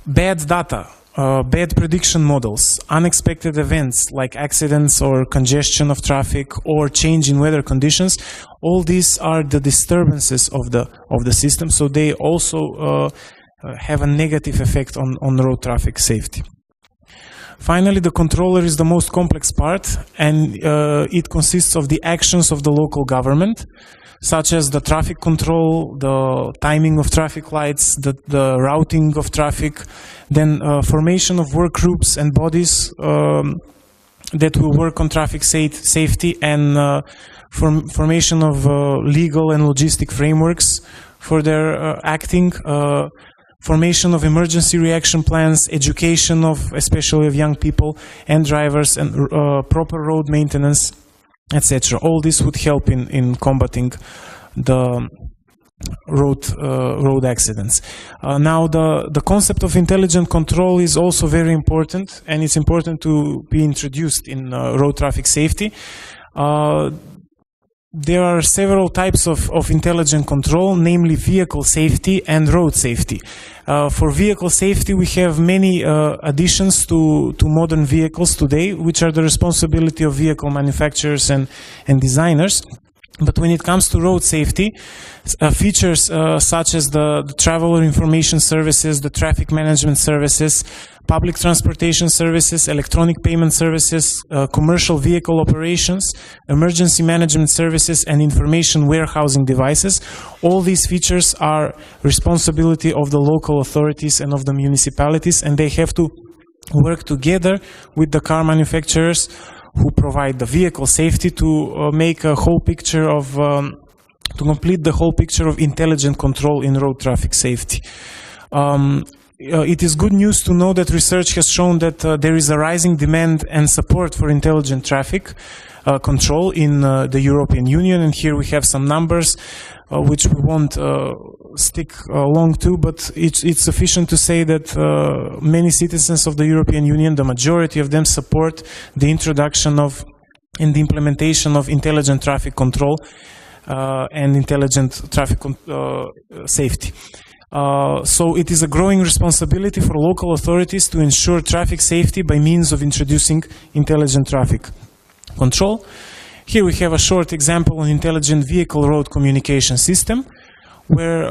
Bad data bad prediction models, unexpected events like accidents or congestion of traffic or change in weather conditions, all these are the disturbances of the system, so they also have a negative effect on road traffic safety. Finally, the controller is the most complex part, and it consists of the actions of the local government, such as the traffic control, the timing of traffic lights, the routing of traffic, then formation of work groups and bodies that will work on traffic safety, and formation of legal and logistic frameworks for their acting, formation of emergency reaction plans, education of especially of young people and drivers, and proper road maintenance, etc. All this would help in combating the road accidents. Now, the concept of intelligent control is also very important, and it's important to be introduced in road traffic safety. There are several types of intelligent control, namely vehicle safety and road safety. For vehicle safety, we have many additions to modern vehicles today, which are the responsibility of vehicle manufacturers and designers. But when it comes to road safety, features such as the traveler information services, the traffic management services, public transportation services, electronic payment services, commercial vehicle operations, emergency management services, and information warehousing devices, all these features are responsibility of the local authorities and of the municipalities, and they have to work together with the car manufacturers who provide the vehicle safety to make a whole picture of, to complete the whole picture of intelligent control in road traffic safety. It is good news to know that research has shown that there is a rising demand and support for intelligent traffic control in the European Union, and here we have some numbers which we won't stick long to, but it's sufficient to say that many citizens of the European Union, the majority of them, support the introduction of and the implementation of intelligent traffic control and intelligent traffic safety. So it is a growing responsibility for local authorities to ensure traffic safety by means of introducing intelligent traffic control. Here we have a short example on intelligent vehicle road communication system, where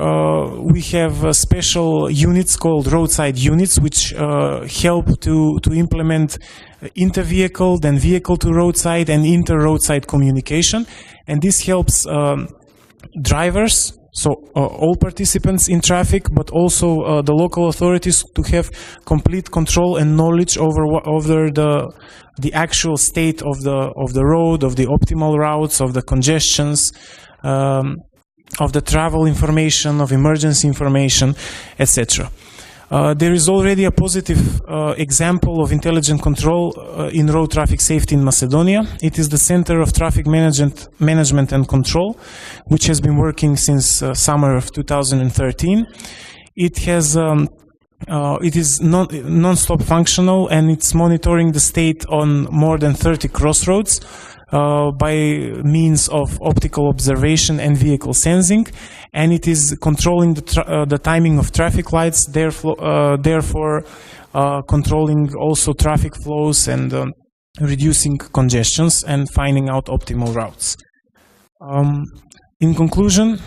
we have special units called roadside units, which help to implement inter-vehicle, then vehicle to roadside, and inter-roadside communication. And this helps drivers, so all participants in traffic, but also the local authorities, to have complete control and knowledge over the actual state of the road, of the optimal routes, of the congestions, of the travel information, of emergency information, etc. There is already a positive example of intelligent control in road traffic safety in Macedonia. It is the Center of Traffic Management and Control, which has been working since summer of 2013. It has it is non-stop functional, and it's monitoring the state on more than 30 crossroads by means of optical observation and vehicle sensing, and it is controlling the timing of traffic lights, therefore controlling also traffic flows and reducing congestions and finding out optimal routes. In conclusion,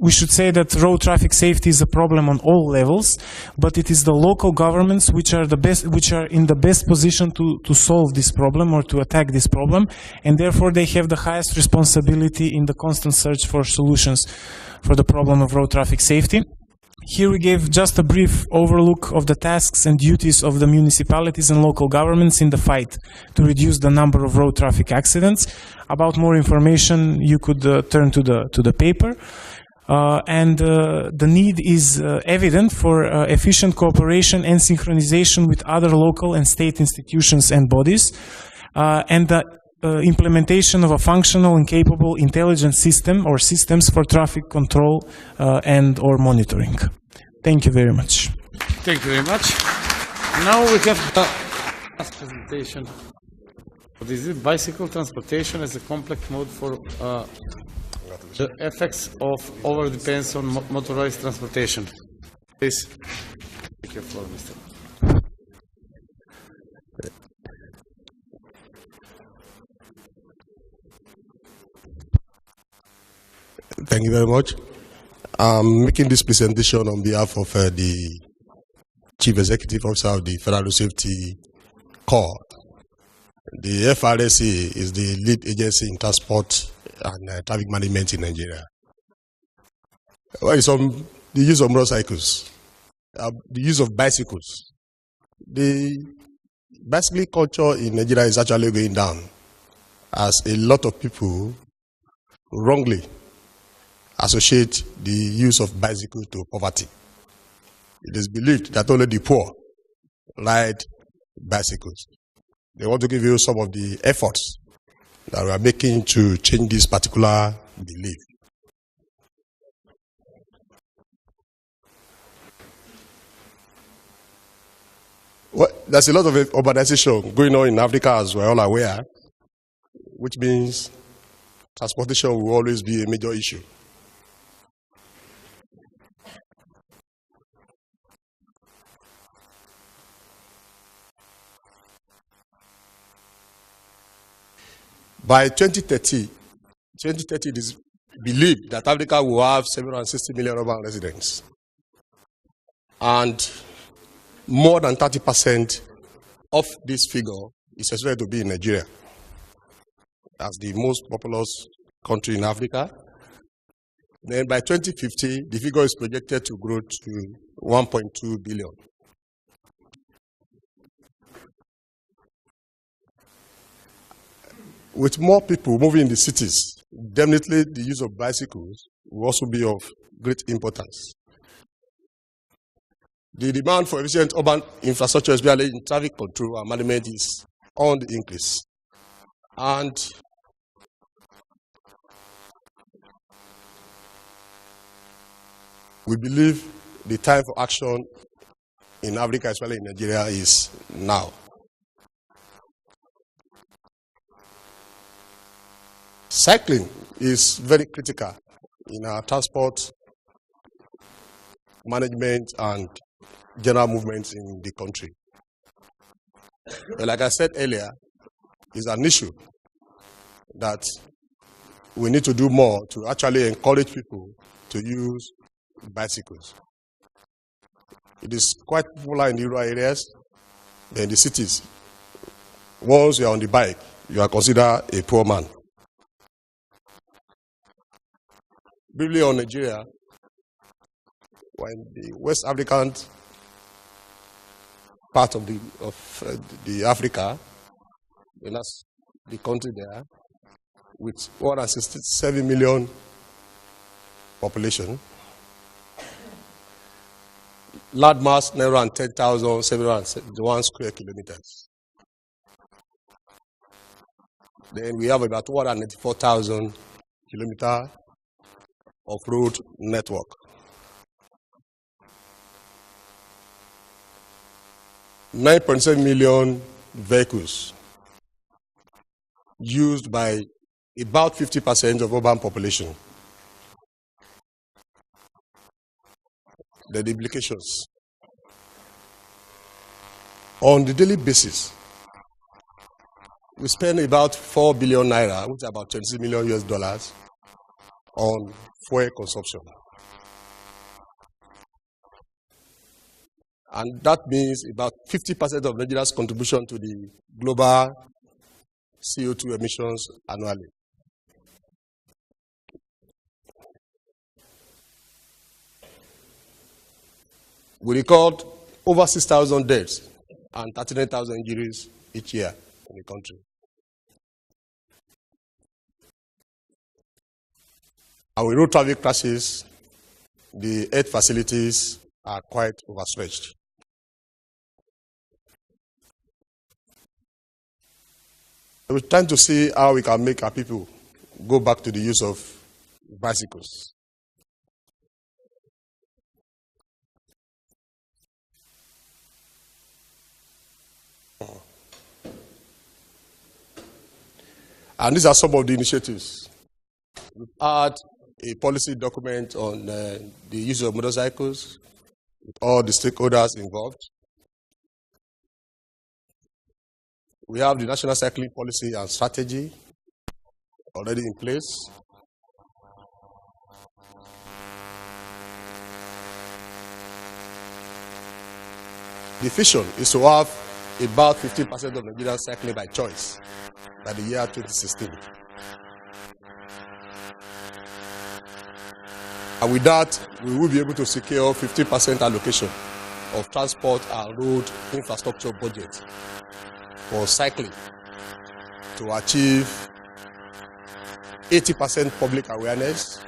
we should say that road traffic safety is a problem on all levels, but it is the local governments which are in the best position to solve this problem or to attack this problem, and therefore they have the highest responsibility in the constant search for solutions for the problem of road traffic safety. Here we gave just a brief overlook of the tasks and duties of the municipalities and local governments in the fight to reduce the number of road traffic accidents. About more information, you could turn to the paper. And the need is evident for efficient cooperation and synchronization with other local and state institutions and bodies, and the implementation of a functional and capable intelligent system or systems for traffic control and or monitoring. Thank you very much. Thank you very much. Now we have the last presentation. This is bicycle transportation as a complex mode for the effects of overdependence on motorized transportation. Please take your floor, Mr. Thank you very much. I'm making this presentation on behalf of the Chief Executive Officer of the Federal Road Safety Corps. The FRSC is the lead agency in transport and traffic management in Nigeria. Well, the use of motorcycles, the use of bicycles. The bicycle culture in Nigeria is actually going down, as a lot of people wrongly associate the use of bicycle to poverty. It is believed that only the poor ride bicycles. They want to give you some of the efforts that we are making to change this particular belief. Well, there's a lot of urbanization going on in Africa, as we're all aware, which means transportation will always be a major issue. By 2030, it is believed that Africa will have 760 million urban residents. And more than 30% of this figure is expected to be in Nigeria, as the most populous country in Africa. Then by 2050, the figure is projected to grow to 1.2 billion. With more people moving in the cities, definitely the use of bicycles will also be of great importance. The demand for efficient urban infrastructure, especially in traffic control and management, is on the increase. And we believe the time for action in Africa, especially in Nigeria, is now. Cycling is very critical in our transport management and general movements in the country. But like I said earlier, it's an issue that we need to do more to actually encourage people to use bicycles. It is quite popular in the rural areas, but in the cities, once you are on the bike, you are considered a poor man. Briefly on Nigeria, when the West African part of the Africa, that's the country there, with 167 million population, land mass never around 10,771 square kilometers. Then we have about 294,000 kilometers of road network. $9.7 million vehicles used by about 50% of urban population. The implications. On the daily basis, we spend about 4 billion naira, which is about $26 million US, on fuel consumption. And that means about 50% of Nigeria's contribution to the global CO2 emissions annually. We record over 6,000 deaths and 39,000 injuries each year in the country. And with road traffic crashes, the health facilities are quite overstretched. We're trying to see how we can make our people go back to the use of bicycles. And these are some of the initiatives. We've had a policy document on the use of motorcycles with all the stakeholders involved. We have the National Cycling Policy and Strategy already in place. The vision is to have about 15% of Nigerians cycling by choice by the year 2016. And with that, we will be able to secure 50% allocation of transport and road infrastructure budget for cycling to achieve 80% public awareness,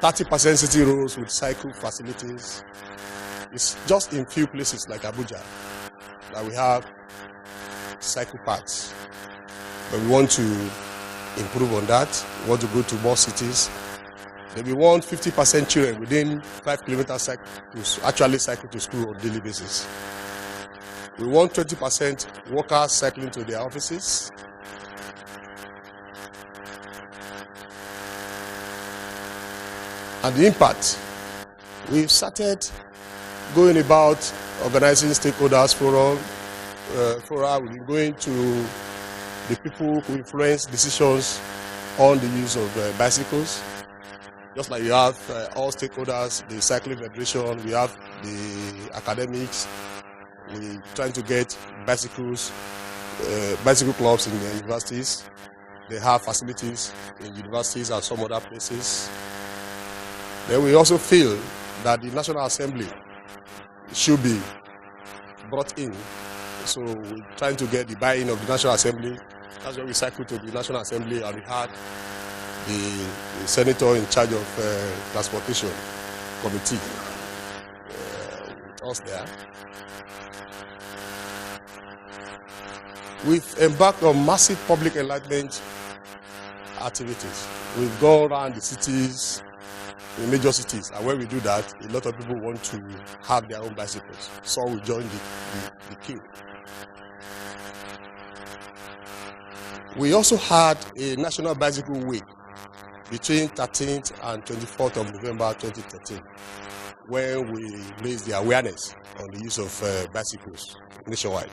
30% city roads with cycle facilities. It's just in few places like Abuja that we have cycle paths. But we want to improve on that. We want to go to more cities. Then we want 50% children within 5 kilometers to actually cycle to school on a daily basis. We want 20% workers cycling to their offices. And the impact, we've started going about organizing stakeholders forum. We've been going to the people who influence decisions on the use of bicycles. Just like you have all stakeholders, the Cycling Federation, we have the academics. We're trying to get bicycle clubs in the universities. They have facilities in universities and some other places. Then we also feel that the National Assembly should be brought in. So we're trying to get the buy-in of the National Assembly. That's why we cycled to the National Assembly and we had the senator in charge of transportation committee with us there. We've embarked on massive public enlightenment activities. We've gone around the cities, the major cities, and when we do that, a lot of people want to have their own bicycles. So we join the queue. We also had a National Bicycle Week between 13th and 24th of November 2013, when we raised the awareness on the use of bicycles nationwide.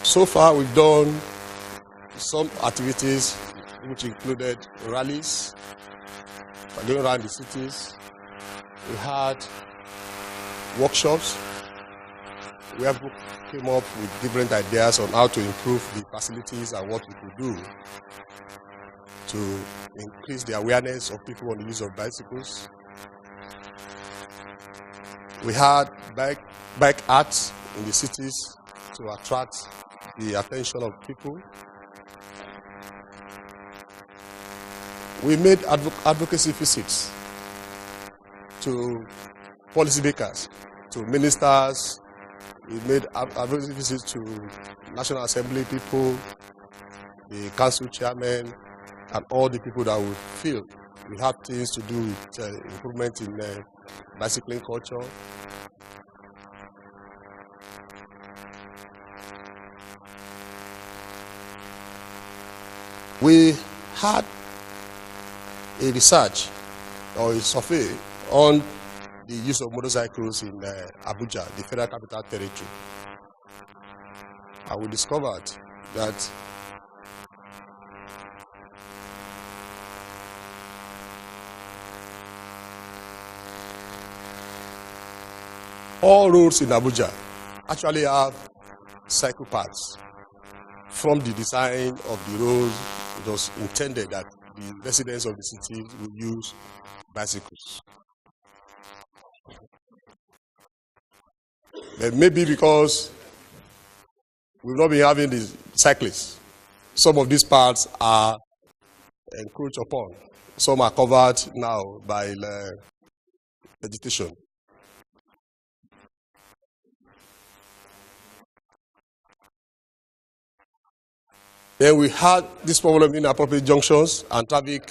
So far, we've done some activities which included rallies, going around the cities. We had workshops where people came up with different ideas on how to improve the facilities and what we could do to increase the awareness of people on the use of bicycles. We had bike arts in the cities to attract the attention of people. We made advocacy visits to policymakers, to ministers. We made advocacy visits to National Assembly people, the council chairmen, and all the people that we feel we have things to do with improvement in bicycling culture. We had a research or a survey on the use of motorcycles in Abuja, the Federal Capital Territory. And we discovered that all roads in Abuja actually have cycle paths. From the design of the road, it was intended that the residents of the city will use bicycles. But maybe because we've not been having the cyclists, some of these paths are encroached upon. Some are covered now by vegetation. Then we had this problem in inappropriate junctions and traffic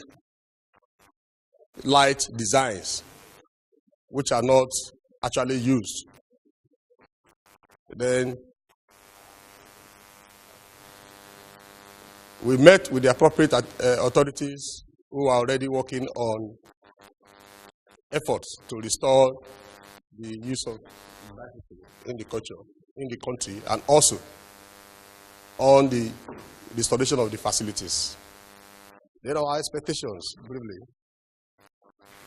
light designs, which are not actually used. Then we met with the appropriate authorities who are already working on efforts to restore the use of bicycles in the culture, in the country, and also on the restoration of the facilities. Then our expectations, briefly.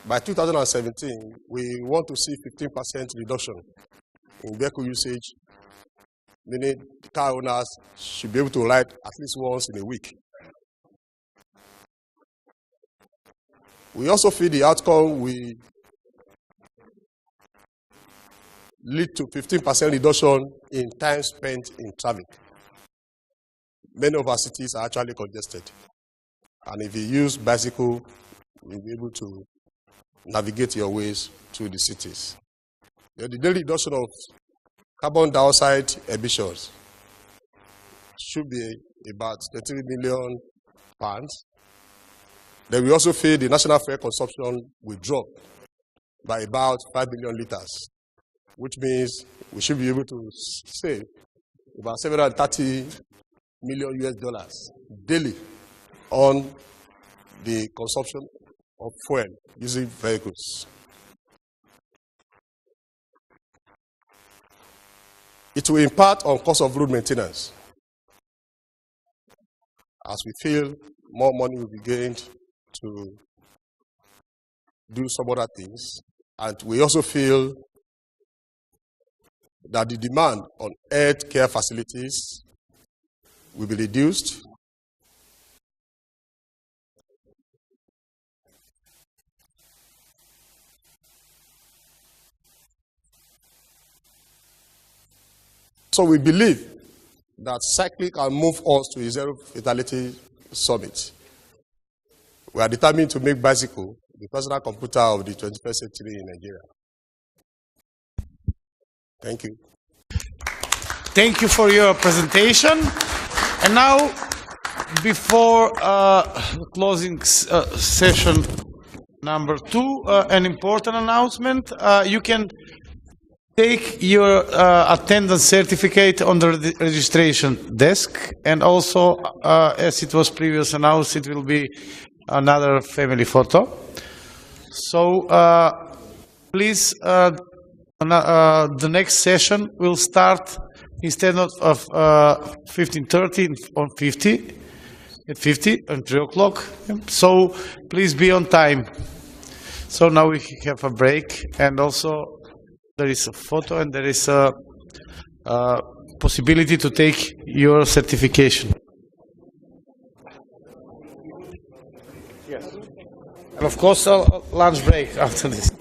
By 2017, we want to see 15% reduction in vehicle usage, meaning car owners should be able to ride at least once in a week. We also feel the outcome will lead to 15% reduction in time spent in traffic. Many of our cities are actually congested. And if you use bicycle, you'll be able to navigate your ways through the cities. The daily reduction of carbon dioxide emissions should be about 33 million pounds. Then we also feel the national fuel consumption will drop by about 5 billion liters, which means we should be able to save about $730 million US daily on the consumption of fuel using vehicles. It will impact on cost of road maintenance, as we feel more money will be gained to do some other things. And we also feel that the demand on health care facilities will be reduced. So we believe that cycling can move us to a zero fatality summit. We are determined to make bicycle the personal computer of the 21st century in Nigeria. Thank you. Thank you for your presentation. And now, before closing session number 2, an important announcement. You can take your attendance certificate on the registration desk, and also, as it was previously announced, it will be another family photo. So please, the next session will start instead of 15:30 on 50 at 3 o'clock. So please be on time. So now we have a break, and also there is a photo and there is a possibility to take your certification. Yes. And of course, a lunch break after this.